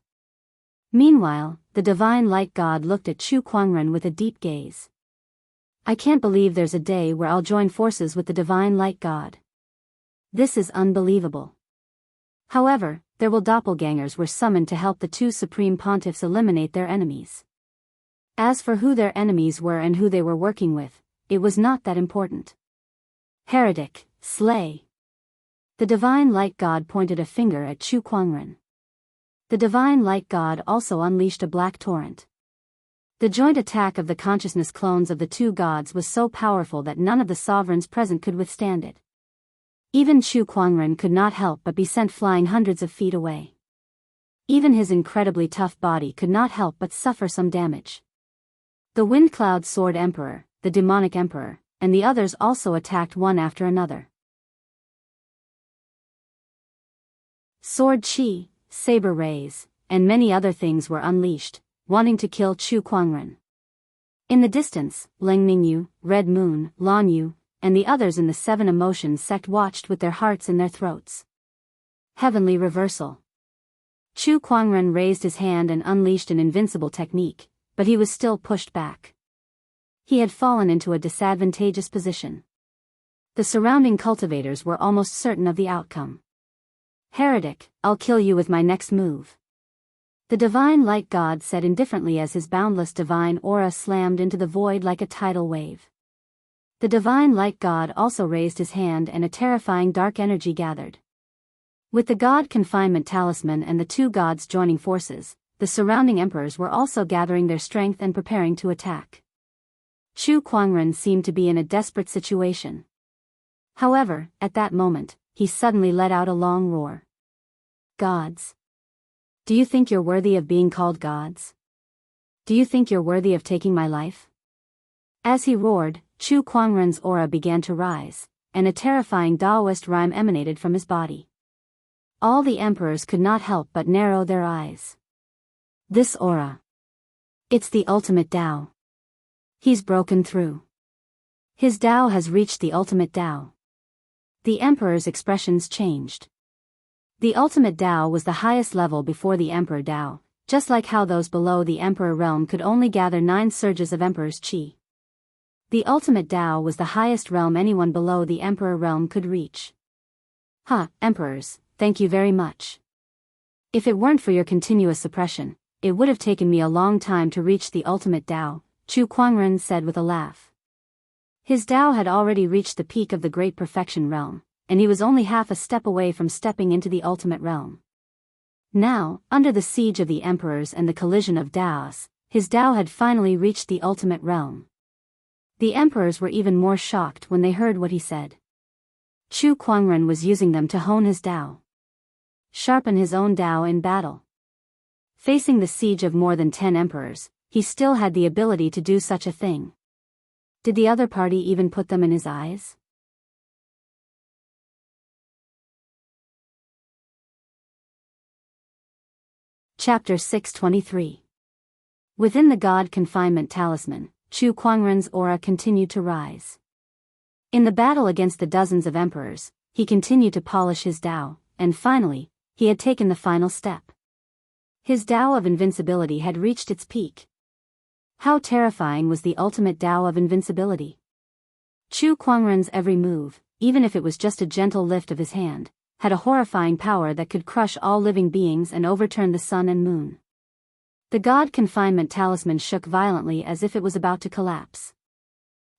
Meanwhile, the divine light god looked at Chu Kuangren with a deep gaze. I can't believe there's a day where I'll join forces with the divine light god. This is unbelievable. However, their doppelgangers were summoned to help the two supreme pontiffs eliminate their enemies. As for who their enemies were and who they were working with, it was not that important. Heretic, slay. The divine light god pointed a finger at Chu Kuangren. The divine light god also unleashed a black torrent. The joint attack of the consciousness clones of the two gods was so powerful that none of the sovereigns present could withstand it. Even Chu Kuangren could not help but be sent flying hundreds of feet away. Even his incredibly tough body could not help but suffer some damage. The Wind Cloud Sword Emperor, the Demonic Emperor, and the others also attacked one after another. Sword Chi, saber rays, and many other things were unleashed, wanting to kill Chu Kuangren. In the distance, Leng Mingyu, Red Moon, Lan Yu, and the others in the Seven Emotions sect watched with their hearts in their throats. Heavenly Reversal. Chu Kuangren raised his hand and unleashed an invincible technique, but he was still pushed back. He had fallen into a disadvantageous position. The surrounding cultivators were almost certain of the outcome. Heretic, I'll kill you with my next move. The divine light god said indifferently as his boundless divine aura slammed into the void like a tidal wave. The divine light god also raised his hand and a terrifying dark energy gathered. With the god confinement talisman and the two gods joining forces, the surrounding emperors were also gathering their strength and preparing to attack. Chu Kuangren seemed to be in a desperate situation. However, at that moment, he suddenly let out a long roar. Gods! Do you think you're worthy of being called gods? Do you think you're worthy of taking my life? As he roared, Chu Kuangren's aura began to rise, and a terrifying Daoist rhyme emanated from his body. All the emperors could not help but narrow their eyes. This aura. It's the ultimate Dao. He's broken through. His Dao has reached the ultimate Dao. The emperor's expressions changed. The ultimate Dao was the highest level before the Emperor Dao, just like how those below the Emperor realm could only gather 9 surges of Emperor's Qi. The ultimate Dao was the highest realm anyone below the Emperor realm could reach. Emperors, thank you very much. If it weren't for your continuous suppression, it would have taken me a long time to reach the ultimate Dao, Chu Kuangren said with a laugh. His Dao had already reached the peak of the Great Perfection realm, and he was only half a step away from stepping into the ultimate realm. Now, under the siege of the emperors and the collision of Daos, his Dao had finally reached the ultimate realm. The emperors were even more shocked when they heard what he said. Chu Kuangren was using them to hone his Dao. Sharpen his own Dao in battle. Facing the siege of more than 10 emperors, he still had the ability to do such a thing. Did the other party even put them in his eyes? Chapter 623. Within the God Confinement Talisman, Chu Kuangren's aura continued to rise. In the battle against the dozens of emperors, he continued to polish his Dao, and finally, he had taken the final step. His Dao of invincibility had reached its peak. How terrifying was the ultimate Dao of invincibility? Chu Kuangren's every move, even if it was just a gentle lift of his hand, had a horrifying power that could crush all living beings and overturn the sun and moon. The God Confinement Talisman shook violently as if it was about to collapse.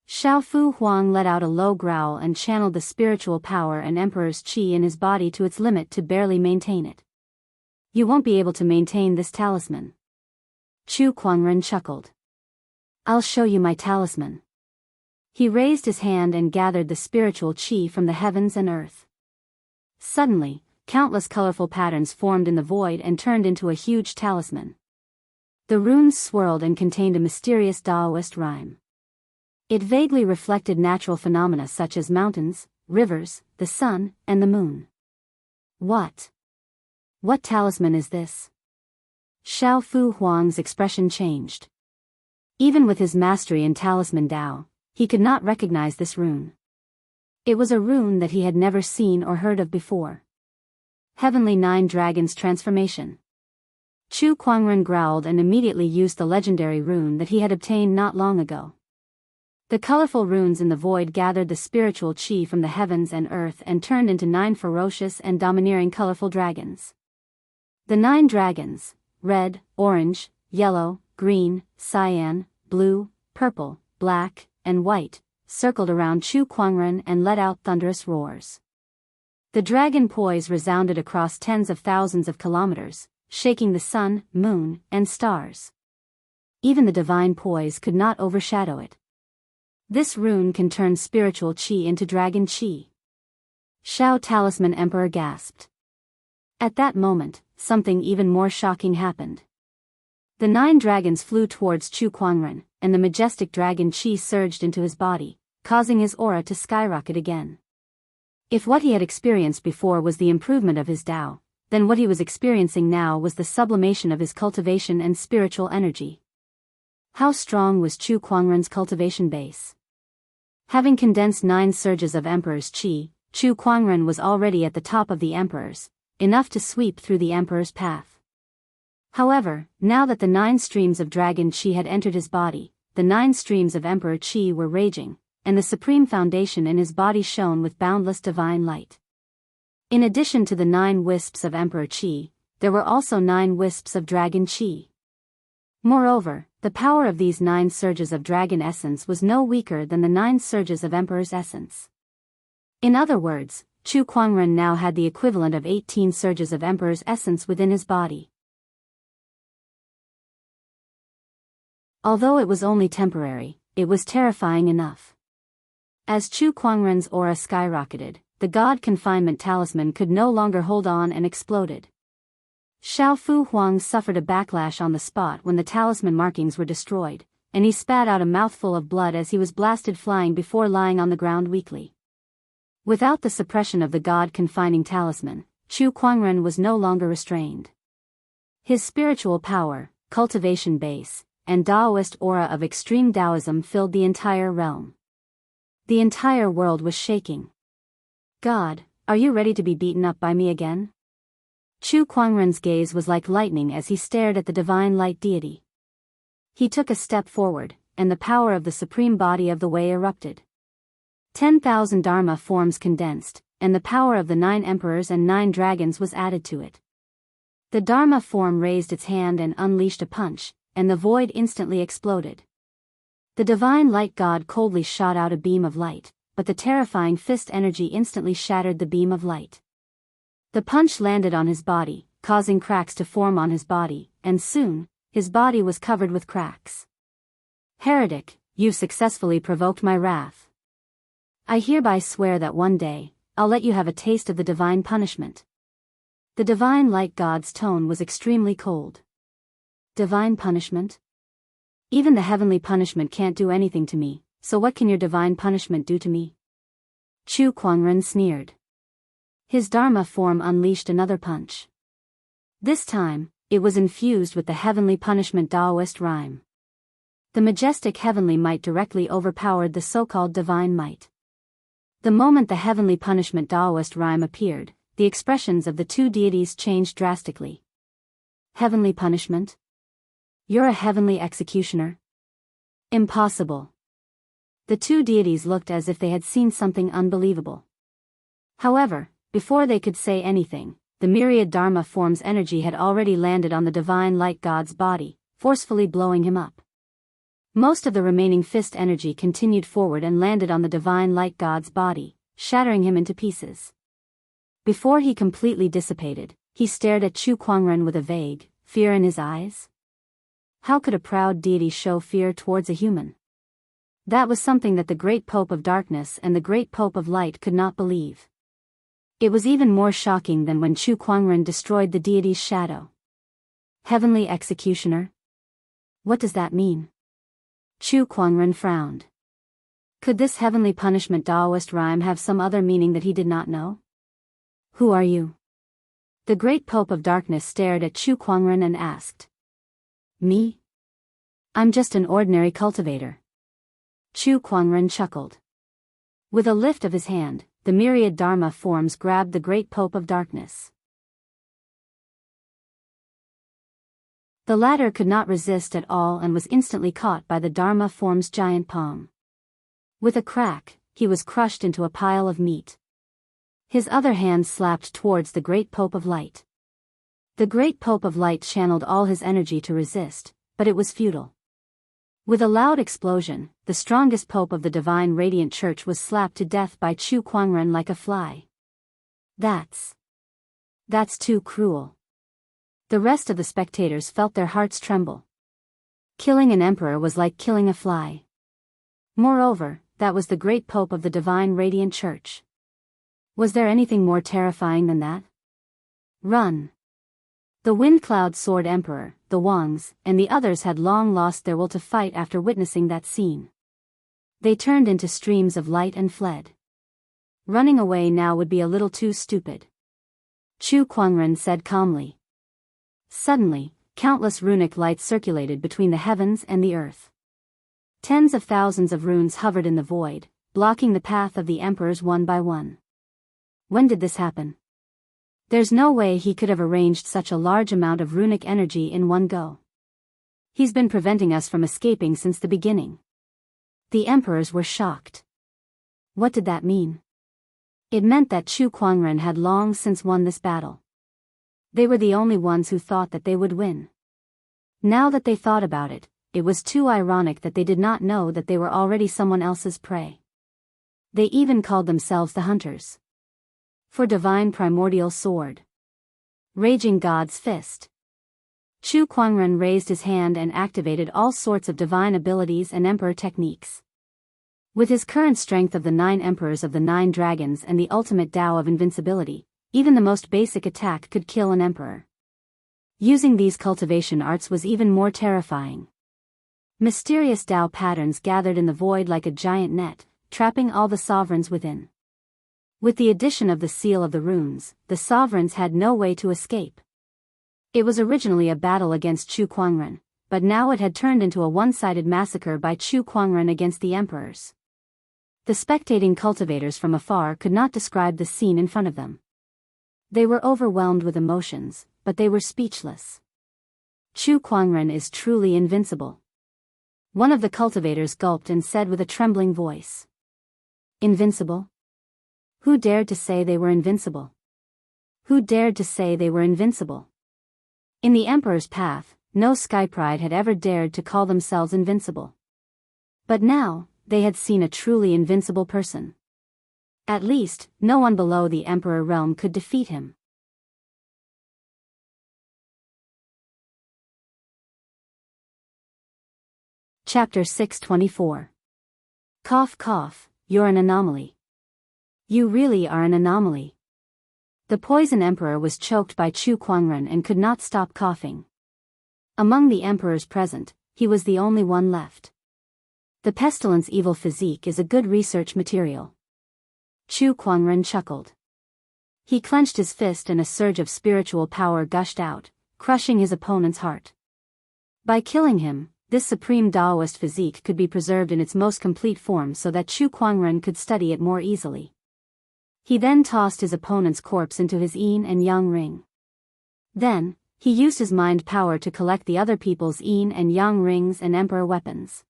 Xiaofu Huang let out a low growl and channeled the spiritual power and Emperor's Qi in his body to its limit to barely maintain it. You won't be able to maintain this talisman. Chu Kuangren chuckled. I'll show you my talisman. He raised his hand and gathered the spiritual Qi from the heavens and earth. Suddenly, countless colorful patterns formed in the void and turned into a huge talisman. The runes swirled and contained a mysterious Daoist rhyme. It vaguely reflected natural phenomena such as mountains, rivers, the sun, and the moon. What talisman is this? Xiaofu Huang's expression changed. Even with his mastery in talisman Dao, he could not recognize this rune. It was a rune that he had never seen or heard of before. Heavenly 9 Dragons Transformation. Chu Kuangren growled and immediately used the legendary rune that he had obtained not long ago. The colorful runes in the void gathered the spiritual Qi from the heavens and earth and turned into 9 ferocious and domineering colorful dragons. The 9 dragons, red, orange, yellow, green, cyan, blue, purple, black, and white, circled around Chu Kuangren and let out thunderous roars. The dragon poise resounded across tens of thousands of kilometers, shaking the sun, moon, and stars. Even the divine poise could not overshadow it. This rune can turn spiritual Qi into dragon Qi. Xiao Talisman Emperor gasped. At that moment, something even more shocking happened. The 9 dragons flew towards Chu Kuangren, and the majestic dragon Qi surged into his body, causing his aura to skyrocket again. If what he had experienced before was the improvement of his Dao, then what he was experiencing now was the sublimation of his cultivation and spiritual energy. How strong was Chu Kuangren's cultivation base? Having condensed 9 surges of Emperor's Qi, Chu Kuangren was already at the top of the Emperor's, enough to sweep through the Emperor's path. However, now that the 9 streams of dragon Qi had entered his body, the 9 streams of Emperor Qi were raging, and the supreme foundation in his body shone with boundless divine light. In addition to the 9 wisps of Emperor Qi, there were also 9 wisps of Dragon Qi. Moreover, the power of these 9 surges of dragon essence was no weaker than the 9 surges of Emperor's essence. In other words, Chu Kuangren now had the equivalent of 18 surges of Emperor's essence within his body. Although it was only temporary, it was terrifying enough. As Chu Kuangren's aura skyrocketed, the god confinement talisman could no longer hold on and exploded. Xiao Fu Huang suffered a backlash on the spot when the talisman markings were destroyed, and he spat out a mouthful of blood as he was blasted flying before lying on the ground weakly. Without the suppression of the god confining talisman, Chu Kuangren was no longer restrained. His spiritual power, cultivation base, and Daoist aura of extreme Taoism filled the entire realm. The entire world was shaking. God, are you ready to be beaten up by me again? Chu Kuangren's gaze was like lightning as he stared at the divine light deity. He took a step forward, and the power of the supreme body of the way erupted. 10,000 Dharma forms condensed, and the power of the 9 emperors and 9 dragons was added to it. The Dharma form raised its hand and unleashed a punch, and the void instantly exploded. The divine light god coldly shot out a beam of light, but the terrifying fist energy instantly shattered the beam of light. The punch landed on his body, causing cracks to form on his body, and soon, his body was covered with cracks. Heretic, you've successfully provoked my wrath. I hereby swear that one day, I'll let you have a taste of the divine punishment. The divine light god's tone was extremely cold. Divine punishment? Even the heavenly punishment can't do anything to me, so what can your divine punishment do to me? Chu Kuangren sneered. His Dharma form unleashed another punch. This time, it was infused with the heavenly punishment Daoist rhyme. The majestic heavenly might directly overpowered the so-called divine might. The moment the heavenly punishment Daoist rhyme appeared, the expressions of the 2 deities changed drastically. Heavenly punishment? You're a heavenly executioner? Impossible. The 2 deities looked as if they had seen something unbelievable. However, before they could say anything, the myriad Dharma form's energy had already landed on the divine light god's body, forcefully blowing him up. Most of the remaining fist energy continued forward and landed on the divine light god's body, shattering him into pieces. Before he completely dissipated, he stared at Chu Kuangren with a vague fear in his eyes. How could a proud deity show fear towards a human? That was something that the great Pope of Darkness and the great Pope of Light could not believe. It was even more shocking than when Chu Kuangren destroyed the deity's shadow. Heavenly executioner? What does that mean? Chu Kuangren frowned. Could this heavenly punishment Daoist rhyme have some other meaning that he did not know? Who are you? The great Pope of Darkness stared at Chu Kuangren and asked. Me? I'm just an ordinary cultivator. Chu Kuangren chuckled. With a lift of his hand, the myriad Dharma forms grabbed the great Pope of Darkness. The latter could not resist at all and was instantly caught by the Dharma form's giant palm. With a crack, he was crushed into a pile of meat. His other hand slapped towards the great Pope of Light. The great Pope of Light channeled all his energy to resist, but it was futile. With a loud explosion, the strongest Pope of the Divine Radiant Church was slapped to death by Chu Kuangren like a fly. That's too cruel. The rest of the spectators felt their hearts tremble. Killing an emperor was like killing a fly. Moreover, that was the great Pope of the Divine Radiant Church. Was there anything more terrifying than that? Run! The Wind Cloud Sword Emperor, the Wangs, and the others had long lost their will to fight after witnessing that scene. They turned into streams of light and fled. Running away now would be a little too stupid. Chu Kuangren said calmly. Suddenly, countless runic lights circulated between the heavens and the earth. Tens of thousands of runes hovered in the void, blocking the path of the emperors one by one. When did this happen? There's no way he could have arranged such a large amount of runic energy in one go. He's been preventing us from escaping since the beginning. The emperors were shocked. What did that mean? It meant that Chu Kuangren had long since won this battle. They were the only ones who thought that they would win. Now that they thought about it, it was too ironic that they did not know that they were already someone else's prey. They even called themselves the Hunters. For Divine Primordial Sword. Raging God's Fist. Chu Kuangren raised his hand and activated all sorts of divine abilities and emperor techniques. With his current strength of the 9 emperors of the 9 dragons and the ultimate Tao of invincibility, even the most basic attack could kill an emperor. Using these cultivation arts was even more terrifying. Mysterious Tao patterns gathered in the void like a giant net, trapping all the sovereigns within. With the addition of the seal of the runes, the sovereigns had no way to escape. It was originally a battle against Chu Kuangren, but now it had turned into a one-sided massacre by Chu Kuangren against the emperors. The spectating cultivators from afar could not describe the scene in front of them. They were overwhelmed with emotions, but they were speechless. Chu Kuangren is truly invincible. One of the cultivators gulped and said with a trembling voice. Invincible? Who dared to say they were invincible? Who dared to say they were invincible? In the Emperor's path, no Skypride had ever dared to call themselves invincible. But now, they had seen a truly invincible person. At least, no one below the Emperor realm could defeat him. Chapter 624. Cough cough, you're an anomaly. You really are an anomaly. The Poison Emperor was choked by Chu Kuangren and could not stop coughing. Among the emperors present, he was the only one left. The pestilence evil physique is a good research material. Chu Kuangren chuckled. He clenched his fist and a surge of spiritual power gushed out, crushing his opponent's heart. By killing him, this supreme Daoist physique could be preserved in its most complete form so that Chu Kuangren could study it more easily. He then tossed his opponent's corpse into his yin and yang ring. Then, he used his mind power to collect the other people's yin and yang rings and emperor weapons.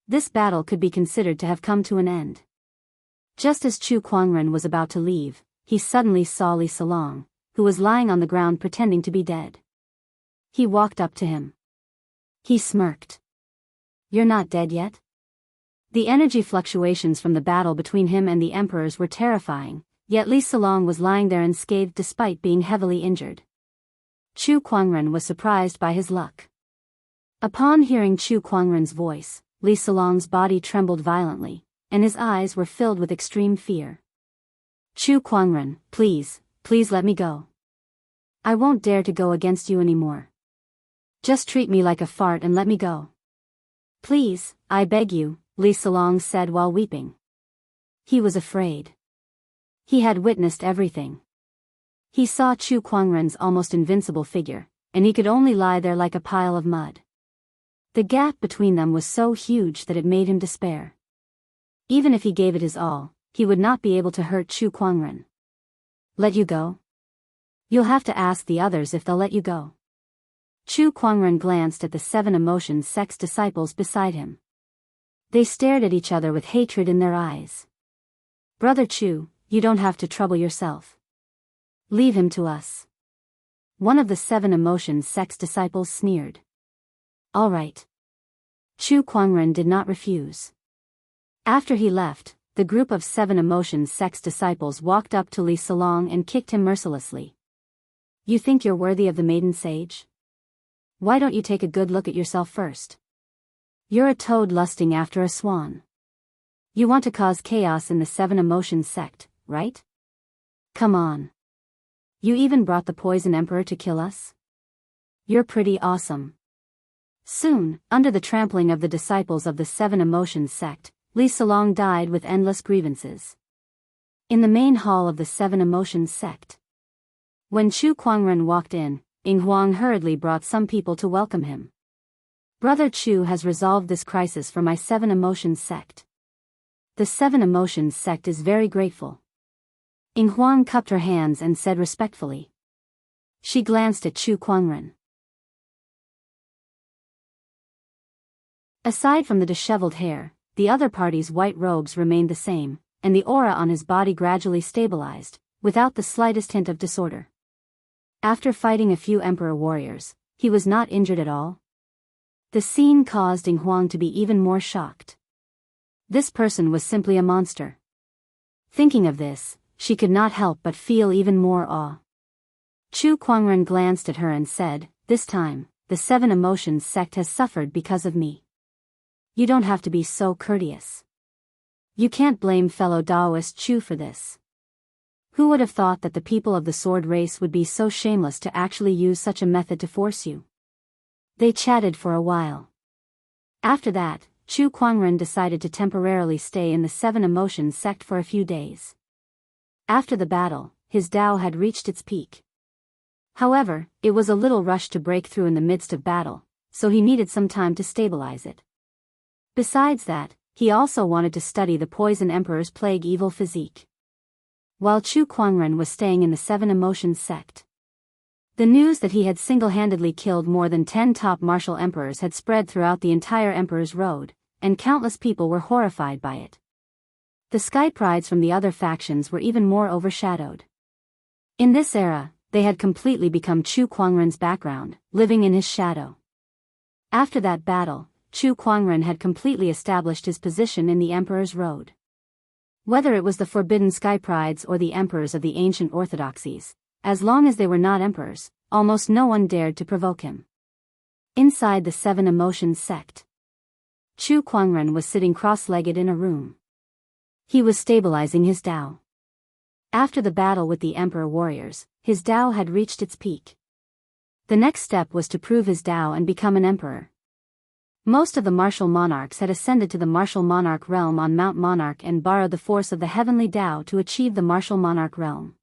This battle could be considered to have come to an end. Just as Chu Kuangren was about to leave, he suddenly saw Li Salong, who was lying on the ground pretending to be dead. He walked up to him. He smirked. You're not dead yet? The energy fluctuations from the battle between him and the emperors were terrifying, yet Li Salong was lying there unscathed despite being heavily injured. Chu Kuangren was surprised by his luck. Upon hearing Chu Kuangren's voice, Li Salong's body trembled violently, and his eyes were filled with extreme fear. Chu Kuangren, please let me go. I won't dare to go against you anymore. Just treat me like a fart and let me go. Please, I beg you, Li Salong said while weeping. He was afraid. He had witnessed everything. He saw Chu Kuangren's almost invincible figure, and he could only lie there like a pile of mud. The gap between them was so huge that it made him despair. Even if he gave it his all, he would not be able to hurt Chu Kuangren. Let you go? You'll have to ask the others if they'll let you go. Chu Kuangren glanced at the 7 emotion sect's disciples beside him. They stared at each other with hatred in their eyes. Brother Chu, you don't have to trouble yourself. Leave him to us. One of the 7 emotion sect's disciples sneered. All right. Chu Kuangren did not refuse. After he left, the group of 7 emotion sect's disciples walked up to Li Salong and kicked him mercilessly. You think you're worthy of the maiden sage? Why don't you take a good look at yourself first? You're a toad lusting after a swan. You want to cause chaos in the 7 emotion sect, right? Come on. You even brought the Poison Emperor to kill us? You're pretty awesome. Soon, under the trampling of the disciples of the 7 emotion sect, Li Salong died with endless grievances. In the main hall of the 7 emotion sect. When Chu Kuangren walked in, Ying Huang hurriedly brought some people to welcome him. Brother Chu has resolved this crisis for my 7 emotion sect. The 7 emotion sect is very grateful. Ying Huang cupped her hands and said respectfully. She glanced at Chu Kuangren. Aside from the disheveled hair, the other party's white robes remained the same, and the aura on his body gradually stabilized, without the slightest hint of disorder. After fighting a few emperor warriors, he was not injured at all. The scene caused Ding Huang to be even more shocked. This person was simply a monster. Thinking of this, she could not help but feel even more awe. Chu Kuangren glanced at her and said, "This time, the 7 Emotions sect has suffered because of me. You don't have to be so courteous. You can't blame fellow Daoist Chu for this. Who would have thought that the people of the sword race would be so shameless to actually use such a method to force you?" They chatted for a while. After that, Chu Kuangren decided to temporarily stay in the 7 Emotions sect for a few days. After the battle, his Dao had reached its peak. However, it was a little rushed to break through in the midst of battle, so he needed some time to stabilize it. Besides that, he also wanted to study the Poison Emperor's plague evil physique. While Chu Kuangren was staying in the 7 Emotions sect, the news that he had single-handedly killed more than 10 top martial emperors had spread throughout the entire Emperor's Road, and countless people were horrified by it. The sky prides from the other factions were even more overshadowed. In this era, they had completely become Chu Kuangren's background, living in his shadow. After that battle, Chu Kuangren had completely established his position in the Emperor's Road. Whether it was the forbidden sky prides or the emperors of the ancient orthodoxies, as long as they were not emperors, almost no one dared to provoke him. Inside the 7 Emotions sect, Chu Kuangren was sitting cross-legged in a room. He was stabilizing his Dao. After the battle with the Emperor warriors, his Dao had reached its peak. The next step was to prove his Dao and become an emperor. Most of the martial monarchs had ascended to the martial monarch realm on Mount Monarch and borrowed the force of the heavenly Dao to achieve the martial monarch realm.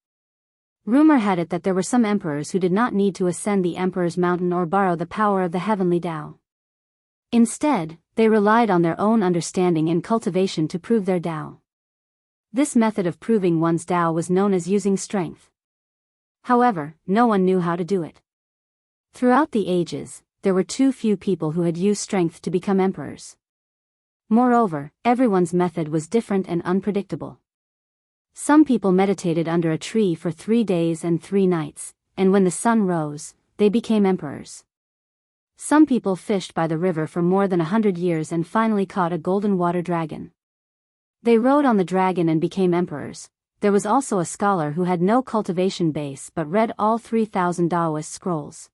Rumor had it that there were some emperors who did not need to ascend the Emperor's mountain or borrow the power of the heavenly Dao. Instead, they relied on their own understanding and cultivation to prove their Dao. This method of proving one's Dao was known as using strength. However, no one knew how to do it. Throughout the ages, there were too few people who had used strength to become emperors. Moreover, everyone's method was different and unpredictable. Some people meditated under a tree for 3 days and 3 nights, and when the sun rose, they became emperors. Some people fished by the river for more than 100 years and finally caught a golden water dragon. They rode on the dragon and became emperors. There was also a scholar who had no cultivation base but read all 3,000 Daoist scrolls.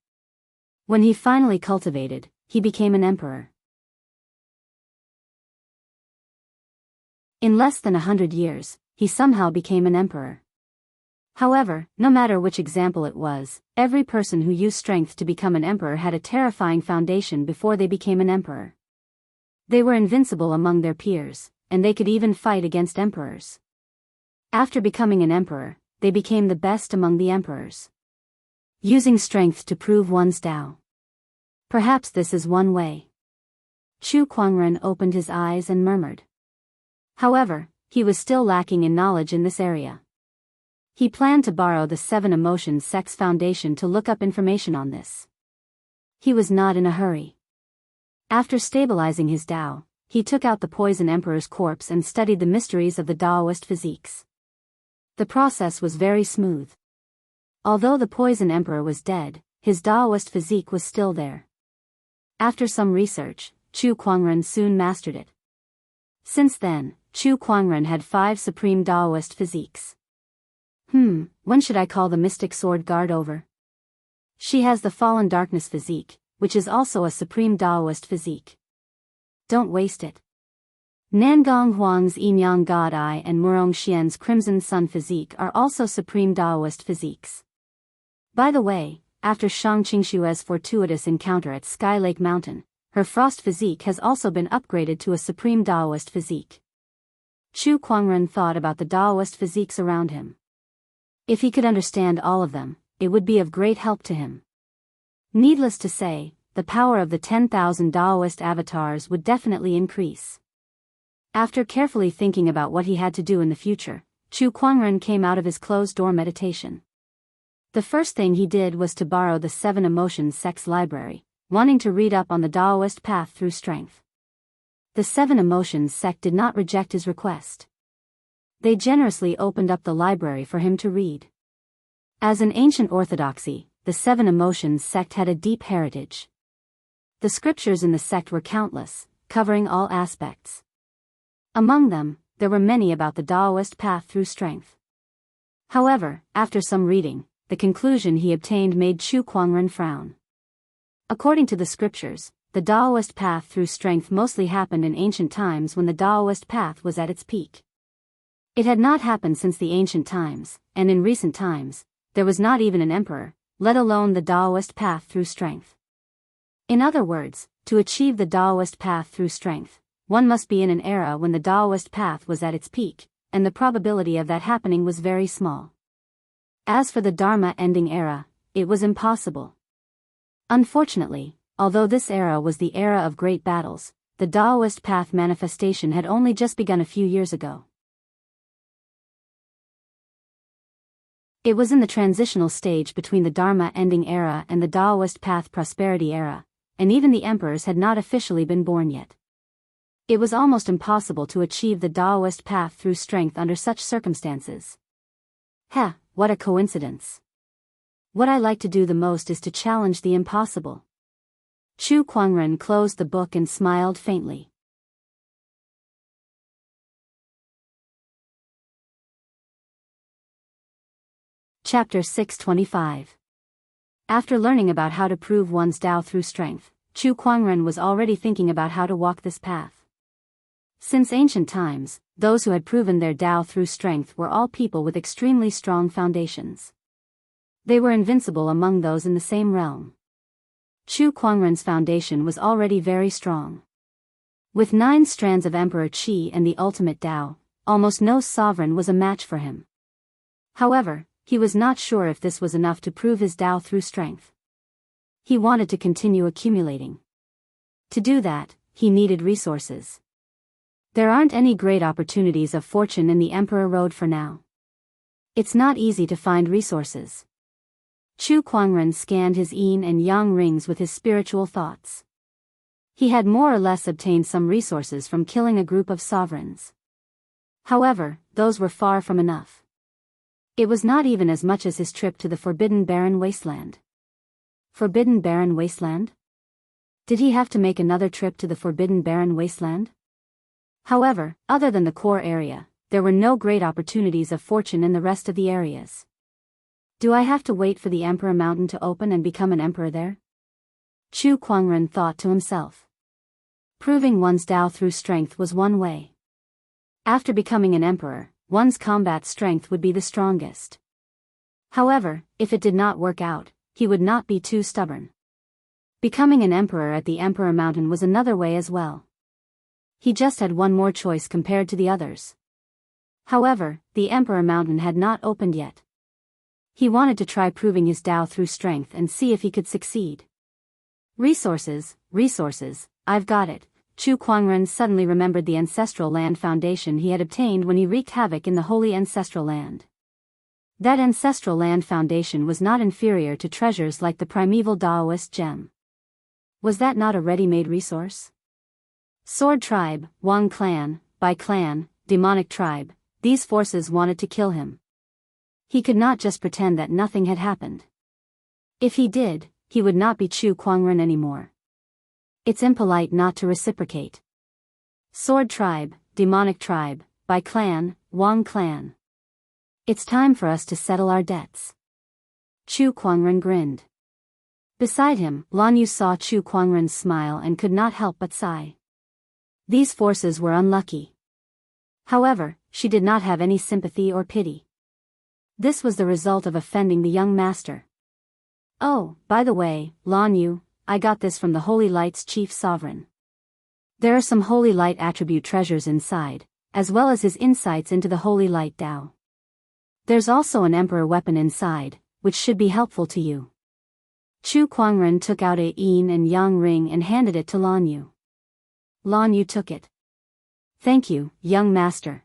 When he finally cultivated, he became an emperor. In less than 100 years, he somehow became an emperor. However, no matter which example it was, every person who used strength to become an emperor had a terrifying foundation before they became an emperor. They were invincible among their peers, and they could even fight against emperors. After becoming an emperor, they became the best among the emperors. Using strength to prove one's Dao. Perhaps this is one way. Chu Kuangren opened his eyes and murmured. However, he was still lacking in knowledge in this area. He planned to borrow the 7 Emotions sect's foundation to look up information on this. He was not in a hurry. After stabilizing his Dao, he took out the Poison Emperor's corpse and studied the mysteries of the Daoist physiques. The process was very smooth. Although the Poison Emperor was dead, his Daoist physique was still there. After some research, Chu Kuangren soon mastered it. Since then, Chu Kuangren had 5 supreme Daoist physiques. When should I call the Mystic Sword Guard over? She has the Fallen Darkness physique, which is also a supreme Daoist physique. Don't waste it. Nangong Huang's Yin Yang God Eye and Murong Xian's Crimson Sun physique are also supreme Daoist physiques. By the way, after Shang Qingshue's fortuitous encounter at Sky Lake Mountain, her Frost physique has also been upgraded to a supreme Daoist physique. Chu Kuangren thought about the Daoist physiques around him. If he could understand all of them, it would be of great help to him. Needless to say, the power of the 10,000 Daoist avatars would definitely increase. After carefully thinking about what he had to do in the future, Chu Kuangren came out of his closed-door meditation. The first thing he did was to borrow the 7 Emotions sect's library, wanting to read up on the Daoist path through strength. The 7 Emotions sect did not reject his request. They generously opened up the library for him to read. As an ancient orthodoxy, the Seven Emotions sect had a deep heritage. The scriptures in the sect were countless, covering all aspects. Among them, there were many about the Daoist path through strength. However, after some reading, the conclusion he obtained made Chu Kuangren frown. According to the scriptures, the Daoist path through strength mostly happened in ancient times when the Daoist path was at its peak. It had not happened since the ancient times, and in recent times, there was not even an emperor, let alone the Daoist path through strength. In other words, to achieve the Daoist path through strength, one must be in an era when the Daoist path was at its peak, and the probability of that happening was very small. As for the Dharma-ending era, it was impossible. Unfortunately, although this era was the era of great battles, the Daoist path manifestation had only just begun a few years ago. It was in the transitional stage between the Dharma-ending era and the Daoist path prosperity era, and even the emperors had not officially been born yet. It was almost impossible to achieve the Daoist path through strength under such circumstances. What a coincidence. What I like to do the most is to challenge the impossible. Chu Kuangren closed the book and smiled faintly. Chapter 625. After learning about how to prove one's Tao through strength, Chu Kuangren was already thinking about how to walk this path. Since ancient times, those who had proven their Tao through strength were all people with extremely strong foundations. They were invincible among those in the same realm. Chu Kuangren's foundation was already very strong. With 9 strands of Emperor Qi and the ultimate Tao, almost no sovereign was a match for him. However, he was not sure if this was enough to prove his Tao through strength. He wanted to continue accumulating. To do that, he needed resources. There aren't any great opportunities of fortune in the Emperor Road for now. It's not easy to find resources. Chu Kuangren scanned his yin and yang rings with his spiritual thoughts. He had more or less obtained some resources from killing a group of sovereigns. However, those were far from enough. It was not even as much as his trip to the Forbidden Barren Wasteland. Forbidden Barren Wasteland? Did he have to make another trip to the Forbidden Barren Wasteland? However, other than the core area, there were no great opportunities of fortune in the rest of the areas. Do I have to wait for the Emperor Mountain to open and become an emperor there? Chu Kuangren thought to himself. Proving one's Tao through strength was one way. After becoming an emperor, one's combat strength would be the strongest. However, if it did not work out, he would not be too stubborn. Becoming an emperor at the Emperor Mountain was another way as well. He just had one more choice compared to the others. However, the Emperor Mountain had not opened yet. He wanted to try proving his Tao through strength and see if he could succeed. Resources, I've got it. Chu Kuangren suddenly remembered the ancestral land foundation he had obtained when he wreaked havoc in the holy ancestral land. That ancestral land foundation was not inferior to treasures like the primeval Daoist gem. Was that not a ready-made resource? Sword tribe, Wang clan, Bai clan, demonic tribe, these forces wanted to kill him. He could not just pretend that nothing had happened. If he did, he would not be Chu Kuangren anymore. It's impolite not to reciprocate. Sword tribe, demonic tribe, Bai clan, Wang clan. It's time for us to settle our debts. Chu Kuangren grinned. Beside him, Lan Yu saw Chu Kuangren's smile and could not help but sigh. These forces were unlucky. However, she did not have any sympathy or pity. This was the result of offending the young master. Oh, by the way, Lan Yu, I got this from the Holy Light's chief sovereign. There are some Holy Light attribute treasures inside, as well as his insights into the Holy Light Tao. There's also an Emperor weapon inside, which should be helpful to you. Chu Kuangren took out a yin and yang ring and handed it to Lan Yu. Lan Yu took it. Thank you, young master.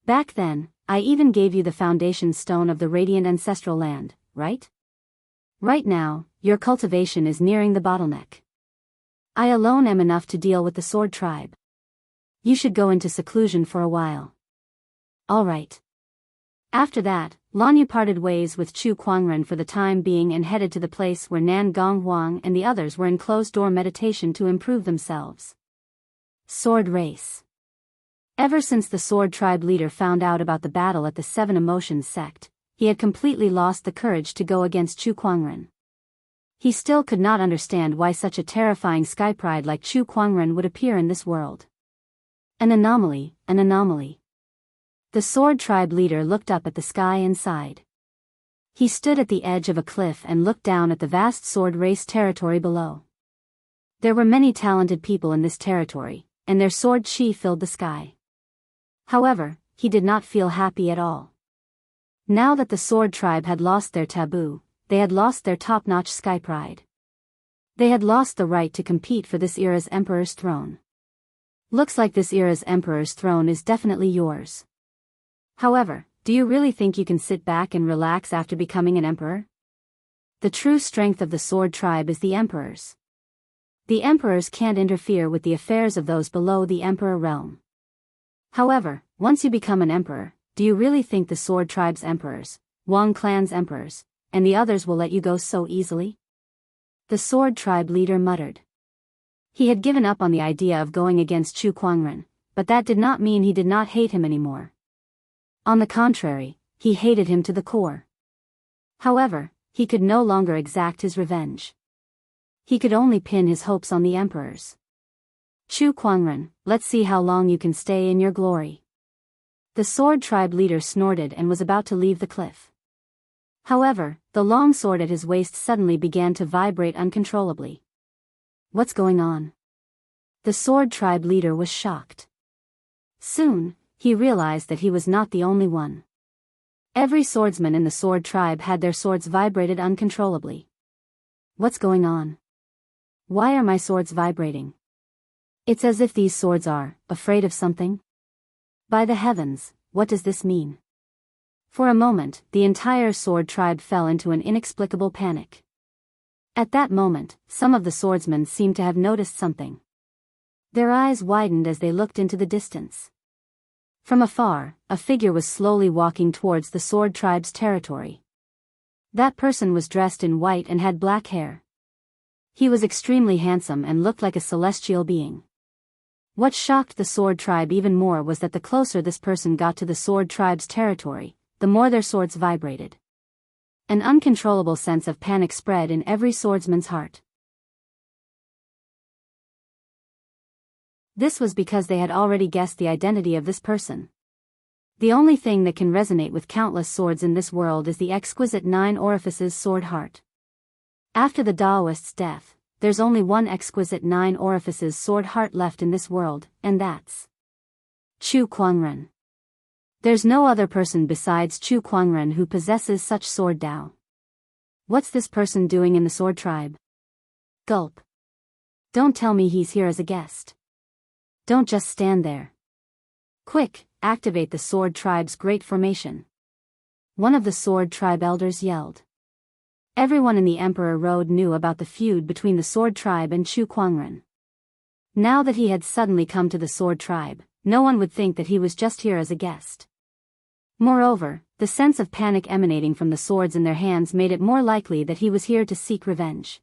Back then, I even gave you the foundation stone of the radiant ancestral land, right? Right now, your cultivation is nearing the bottleneck. I alone am enough to deal with the sword tribe. You should go into seclusion for a while. All right. After that, Lan Yu parted ways with Chu Kuangren for the time being and headed to the place where Nan Gong Huang and the others were in closed-door meditation to improve themselves. Sword race. Ever since the sword tribe leader found out about the battle at the Seven Emotions sect, he had completely lost the courage to go against Chu Kuangren. He still could not understand why such a terrifying skypride like Chu Kuangren would appear in this world. An anomaly, an anomaly. The sword tribe leader looked up at the sky and sighed. He stood at the edge of a cliff and looked down at the vast sword race territory below. There were many talented people in this territory, and their sword chi filled the sky. However, he did not feel happy at all. Now that the sword tribe had lost their taboo, they had lost their top-notch sky pride. They had lost the right to compete for this era's emperor's throne. Looks like this era's emperor's throne is definitely yours. However, do you really think you can sit back and relax after becoming an emperor? The true strength of the sword tribe is the emperors. The emperors can't interfere with the affairs of those below the emperor realm. However, once you become an emperor, do you really think the sword tribe's emperors, Wang clan's emperors, and the others will let you go so easily? The sword tribe leader muttered. He had given up on the idea of going against Chu Kuangren, but that did not mean he did not hate him anymore. On the contrary, he hated him to the core. However, he could no longer exact his revenge. He could only pin his hopes on the emperors. Chu Kuangren, let's see how long you can stay in your glory. The sword tribe leader snorted and was about to leave the cliff. However, the long sword at his waist suddenly began to vibrate uncontrollably. What's going on? The sword tribe leader was shocked. Soon, he realized that he was not the only one. Every swordsman in the sword tribe had their swords vibrated uncontrollably. What's going on? Why are my swords vibrating? It's as if these swords are afraid of something. By the heavens, what does this mean? For a moment, the entire sword tribe fell into an inexplicable panic. At that moment, some of the swordsmen seemed to have noticed something. Their eyes widened as they looked into the distance. From afar, a figure was slowly walking towards the sword tribe's territory. That person was dressed in white and had black hair. He was extremely handsome and looked like a celestial being. What shocked the sword tribe even more was that the closer this person got to the sword tribe's territory, the more their swords vibrated. An uncontrollable sense of panic spread in every swordsman's heart. This was because they had already guessed the identity of this person. The only thing that can resonate with countless swords in this world is the exquisite 9 orifices sword heart. After the Daoist's death, there's only one exquisite 9 orifices sword heart left in this world, and that's Chu Kuangren. There's no other person besides Chu Kuangren who possesses such sword Dao. What's this person doing in the sword tribe? Gulp. Don't tell me he's here as a guest. Don't just stand there. Quick, activate the sword tribe's great formation. One of the sword tribe elders yelled. Everyone in the Emperor Road knew about the feud between the sword tribe and Chu Kuangren. Now that he had suddenly come to the sword tribe, no one would think that he was just here as a guest. Moreover, the sense of panic emanating from the swords in their hands made it more likely that he was here to seek revenge.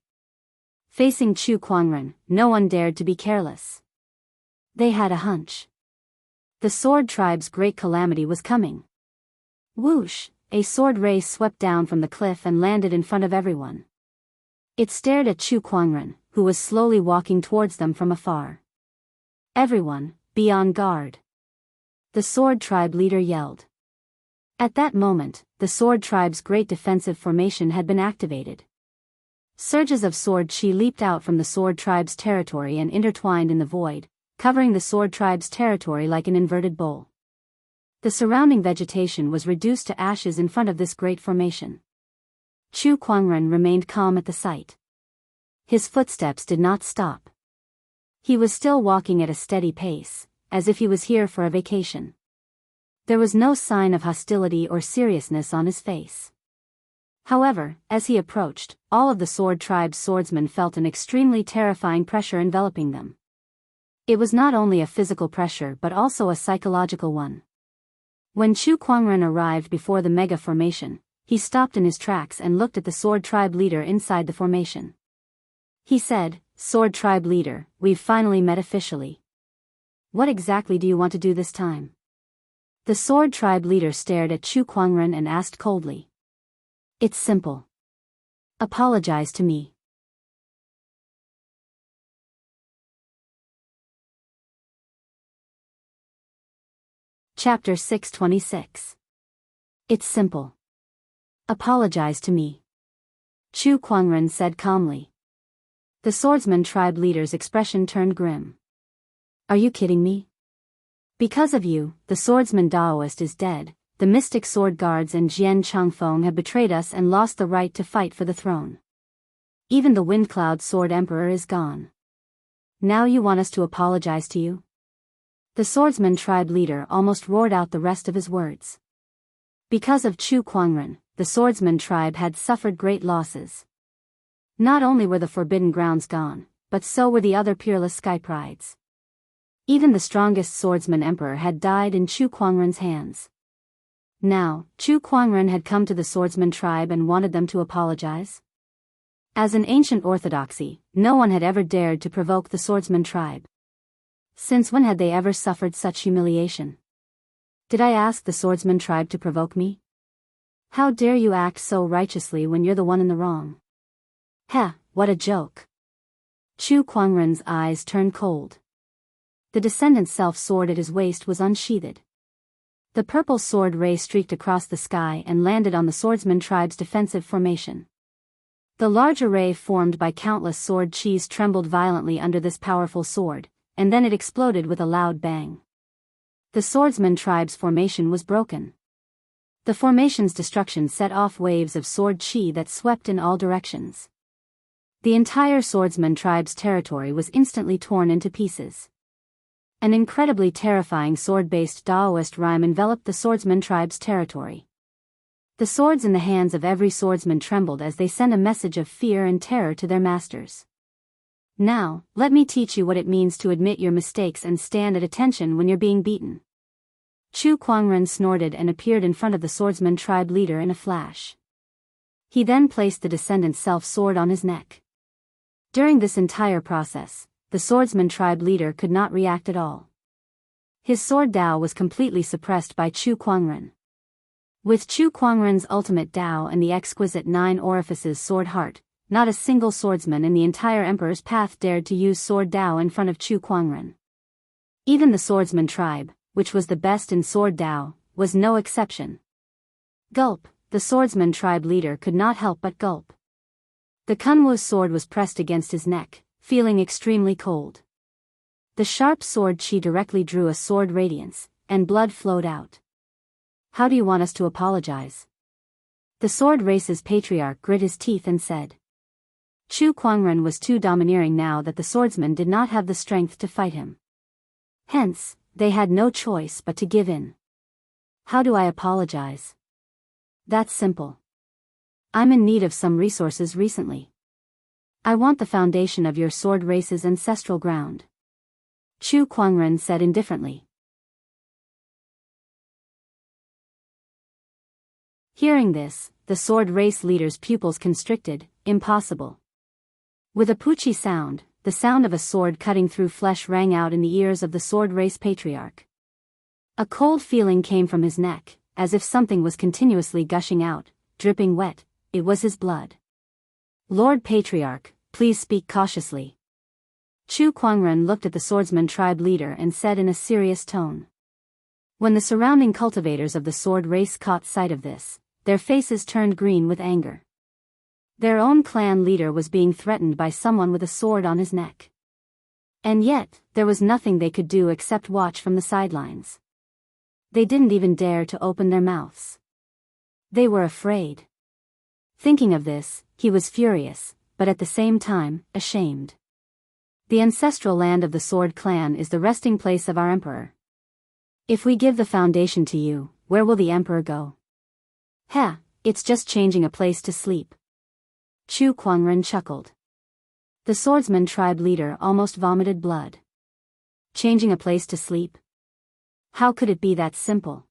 Facing Chu Kuangren, no one dared to be careless. They had a hunch. The sword tribe's great calamity was coming. Whoosh, a sword ray swept down from the cliff and landed in front of everyone. It stared at Chu Kuangren, who was slowly walking towards them from afar. Everyone, be on guard. The sword tribe leader yelled. At that moment, the sword tribe's great defensive formation had been activated. Surges of sword chi leaped out from the sword tribe's territory and intertwined in the void, covering the sword tribe's territory like an inverted bowl. The surrounding vegetation was reduced to ashes in front of this great formation. Chu Kuangren remained calm at the sight. His footsteps did not stop. He was still walking at a steady pace, as if he was here for a vacation. There was no sign of hostility or seriousness on his face. However, as he approached, all of the sword tribe's swordsmen felt an extremely terrifying pressure enveloping them. It was not only a physical pressure but also a psychological one. When Chu Kuangren arrived before the mega formation, he stopped in his tracks and looked at the sword tribe leader inside the formation. He said, "Sword tribe leader, we've finally met officially. What exactly do you want to do this time?" The sword tribe leader stared at Chu Kuangren and asked coldly. "It's simple. Apologize to me." Chapter 626. It's simple. Apologize to me. Chu Kuangren said calmly. The swordsman tribe leader's expression turned grim. Are you kidding me? Because of you, the swordsman Daoist is dead, the mystic sword guards and Jian Changfeng have betrayed us and lost the right to fight for the throne. Even the Windcloud Sword Emperor is gone. Now you want us to apologize to you? The swordsman tribe leader almost roared out the rest of his words. Because of Chu Kuangren, the swordsman tribe had suffered great losses. Not only were the forbidden grounds gone, but so were the other peerless sky prides. Even the strongest swordsman emperor had died in Chu Kuangren's hands. Now, Chu Kuangren had come to the swordsman tribe and wanted them to apologize. As an ancient orthodoxy, no one had ever dared to provoke the swordsman tribe. Since when had they ever suffered such humiliation? Did I ask the swordsman tribe to provoke me? How dare you act so righteously when you're the one in the wrong? Heh, what a joke. Chu Kuangren's eyes turned cold. The descendant's self-sword at his waist was unsheathed. The purple sword ray streaked across the sky and landed on the swordsman tribe's defensive formation. The large array formed by countless sword chis trembled violently under this powerful sword, and then it exploded with a loud bang. The swordsman tribe's formation was broken. The formation's destruction set off waves of sword chi that swept in all directions. The entire swordsman tribe's territory was instantly torn into pieces. An incredibly terrifying sword-based Daoist rhyme enveloped the swordsman tribe's territory. The swords in the hands of every swordsman trembled as they sent a message of fear and terror to their masters. Now, let me teach you what it means to admit your mistakes and stand at attention when you're being beaten. Chu Kuangren snorted and appeared in front of the swordsman tribe leader in a flash. He then placed the descendant's self-sword on his neck. During this entire process, the swordsman tribe leader could not react at all. His sword Dao was completely suppressed by Chu Kuangren. With Chu Kuangren's ultimate Dao and the exquisite 9 orifices sword heart, not a single swordsman in the entire emperor's path dared to use sword Dao in front of Chu Kuangren. Even the swordsman tribe, which was the best in sword Dao, was no exception. Gulp, the swordsman tribe leader could not help but gulp. The Kunwu's sword was pressed against his neck, feeling extremely cold. The sharp sword chi directly drew a sword radiance, and blood flowed out. How do you want us to apologize? The sword race's patriarch grit his teeth and said. Chu Kuangren was too domineering now that the swordsmen did not have the strength to fight him. Hence, they had no choice but to give in. How do I apologize? That's simple. I'm in need of some resources recently. I want the foundation of your sword race's ancestral ground. Chu Kuangren said indifferently. Hearing this, the sword race leader's pupils constricted. Impossible. With a poochie sound, the sound of a sword cutting through flesh rang out in the ears of the sword race patriarch. A cold feeling came from his neck, as if something was continuously gushing out, dripping wet. It was his blood. Lord Patriarch, please speak cautiously. Chu Kuangren looked at the swordsman tribe leader and said in a serious tone. When the surrounding cultivators of the sword race caught sight of this, their faces turned green with anger. Their own clan leader was being threatened by someone with a sword on his neck. And yet, there was nothing they could do except watch from the sidelines. They didn't even dare to open their mouths. They were afraid. Thinking of this, he was furious, but at the same time, ashamed. The ancestral land of the Sword Clan is the resting place of our emperor. If we give the foundation to you, where will the emperor go? Heh, It's just changing a place to sleep. Chu Kuangren chuckled. The swordsman tribe leader almost vomited blood. Changing a place to sleep? How could it be that simple?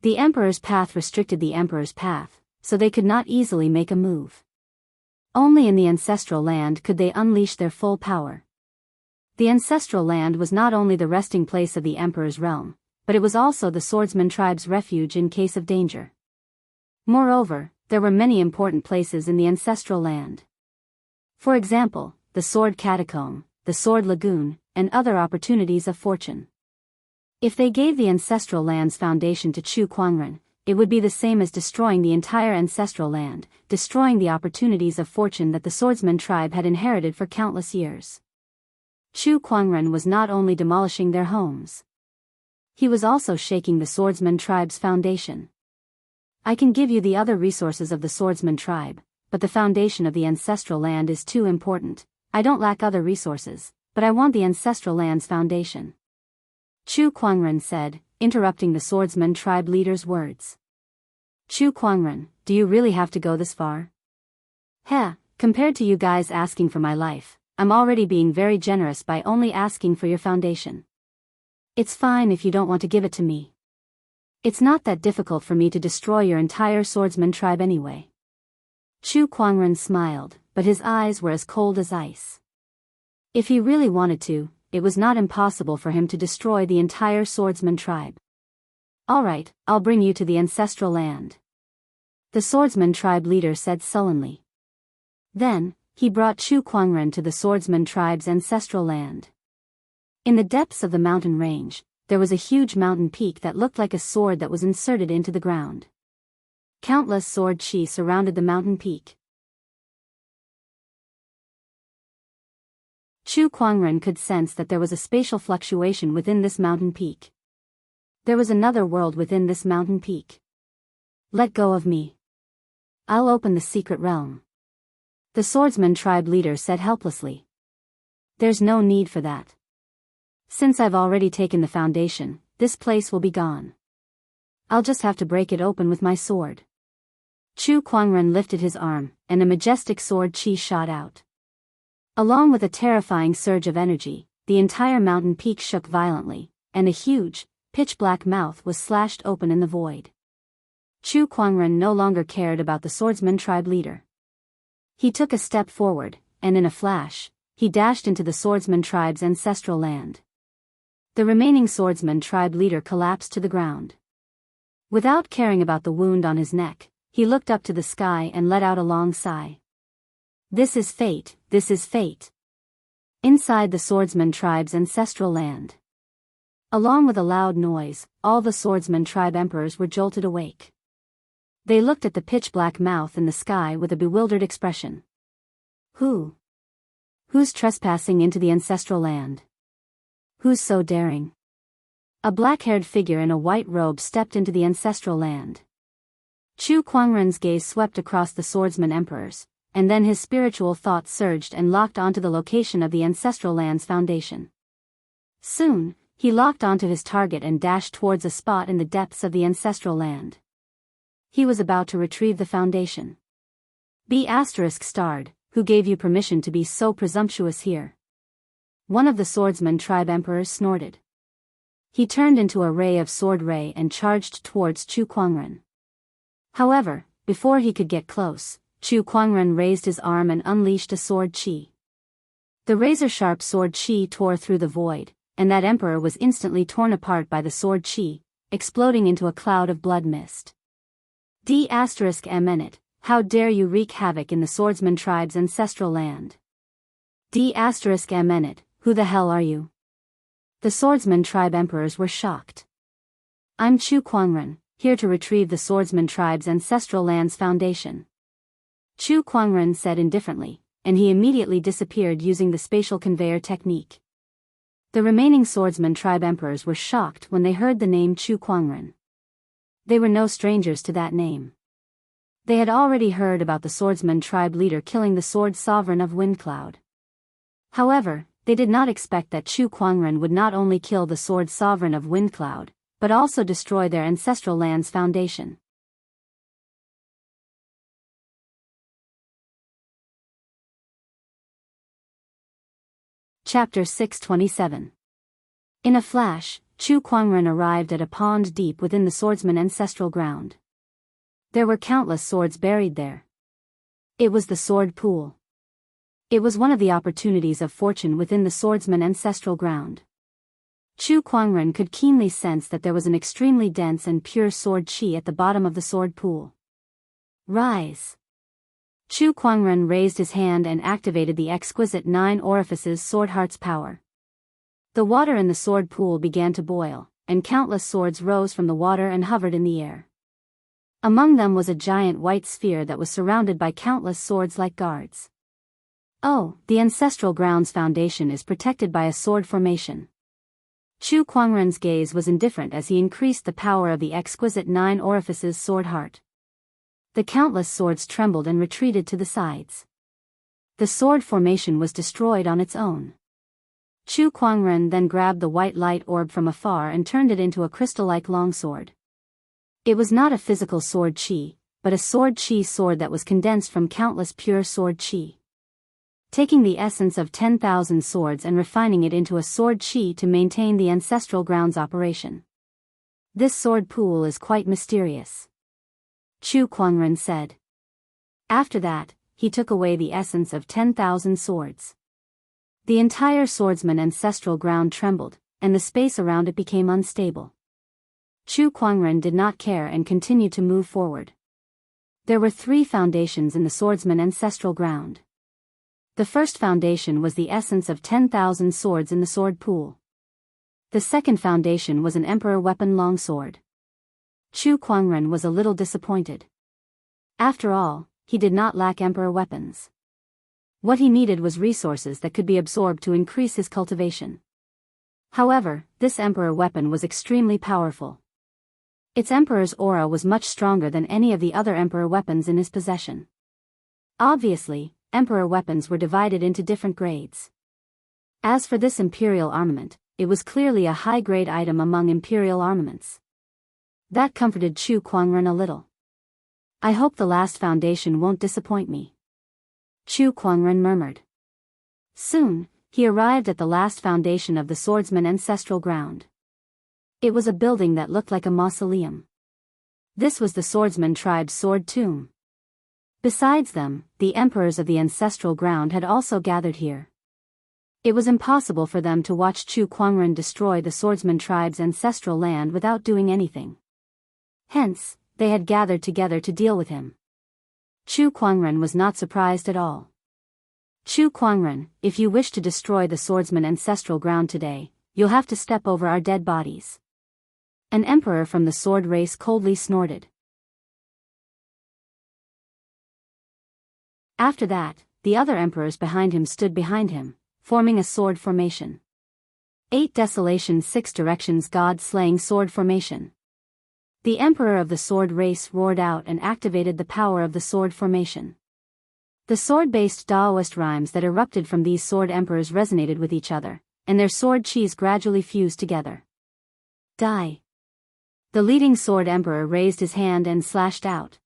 The emperor's path restricted the emperor's path, so they could not easily make a move. Only in the ancestral land could they unleash their full power. The ancestral land was not only the resting place of the emperor's realm, but it was also the swordsman tribe's refuge in case of danger. Moreover, there were many important places in the ancestral land. For example, the sword catacomb, the sword lagoon, and other opportunities of fortune. If they gave the ancestral land's foundation to Chu Kuangren, it would be the same as destroying the entire ancestral land, destroying the opportunities of fortune that the swordsman tribe had inherited for countless years. Chu Kuangren was not only demolishing their homes. He was also shaking the swordsman tribe's foundation. I can give you the other resources of the swordsman tribe, but the foundation of the ancestral land is too important. I don't lack other resources, but I want the ancestral land's foundation. Chu Kuangren said, interrupting the swordsman tribe leader's words. Chu Kuangren, do you really have to go this far? Heh, compared to you guys asking for my life, I'm already being very generous by only asking for your foundation. It's fine if you don't want to give it to me. It's not that difficult for me to destroy your entire swordsman tribe anyway. Chu Kuangren smiled, but his eyes were as cold as ice. If he really wanted to, it was not impossible for him to destroy the entire swordsman tribe. Alright, I'll bring you to the ancestral land. The swordsman tribe leader said sullenly. Then, he brought Chu Kuangren to the swordsman tribe's ancestral land. In the depths of the mountain range, there was a huge mountain peak that looked like a sword that was inserted into the ground. Countless sword chi surrounded the mountain peak. Chu Kuangren could sense that there was a spatial fluctuation within this mountain peak. There was another world within this mountain peak. Let go of me. I'll open the secret realm. The swordsman tribe leader said helplessly. There's no need for that. Since I've already taken the foundation, this place will be gone. I'll just have to break it open with my sword. Chu Kuangren lifted his arm, and a majestic sword chi shot out. Along with a terrifying surge of energy, the entire mountain peak shook violently, and a huge, pitch-black mouth was slashed open in the void. Chu Kuangren no longer cared about the swordsman tribe leader. He took a step forward, and in a flash, he dashed into the swordsman tribe's ancestral land. The remaining swordsman tribe leader collapsed to the ground. Without caring about the wound on his neck, he looked up to the sky and let out a long sigh. This is fate, this is fate. Inside the swordsman tribe's ancestral land. Along with a loud noise, all the swordsman tribe emperors were jolted awake. They looked at the pitch-black mouth in the sky with a bewildered expression. Who's trespassing into the ancestral land? Who's so daring? A black-haired figure in a white robe stepped into the ancestral land. Chu Kuangren's gaze swept across the swordsman emperors, and then his spiritual thoughts surged and locked onto the location of the ancestral land's foundation. Soon, he locked onto his target and dashed towards a spot in the depths of the ancestral land. He was about to retrieve the foundation. B****, who gave you permission to be so presumptuous here? One of the swordsman tribe emperors snorted. He turned into a ray of sword ray and charged towards Chu Kuangren. However, before he could get close, Chu Kuangren raised his arm and unleashed a sword chi. The razor-sharp sword chi tore through the void, and that emperor was instantly torn apart by the sword chi, exploding into a cloud of blood mist. D****, how dare you wreak havoc in the swordsman tribe's ancestral land? D****, who the hell are you? The swordsman tribe emperors were shocked. I'm Chu Kuangren, here to retrieve the swordsman tribe's ancestral land's foundation. Chu Kuangren said indifferently, and he immediately disappeared using the spatial conveyor technique. The remaining swordsman tribe emperors were shocked when they heard the name Chu Kuangren. They were no strangers to that name. They had already heard about the swordsman tribe leader killing the sword sovereign of Windcloud. However, they did not expect that Chu Kuangren would not only kill the sword sovereign of Windcloud, but also destroy their ancestral land's foundation. Chapter 627. In a flash, Chu Kuangren arrived at a pond deep within the swordsman ancestral ground. There were countless swords buried there. It was the sword pool. It was one of the opportunities of fortune within the swordsman ancestral ground. Chu Kuangren could keenly sense that there was an extremely dense and pure sword qi at the bottom of the sword pool. Rise! Chu Kuangren raised his hand and activated the exquisite 9 orifices sword heart's power. The water in the sword pool began to boil, and countless swords rose from the water and hovered in the air. Among them was a giant white sphere that was surrounded by countless swords like guards. Oh, the ancestral ground's foundation is protected by a sword formation. Chu Kuangren's gaze was indifferent as he increased the power of the exquisite 9 orifices sword heart. The countless swords trembled and retreated to the sides. The sword formation was destroyed on its own. Chu Kuangren then grabbed the white light orb from afar and turned it into a crystal-like longsword. It was not a physical sword qi, but a sword qi sword that was condensed from countless pure sword qi. Taking the essence of 10,000 swords and refining it into a sword qi to maintain the ancestral ground's operation. This sword pool is quite mysterious, Chu Kuangren said. After that, he took away the essence of 10,000 swords. The entire swordsman ancestral ground trembled, and the space around it became unstable. Chu Kuangren did not care and continued to move forward. There were 3 foundations in the swordsman ancestral ground. The first foundation was the essence of 10,000 swords in the sword pool. The second foundation was an emperor weapon longsword. Chu Kuangren was a little disappointed. After all, he did not lack emperor weapons. What he needed was resources that could be absorbed to increase his cultivation. However, this emperor weapon was extremely powerful. Its emperor's aura was much stronger than any of the other emperor weapons in his possession. Obviously, emperor weapons were divided into different grades. As for this imperial armament, it was clearly a high-grade item among imperial armaments. That comforted Chu Kuangren a little. I hope the last foundation won't disappoint me, Chu Kuangren murmured. Soon, he arrived at the last foundation of the swordsman ancestral ground. It was a building that looked like a mausoleum. This was the swordsman tribe's sword tomb. Besides them, the emperors of the ancestral ground had also gathered here. It was impossible for them to watch Chu Kuangren destroy the swordsman tribe's ancestral land without doing anything. Hence, they had gathered together to deal with him. Chu Kuangren was not surprised at all. Chu Kuangren, if you wish to destroy the swordsman ancestral ground today, you'll have to step over our dead bodies. An emperor from the sword race coldly snorted. After that, the other emperors behind him stood behind him, forming a sword formation. 8 Desolation 6 Directions God-slaying sword formation. The emperor of the sword race roared out and activated the power of the sword formation. The sword-based Daoist rhymes that erupted from these sword emperors resonated with each other, and their sword qis gradually fused together. Die! The leading sword emperor raised his hand and slashed out.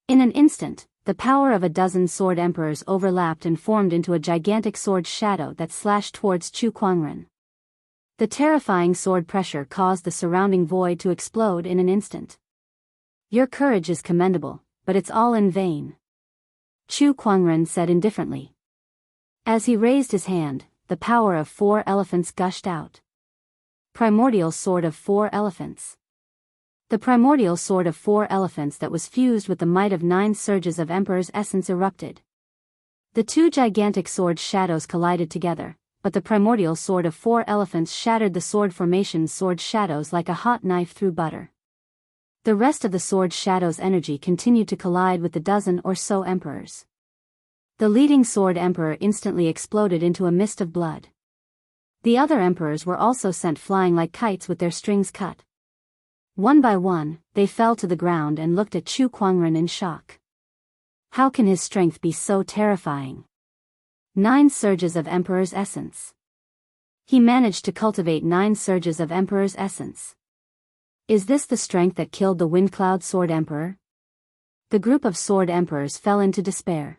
In an instant, the power of a dozen sword emperors overlapped and formed into a gigantic sword shadow that slashed towards Chu Kuangren. The terrifying sword pressure caused the surrounding void to explode in an instant. Your courage is commendable, but it's all in vain, Chu Kuangren said indifferently. As he raised his hand, the power of 4 elephants gushed out. Primordial sword of 4 elephants. The primordial sword of 4 elephants that was fused with the might of 9 surges of Emperor's essence erupted. The 2 gigantic sword shadows collided together, but the primordial sword of 4 elephants shattered the sword formation's sword shadows like a hot knife through butter. The rest of the sword shadow's energy continued to collide with the dozen or so emperors. The leading sword emperor instantly exploded into a mist of blood. The other emperors were also sent flying like kites with their strings cut. One by one, they fell to the ground and looked at Chu Kuangren in shock. How can his strength be so terrifying? 9 surges of Emperor's essence. He managed to cultivate 9 surges of Emperor's essence. Is this the strength that killed the Windcloud Sword Emperor? The group of Sword Emperors fell into despair.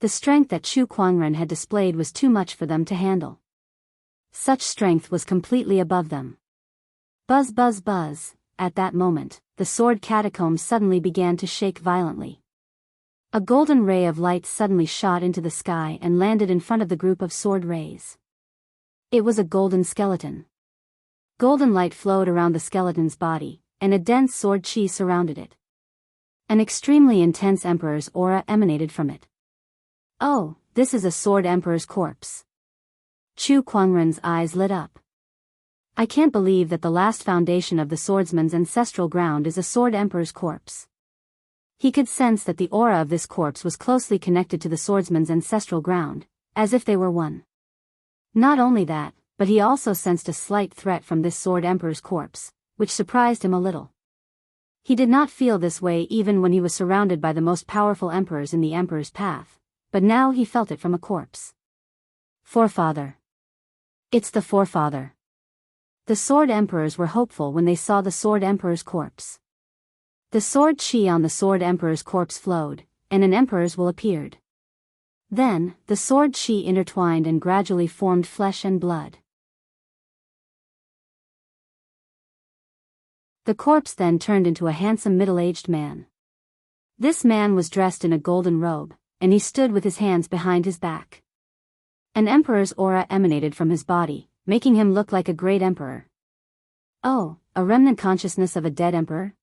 The strength that Chu Kuangren had displayed was too much for them to handle. Such strength was completely above them. Buzz buzz buzz, at that moment, the sword catacomb suddenly began to shake violently. A golden ray of light suddenly shot into the sky and landed in front of the group of sword rays. It was a golden skeleton. Golden light flowed around the skeleton's body, and a dense sword chi surrounded it. An extremely intense emperor's aura emanated from it. Oh, this is a sword emperor's corpse. Chu Kuangren's eyes lit up. I can't believe that the last foundation of the swordsman's ancestral ground is a sword emperor's corpse. He could sense that the aura of this corpse was closely connected to the swordsman's ancestral ground, as if they were one. Not only that, but he also sensed a slight threat from this sword emperor's corpse, which surprised him a little. He did not feel this way even when he was surrounded by the most powerful emperors in the emperor's path, but now he felt it from a corpse. Forefather. It's the forefather. The sword emperors were hopeful when they saw the sword emperor's corpse. The sword chi on the sword emperor's corpse flowed, and an emperor's will appeared. Then, the sword chi intertwined and gradually formed flesh and blood. The corpse then turned into a handsome middle-aged man. This man was dressed in a golden robe, and he stood with his hands behind his back. An emperor's aura emanated from his body, making him look like a great emperor. Oh, a remnant consciousness of a dead emperor?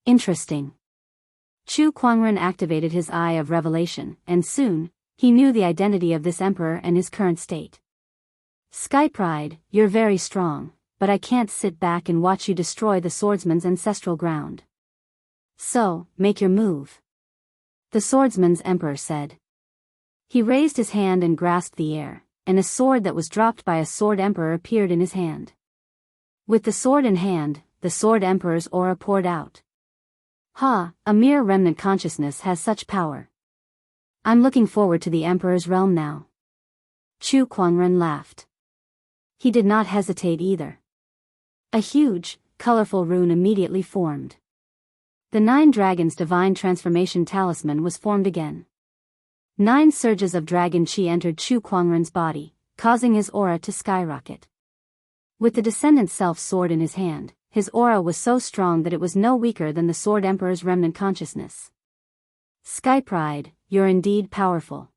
Interesting. Chu Kuangren activated his eye of revelation, and soon, he knew the identity of this emperor and his current state. Sky Pride, you're very strong, but I can't sit back and watch you destroy the swordsman's ancestral ground. So, make your move. The swordsman's emperor said. He raised his hand and grasped the air, and a sword that was dropped by a sword emperor appeared in his hand. With the sword in hand, the sword emperor's aura poured out. Ha, a mere remnant consciousness has such power. I'm looking forward to the emperor's realm now. Chu Kuangren laughed. He did not hesitate either. A huge, colorful rune immediately formed. The 9 dragons' divine transformation talisman was formed again. 9 surges of dragon chi entered Chu Kuangren's body, causing his aura to skyrocket. With the descendant self-sword in his hand, his aura was so strong that it was no weaker than the sword emperor's remnant consciousness. Sky Pride, you're indeed powerful.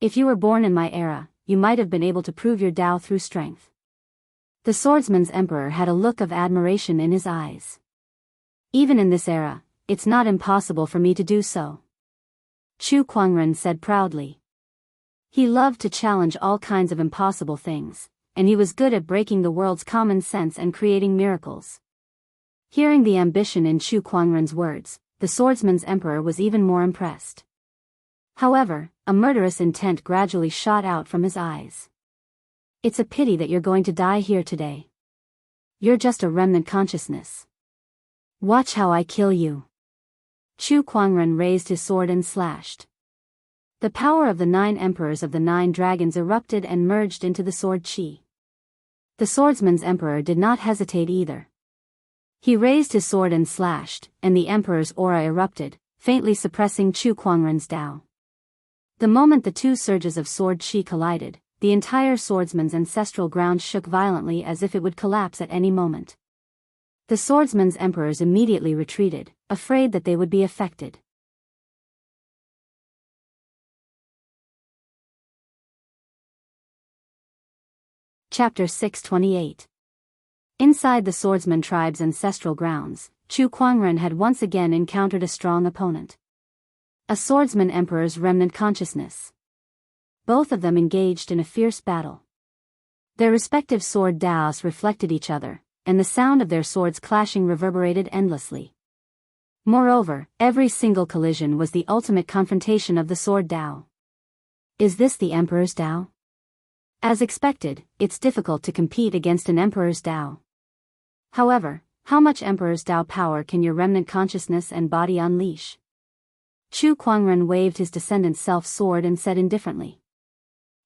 If you were born in my era, you might have been able to prove your Tao through strength. The swordsman's emperor had a look of admiration in his eyes. Even in this era, it's not impossible for me to do so. Chu Kuangren said proudly. He loved to challenge all kinds of impossible things, and he was good at breaking the world's common sense and creating miracles. Hearing the ambition in Chu Kuangren's words, the swordsman's emperor was even more impressed. However, a murderous intent gradually shot out from his eyes. It's a pity that you're going to die here today. You're just a remnant consciousness. Watch how I kill you. Chu Kuangren raised his sword and slashed. The power of the 9 emperors of the 9 dragons erupted and merged into the sword chi. The swordsman's emperor did not hesitate either. He raised his sword and slashed, and the emperor's aura erupted, faintly suppressing Chu Kuangren's Tao. The moment the 2 surges of sword chi collided, the entire swordsman's ancestral ground shook violently as if it would collapse at any moment. The swordsman's emperors immediately retreated, afraid that they would be affected. Chapter 628. Inside the swordsman tribe's ancestral grounds, Chu Kuangren had once again encountered a strong opponent. A swordsman emperor's remnant consciousness. Both of them engaged in a fierce battle. Their respective sword Daoists reflected each other, and the sound of their swords clashing reverberated endlessly. Moreover, every single collision was the ultimate confrontation of the sword Dao. Is this the Emperor's Dao? As expected, it's difficult to compete against an Emperor's Dao. However, how much Emperor's Dao power can your remnant consciousness and body unleash? Chu Kuangren waved his descendant's self-sword and said indifferently.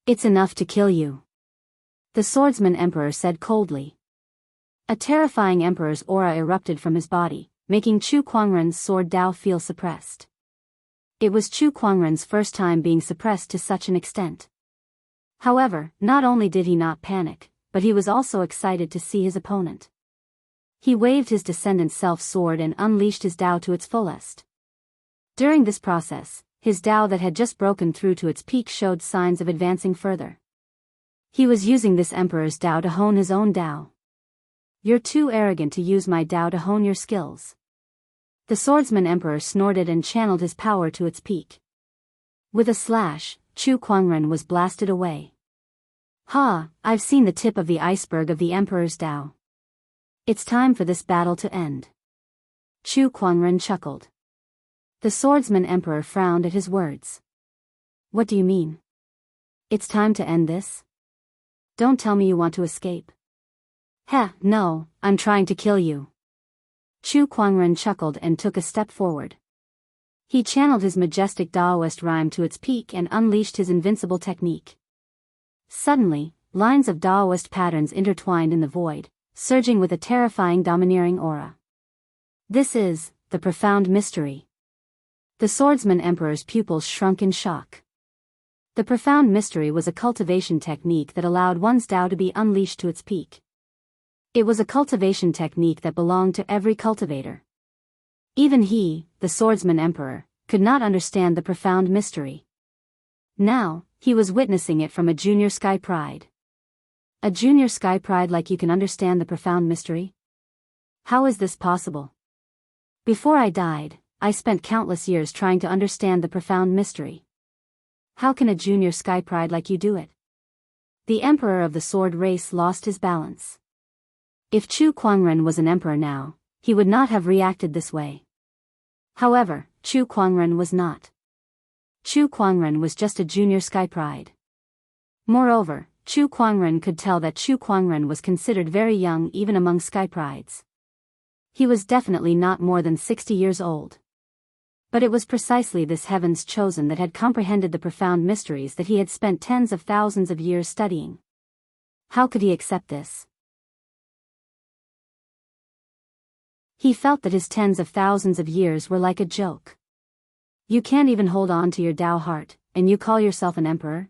It's enough to kill you. The swordsman emperor said coldly. A terrifying emperor's aura erupted from his body, making Chu Kuangren's sword Dao feel suppressed. It was Chu Kuangren's first time being suppressed to such an extent. However, not only did he not panic, but he was also excited to see his opponent. He waved his descendant self-sword and unleashed his Dao to its fullest. During this process, his Dao that had just broken through to its peak showed signs of advancing further. He was using this emperor's Dao to hone his own Dao. You're too arrogant to use my Dao to hone your skills. The swordsman emperor snorted and channeled his power to its peak. With a slash, Chu Kuangren was blasted away. Ha, I've seen the tip of the iceberg of the emperor's Dao. It's time for this battle to end. Chu Kuangren chuckled. The swordsman emperor frowned at his words. What do you mean? It's time to end this? Don't tell me you want to escape. Heh, no, I'm trying to kill you. Chu Kuangren chuckled and took a step forward. He channeled his majestic Daoist rhyme to its peak and unleashed his invincible technique. Suddenly, lines of Daoist patterns intertwined in the void, surging with a terrifying domineering aura. This is the profound mystery. The swordsman emperor's pupils shrunk in shock. The profound mystery was a cultivation technique that allowed one's Dao to be unleashed to its peak. It was a cultivation technique that belonged to every cultivator. Even he, the swordsman emperor, could not understand the profound mystery. Now, he was witnessing it from a junior sky pride. A junior sky pride like you can understand the profound mystery? How is this possible? Before I died, I spent countless years trying to understand the profound mystery. How can a junior sky pride like you do it? The emperor of the sword race lost his balance. If Chu Kuangren was an emperor now, he would not have reacted this way. However, Chu Kuangren was not. Chu Kuangren was just a junior sky pride. Moreover, Chu Kuangren could tell that Chu Kuangren was considered very young even among sky prides. He was definitely not more than 60 years old. But it was precisely this heaven's chosen that had comprehended the profound mysteries that he had spent tens of thousands of years studying. How could he accept this? He felt that his tens of thousands of years were like a joke. You can't even hold on to your Dao heart, and you call yourself an emperor?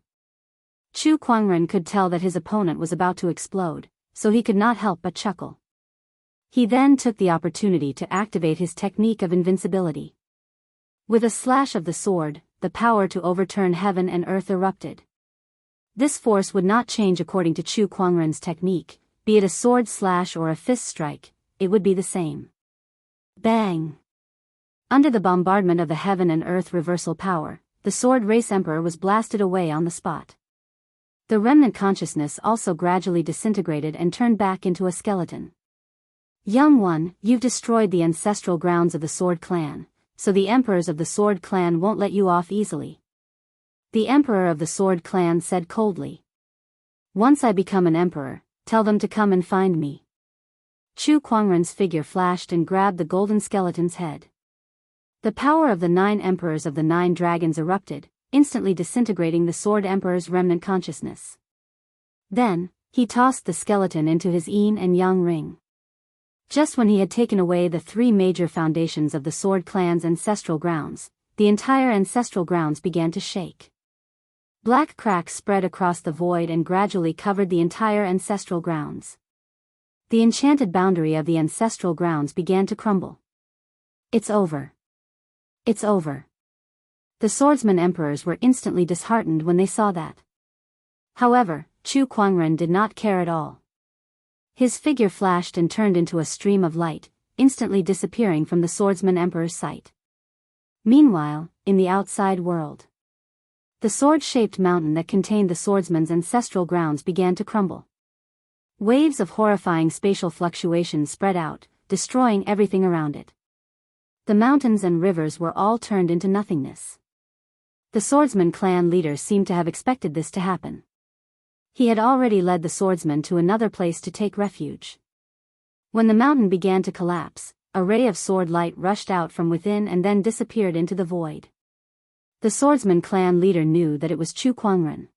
Chu Kuangren could tell that his opponent was about to explode, so he could not help but chuckle. He then took the opportunity to activate his technique of invincibility. With a slash of the sword, the power to overturn heaven and earth erupted. This force would not change according to Chu Kuangren's technique, be it a sword slash or a fist strike, it would be the same. Bang! Under the bombardment of the heaven and earth reversal power, the sword race emperor was blasted away on the spot. The remnant consciousness also gradually disintegrated and turned back into a skeleton. Young one, you've destroyed the ancestral grounds of the Sword Clan, so the emperors of the Sword Clan won't let you off easily. The emperor of the Sword Clan said coldly. Once I become an emperor, tell them to come and find me. Chu Kuangren's figure flashed and grabbed the golden skeleton's head. The power of the 9 emperors of the 9 dragons erupted, instantly disintegrating the Sword Emperor's remnant consciousness. Then, he tossed the skeleton into his yin and yang ring. Just when he had taken away the 3 major foundations of the Sword Clan's ancestral grounds, the entire ancestral grounds began to shake. Black cracks spread across the void and gradually covered the entire ancestral grounds. The enchanted boundary of the ancestral grounds began to crumble. It's over. It's over. The swordsman emperors were instantly disheartened when they saw that. However, Chu Kuangren did not care at all. His figure flashed and turned into a stream of light, instantly disappearing from the swordsman emperor's sight. Meanwhile, in the outside world, the sword-shaped mountain that contained the swordsman's ancestral grounds began to crumble. Waves of horrifying spatial fluctuations spread out, destroying everything around it. The mountains and rivers were all turned into nothingness. The swordsman clan leader seemed to have expected this to happen. He had already led the swordsmen to another place to take refuge. When the mountain began to collapse, a ray of sword light rushed out from within and then disappeared into the void. The swordsman clan leader knew that it was Chu Kuangren.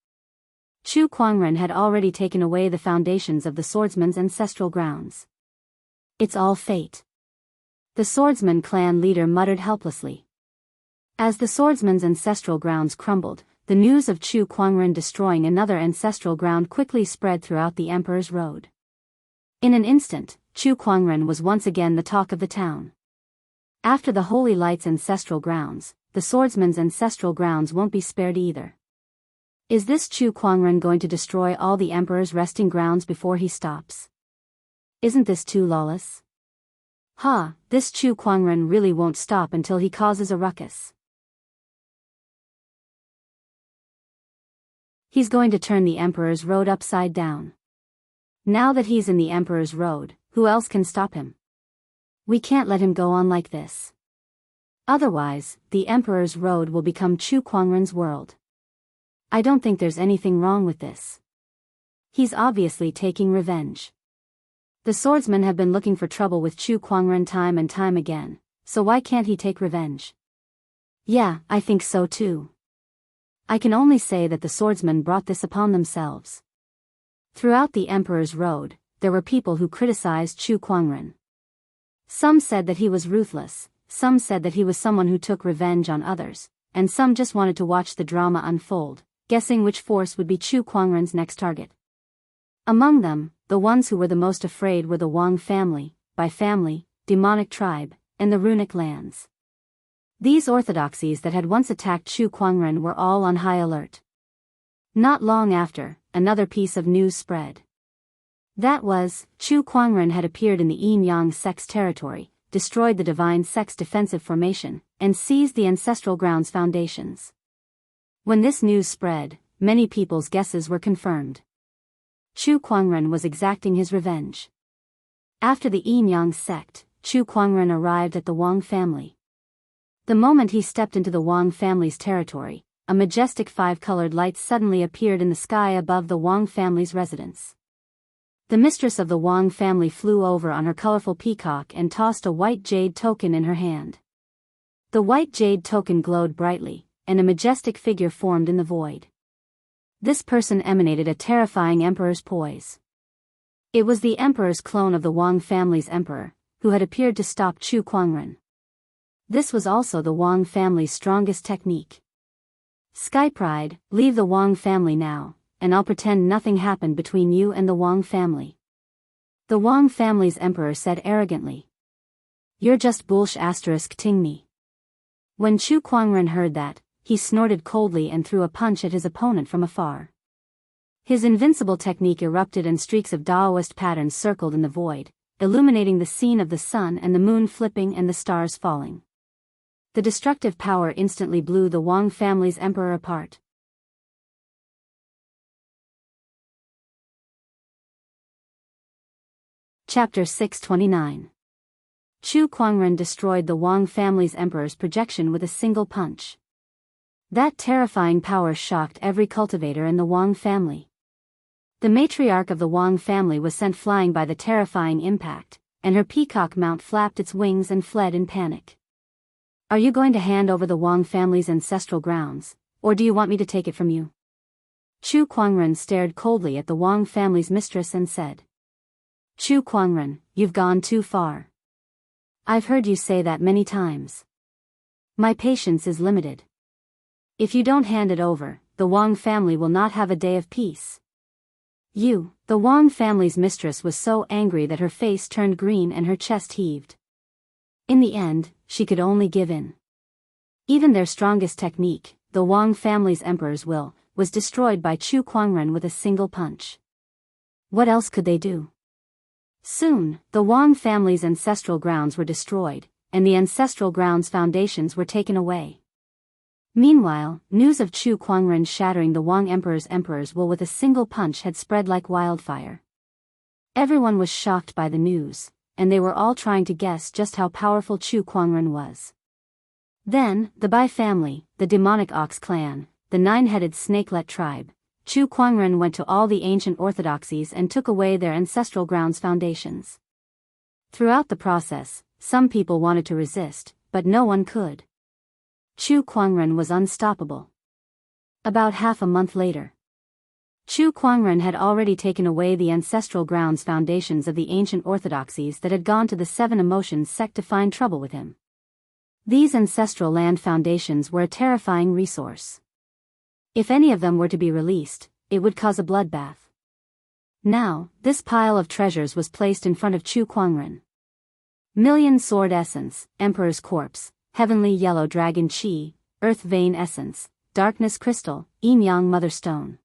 Chu Kuangren had already taken away the foundations of the swordsman's ancestral grounds. It's all fate. The swordsman clan leader muttered helplessly. As the swordsman's ancestral grounds crumbled, the news of Chu Kuangren destroying another ancestral ground quickly spread throughout the Emperor's Road. In an instant, Chu Kuangren was once again the talk of the town. After the Holy Light's ancestral grounds, the swordsman's ancestral grounds won't be spared either. Is this Chu Kuangren going to destroy all the Emperor's resting grounds before he stops? Isn't this too lawless? This Chu Kuangren really won't stop until he causes a ruckus. He's going to turn the Emperor's Road upside down. Now that he's in the Emperor's Road, who else can stop him? We can't let him go on like this. Otherwise, the Emperor's Road will become Chu Kuangren's world. I don't think there's anything wrong with this. He's obviously taking revenge. The swordsmen have been looking for trouble with Chu Kuangren time and time again, so why can't he take revenge? Yeah, I think so too. I can only say that the swordsmen brought this upon themselves. Throughout the Emperor's Road, there were people who criticized Chu Kuangren. Some said that he was ruthless, some said that he was someone who took revenge on others, and some just wanted to watch the drama unfold, guessing which force would be Chu Kuangren's next target. Among them, the ones who were the most afraid were the Wang family, Bai family, demonic tribe, and the runic lands. These orthodoxies that had once attacked Chu Kuangren were all on high alert. Not long after, another piece of news spread. That was, Chu Kuangren had appeared in the Yin-Yang sect's territory, destroyed the divine sect's defensive formation, and seized the ancestral grounds foundations. When this news spread, many people's guesses were confirmed. Chu Kuangren was exacting his revenge. After the Yin-Yang sect, Chu Kuangren arrived at the Wang family. The moment he stepped into the Wang family's territory, a majestic five-colored light suddenly appeared in the sky above the Wang family's residence. The mistress of the Wang family flew over on her colorful peacock and tossed a white jade token in her hand. The white jade token glowed brightly, and a majestic figure formed in the void. This person emanated a terrifying emperor's poise. It was the emperor's clone of the Wang family's emperor, who had appeared to stop Chu Kuangren. This was also the Wang family's strongest technique. Sky Pride, leave the Wang family now, and I'll pretend nothing happened between you and the Wang family. The Wang family's emperor said arrogantly. You're just ting me. When Chu Kuangren heard that, he snorted coldly and threw a punch at his opponent from afar. His invincible technique erupted and streaks of Daoist patterns circled in the void, illuminating the scene of the sun and the moon flipping and the stars falling. The destructive power instantly blew the Wang family's emperor apart. Chapter 629. Chu Kuangren destroyed the Wang family's emperor's projection with a single punch. That terrifying power shocked every cultivator in the Wang family. The matriarch of the Wang family was sent flying by the terrifying impact, and her peacock mount flapped its wings and fled in panic. Are you going to hand over the Wang family's ancestral grounds, or do you want me to take it from you? Chu Kuangren stared coldly at the Wang family's mistress and said. Chu Kuangren, you've gone too far. I've heard you say that many times. My patience is limited. If you don't hand it over, the Wang family will not have a day of peace. The Wang family's mistress was so angry that her face turned green and her chest heaved. In the end, she could only give in. Even their strongest technique, the Wang family's emperor's will, was destroyed by Chu Kuangren with a single punch. What else could they do? Soon, the Wang family's ancestral grounds were destroyed, and the ancestral grounds foundations were taken away. Meanwhile, news of Chu Kuangren shattering the Wang emperor's will with a single punch had spread like wildfire. Everyone was shocked by the news, and they were all trying to guess just how powerful Chu Kuangren was. Then, the Bai family, the demonic ox clan, the nine-headed snakelet tribe, Chu Kuangren went to all the ancient orthodoxies and took away their ancestral grounds foundations. Throughout the process, some people wanted to resist, but no one could. Chu Kuangren was unstoppable. About half a month later, Chu Kuangren had already taken away the ancestral grounds foundations of the ancient orthodoxies that had gone to the Seven Emotions sect to find trouble with him. These ancestral land foundations were a terrifying resource. If any of them were to be released, it would cause a bloodbath. Now, this pile of treasures was placed in front of Chu Kuangren. Million sword essence, Emperor's corpse, heavenly yellow dragon chi, earth vein essence, darkness crystal, yin-yang mother stone.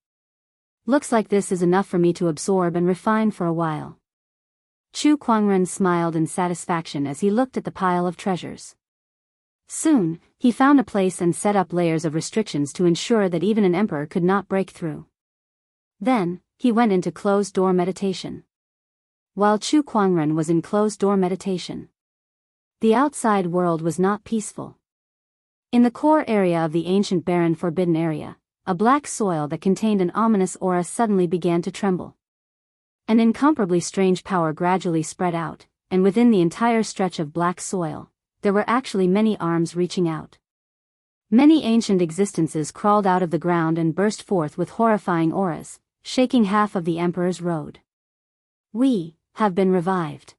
Looks like this is enough for me to absorb and refine for a while. Chu Kuangren smiled in satisfaction as he looked at the pile of treasures. Soon, he found a place and set up layers of restrictions to ensure that even an emperor could not break through. Then, he went into closed-door meditation. While Chu Kuangren was in closed-door meditation, the outside world was not peaceful. In the core area of the ancient barren forbidden area, a black soil that contained an ominous aura suddenly began to tremble. An incomparably strange power gradually spread out, and within the entire stretch of black soil, there were actually many arms reaching out. Many ancient existences crawled out of the ground and burst forth with horrifying auras, shaking half of the Emperor's road. "We have been revived."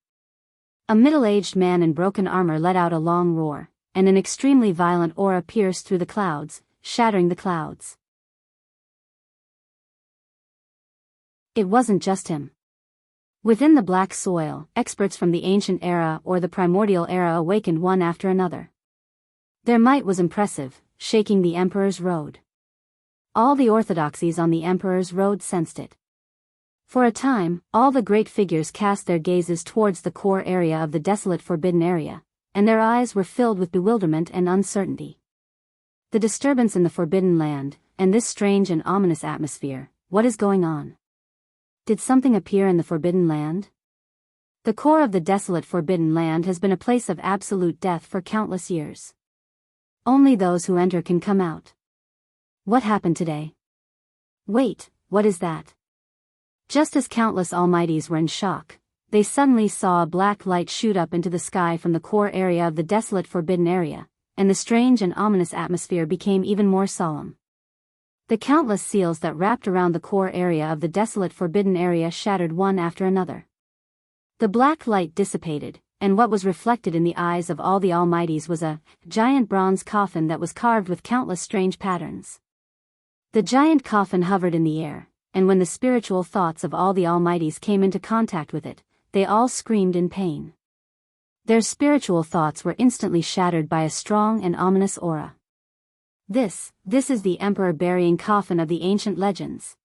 A middle-aged man in broken armor let out a long roar, and an extremely violent aura pierced through the clouds, shattering the clouds. It wasn't just him. Within the black soil, experts from the ancient era or the primordial era awakened one after another. Their might was impressive, shaking the Emperor's road. All the orthodoxies on the Emperor's road sensed it. For a time, all the great figures cast their gazes towards the core area of the desolate forbidden area, and their eyes were filled with bewilderment and uncertainty. The disturbance in the forbidden land, and this strange and ominous atmosphere, what is going on? Did something appear in the forbidden land? The core of the desolate forbidden land has been a place of absolute death for countless years. Only those who enter can come out. What happened today? Wait, what is that? Just as countless almighties were in shock, they suddenly saw a black light shoot up into the sky from the core area of the desolate forbidden area, and the strange and ominous atmosphere became even more solemn. The countless seals that wrapped around the core area of the desolate forbidden area shattered one after another. The black light dissipated, and what was reflected in the eyes of all the almighties was a giant bronze coffin that was carved with countless strange patterns. The giant coffin hovered in the air, and when the spiritual thoughts of all the almighties came into contact with it, they all screamed in pain. Their spiritual thoughts were instantly shattered by a strong and ominous aura. This is the emperor burying coffin of the ancient legends.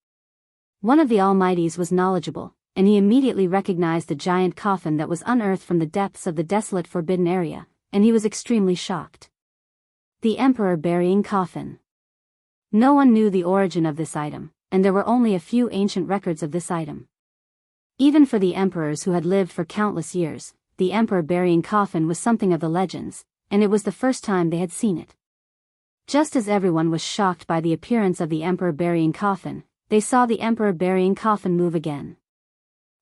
One of the almighties was knowledgeable, and he immediately recognized the giant coffin that was unearthed from the depths of the desolate forbidden area, and he was extremely shocked. The emperor burying coffin. No one knew the origin of this item, and there were only a few ancient records of this item. Even for the emperors who had lived for countless years, the emperor burying coffin was something of the legends, and it was the first time they had seen it. Just as everyone was shocked by the appearance of the emperor burying coffin, they saw the emperor burying coffin move again.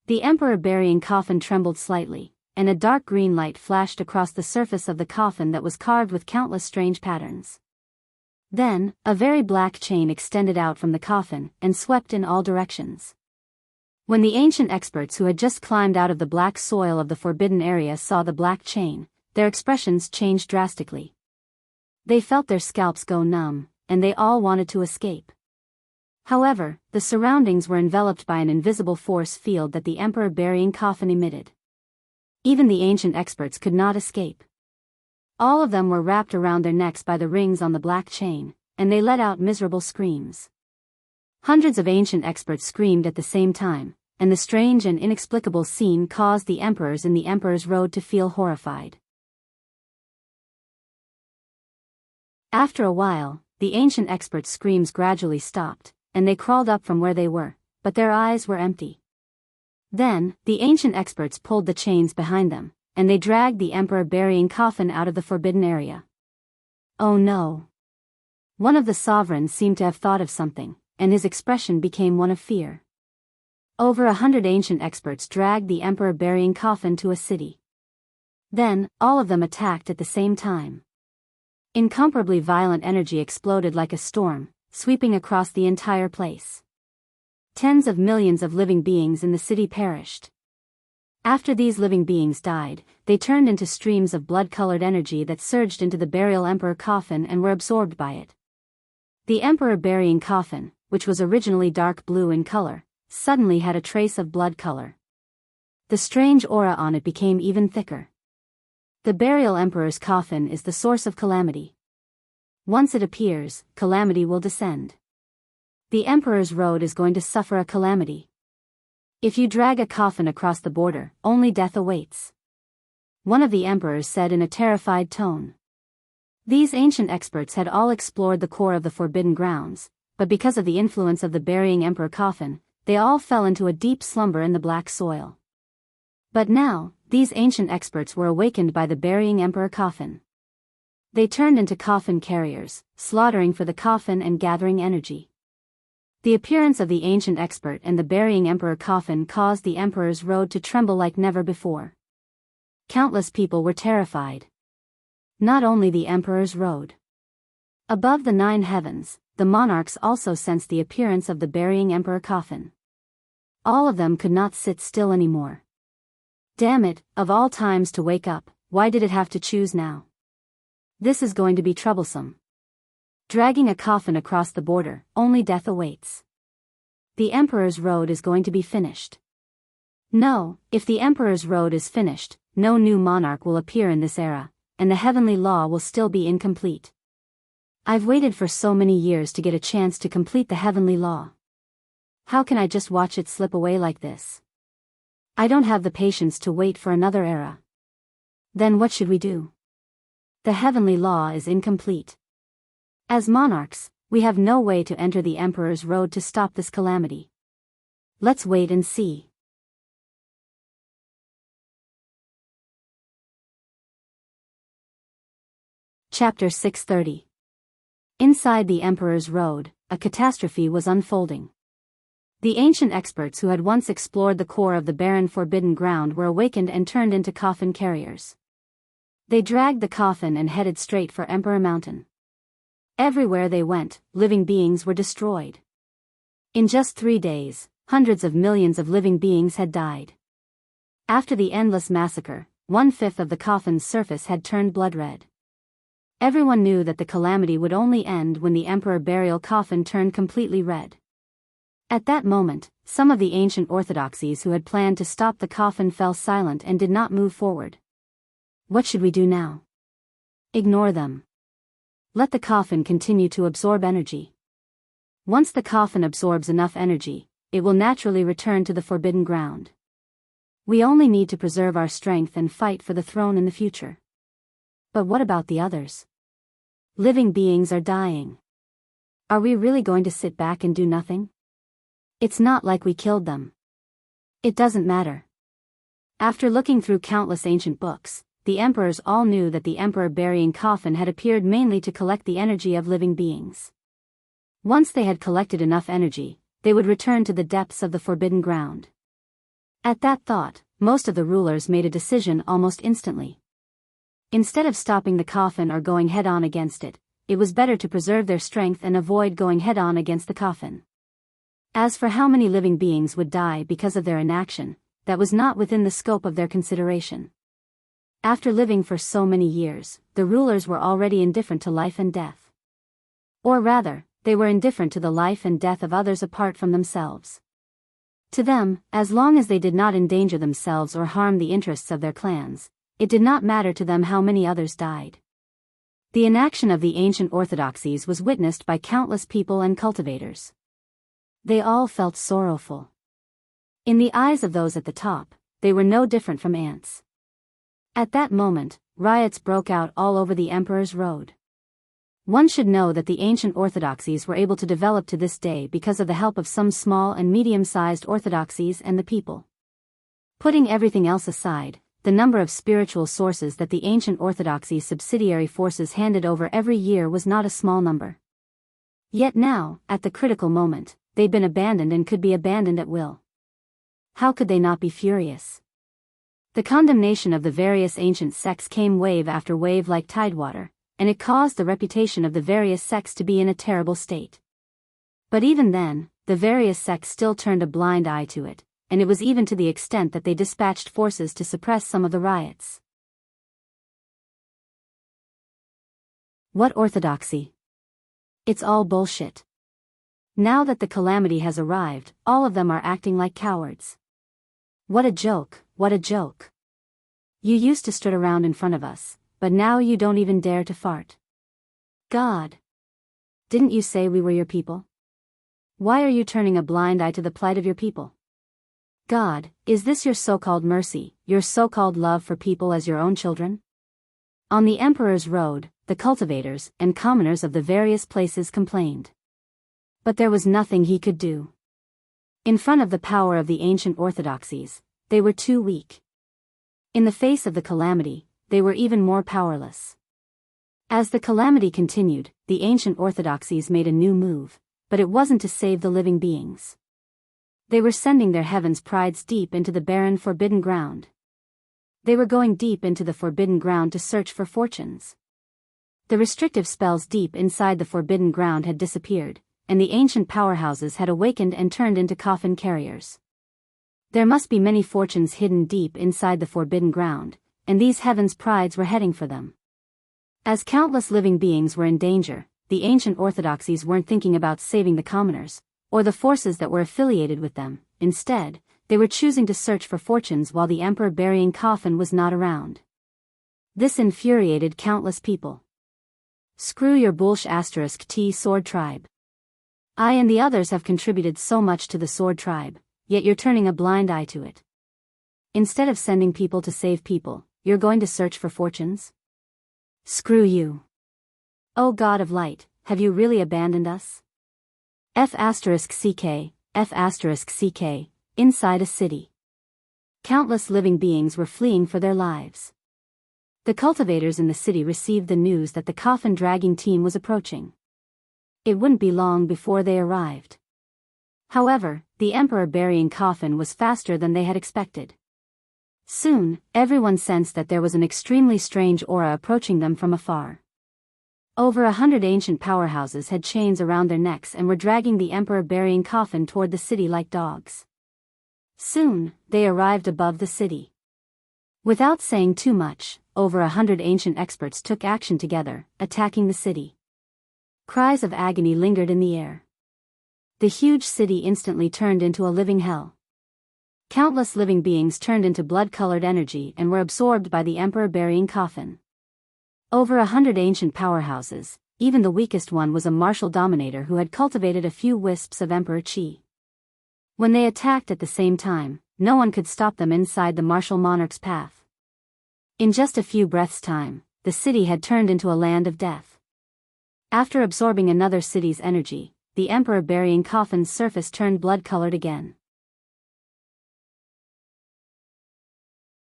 The emperor burying coffin trembled slightly, and a dark green light flashed across the surface of the coffin that was carved with countless strange patterns. Then, a very black chain extended out from the coffin and swept in all directions. When the ancient experts who had just climbed out of the black soil of the forbidden area saw the black chain, their expressions changed drastically. They felt their scalps go numb, and they all wanted to escape. However, the surroundings were enveloped by an invisible force field that the emperor burying coffin emitted. Even the ancient experts could not escape. All of them were wrapped around their necks by the rings on the black chain, and they let out miserable screams. Hundreds of ancient experts screamed at the same time, and the strange and inexplicable scene caused the emperors in the Emperor's Road to feel horrified. After a while, the ancient experts' screams gradually stopped, and they crawled up from where they were, but their eyes were empty. Then, the ancient experts pulled the chains behind them, and they dragged the emperor burying coffin out of the forbidden area. Oh no! One of the sovereigns seemed to have thought of something, and his expression became one of fear. Over 100 ancient experts dragged the emperor burying coffin to a city. Then, all of them attacked at the same time. Incomparably violent energy exploded like a storm, sweeping across the entire place. Tens of millions of living beings in the city perished. After these living beings died, they turned into streams of blood-colored energy that surged into the burial emperor coffin and were absorbed by it. The emperor burying coffin, which was originally dark blue in color, suddenly had a trace of blood color. The strange aura on it became even thicker. The burial emperor's coffin is the source of calamity. Once it appears, calamity will descend. The emperor's road is going to suffer a calamity. If you drag a coffin across the border, only death awaits. One of the emperors said in a terrified tone. These ancient experts had all explored the core of the forbidden grounds, but because of the influence of the burying emperor coffin, they all fell into a deep slumber in the black soil. But now, these ancient experts were awakened by the burying emperor coffin. They turned into coffin carriers, slaughtering for the coffin and gathering energy. The appearance of the ancient expert and the burying emperor coffin caused the emperor's road to tremble like never before. Countless people were terrified. Not only the emperor's road. Above the 9 heavens, the monarchs also sensed the appearance of the burying emperor coffin. All of them could not sit still anymore. Damn it, of all times to wake up, why did it have to choose now? This is going to be troublesome. Dragging a coffin across the border, only death awaits. The emperor's road is going to be finished. No, if the emperor's road is finished, no new monarch will appear in this era, and the heavenly law will still be incomplete. I've waited for so many years to get a chance to complete the heavenly law. How can I just watch it slip away like this? I don't have the patience to wait for another era. Then what should we do? The heavenly law is incomplete. As monarchs, we have no way to enter the emperor's road to stop this calamity. Let's wait and see. Chapter 630. Inside the emperor's road, a catastrophe was unfolding. The ancient experts who had once explored the core of the barren forbidden ground were awakened and turned into coffin carriers. They dragged the coffin and headed straight for Emperor Mountain. Everywhere they went, living beings were destroyed. In just 3 days, hundreds of millions of living beings had died. After the endless massacre, 1/5 of the coffin's surface had turned blood red. Everyone knew that the calamity would only end when the emperor burial coffin turned completely red. At that moment, some of the ancient orthodoxies who had planned to stop the coffin fell silent and did not move forward. What should we do now? Ignore them. Let the coffin continue to absorb energy. Once the coffin absorbs enough energy, it will naturally return to the forbidden ground. We only need to preserve our strength and fight for the throne in the future. But what about the others? Living beings are dying. Are we really going to sit back and do nothing? It's not like we killed them. It doesn't matter. After looking through countless ancient books, the emperors all knew that the emperor burying coffin had appeared mainly to collect the energy of living beings. Once they had collected enough energy, they would return to the depths of the forbidden ground. At that thought, most of the rulers made a decision almost instantly. Instead of stopping the coffin or going head-on against it, it was better to preserve their strength and avoid going head-on against the coffin. As for how many living beings would die because of their inaction, that was not within the scope of their consideration. After living for so many years, the rulers were already indifferent to life and death. Or rather, they were indifferent to the life and death of others apart from themselves. To them, as long as they did not endanger themselves or harm the interests of their clans, it did not matter to them how many others died. The inaction of the ancient orthodoxies was witnessed by countless people and cultivators. They all felt sorrowful. In the eyes of those at the top, they were no different from ants. At that moment, riots broke out all over the emperor's road. One should know that the ancient orthodoxies were able to develop to this day because of the help of some small and medium-sized orthodoxies and the people. Putting everything else aside, the number of spiritual sources that the ancient orthodoxy's subsidiary forces handed over every year was not a small number. Yet now, at the critical moment, they'd been abandoned and could be abandoned at will. How could they not be furious? The condemnation of the various ancient sects came wave after wave like tidewater, and it caused the reputation of the various sects to be in a terrible state. But even then, the various sects still turned a blind eye to it, and it was even to the extent that they dispatched forces to suppress some of the riots. What orthodoxy? It's all bullshit. Now that the calamity has arrived, all of them are acting like cowards. What a joke, what a joke. You used to stood around in front of us, but now you don't even dare to fart. God. Didn't you say we were your people? Why are you turning a blind eye to the plight of your people? God, is this your so-called mercy, your so-called love for people as your own children? On the Emperor's road, the cultivators and commoners of the various places complained. But there was nothing he could do. In front of the power of the ancient orthodoxies, they were too weak. In the face of the calamity, they were even more powerless. As the calamity continued, the ancient orthodoxies made a new move, but it wasn't to save the living beings. They were sending their heavens prides deep into the barren forbidden ground. They were going deep into the forbidden ground to search for fortunes. The restrictive spells deep inside the forbidden ground had disappeared, and the ancient powerhouses had awakened and turned into coffin carriers. There must be many fortunes hidden deep inside the forbidden ground, and these heavens' prides were heading for them. As countless living beings were in danger, the ancient orthodoxies weren't thinking about saving the commoners, or the forces that were affiliated with them. Instead, they were choosing to search for fortunes while the emperor burying coffin was not around. This infuriated countless people. Screw your bullsh** T sword tribe. I and the others have contributed so much to the sword tribe, yet you're turning a blind eye to it. Instead of sending people to save people, you're going to search for fortunes? Screw you. O God of light, have you really abandoned us? F***CK, F***CK, inside a city. Countless living beings were fleeing for their lives. The cultivators in the city received the news that the coffin-dragging team was approaching. It wouldn't be long before they arrived. However, the emperor burying coffin was faster than they had expected. Soon, everyone sensed that there was an extremely strange aura approaching them from afar. Over 100 ancient powerhouses had chains around their necks and were dragging the emperor burying coffin toward the city like dogs. Soon, they arrived above the city. Without saying too much, over 100 ancient experts took action together, attacking the city. Cries of agony lingered in the air. The huge city instantly turned into a living hell. Countless living beings turned into blood-colored energy and were absorbed by the emperor burying coffin. Over 100 ancient powerhouses, even the weakest one was a martial dominator who had cultivated a few wisps of emperor chi. When they attacked at the same time, no one could stop them inside the martial monarch's path. In just a few breaths' time, the city had turned into a land of death. After absorbing another city's energy, the emperor burying coffin's surface turned blood-colored again.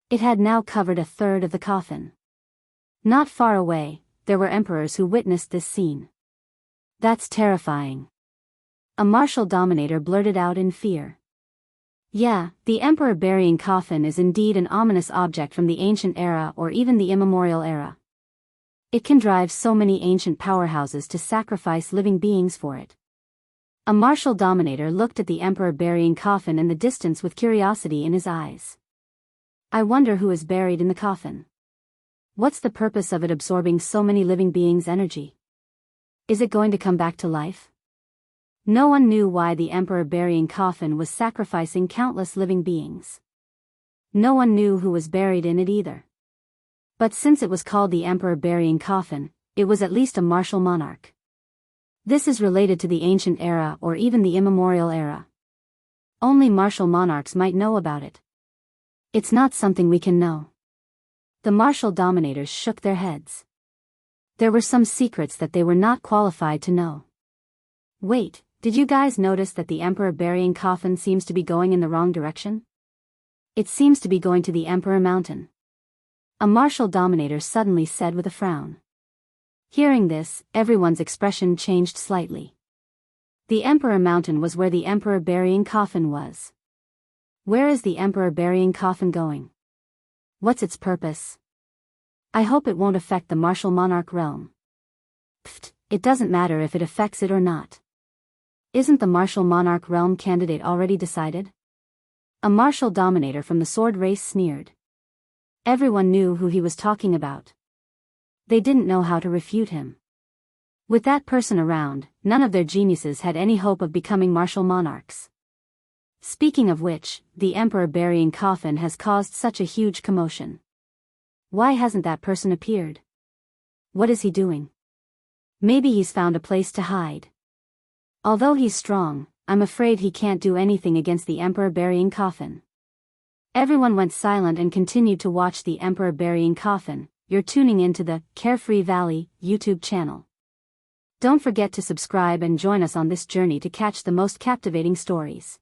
It had now covered a third of the coffin. Not far away, there were emperors who witnessed this scene. That's terrifying. A martial dominator blurted out in fear. Yeah, the emperor burying coffin is indeed an ominous object from the ancient era or even the immemorial era. It can drive so many ancient powerhouses to sacrifice living beings for it. A martial dominator looked at the emperor burying coffin in the distance with curiosity in his eyes. I wonder who is buried in the coffin. What's the purpose of it absorbing so many living beings' energy? Is it going to come back to life? No one knew why the emperor burying coffin was sacrificing countless living beings. No one knew who was buried in it either. But since it was called the emperor burying coffin, it was at least a martial monarch. This is related to the ancient era or even the immemorial era. Only martial monarchs might know about it. It's not something we can know. The martial dominators shook their heads. There were some secrets that they were not qualified to know. Wait, did you guys notice that the emperor burying coffin seems to be going in the wrong direction? It seems to be going to the Emperor Mountain. A martial dominator suddenly said with a frown. Hearing this, everyone's expression changed slightly. The Emperor Mountain was where the emperor burying coffin was. Where is the emperor burying coffin going? What's its purpose? I hope it won't affect the martial monarch realm. Pfft, it doesn't matter if it affects it or not. Isn't the martial monarch realm candidate already decided? A martial dominator from the sword race sneered. Everyone knew who he was talking about. They didn't know how to refute him. With that person around, none of their geniuses had any hope of becoming martial monarchs. Speaking of which, the emperor burying coffin has caused such a huge commotion. Why hasn't that person appeared? What is he doing? Maybe he's found a place to hide. Although he's strong, I'm afraid he can't do anything against the emperor burying coffin. Everyone went silent and continued to watch the emperor burying coffin. You're tuning into the Carefree Valley YouTube channel. Don't forget to subscribe and join us on this journey to catch the most captivating stories.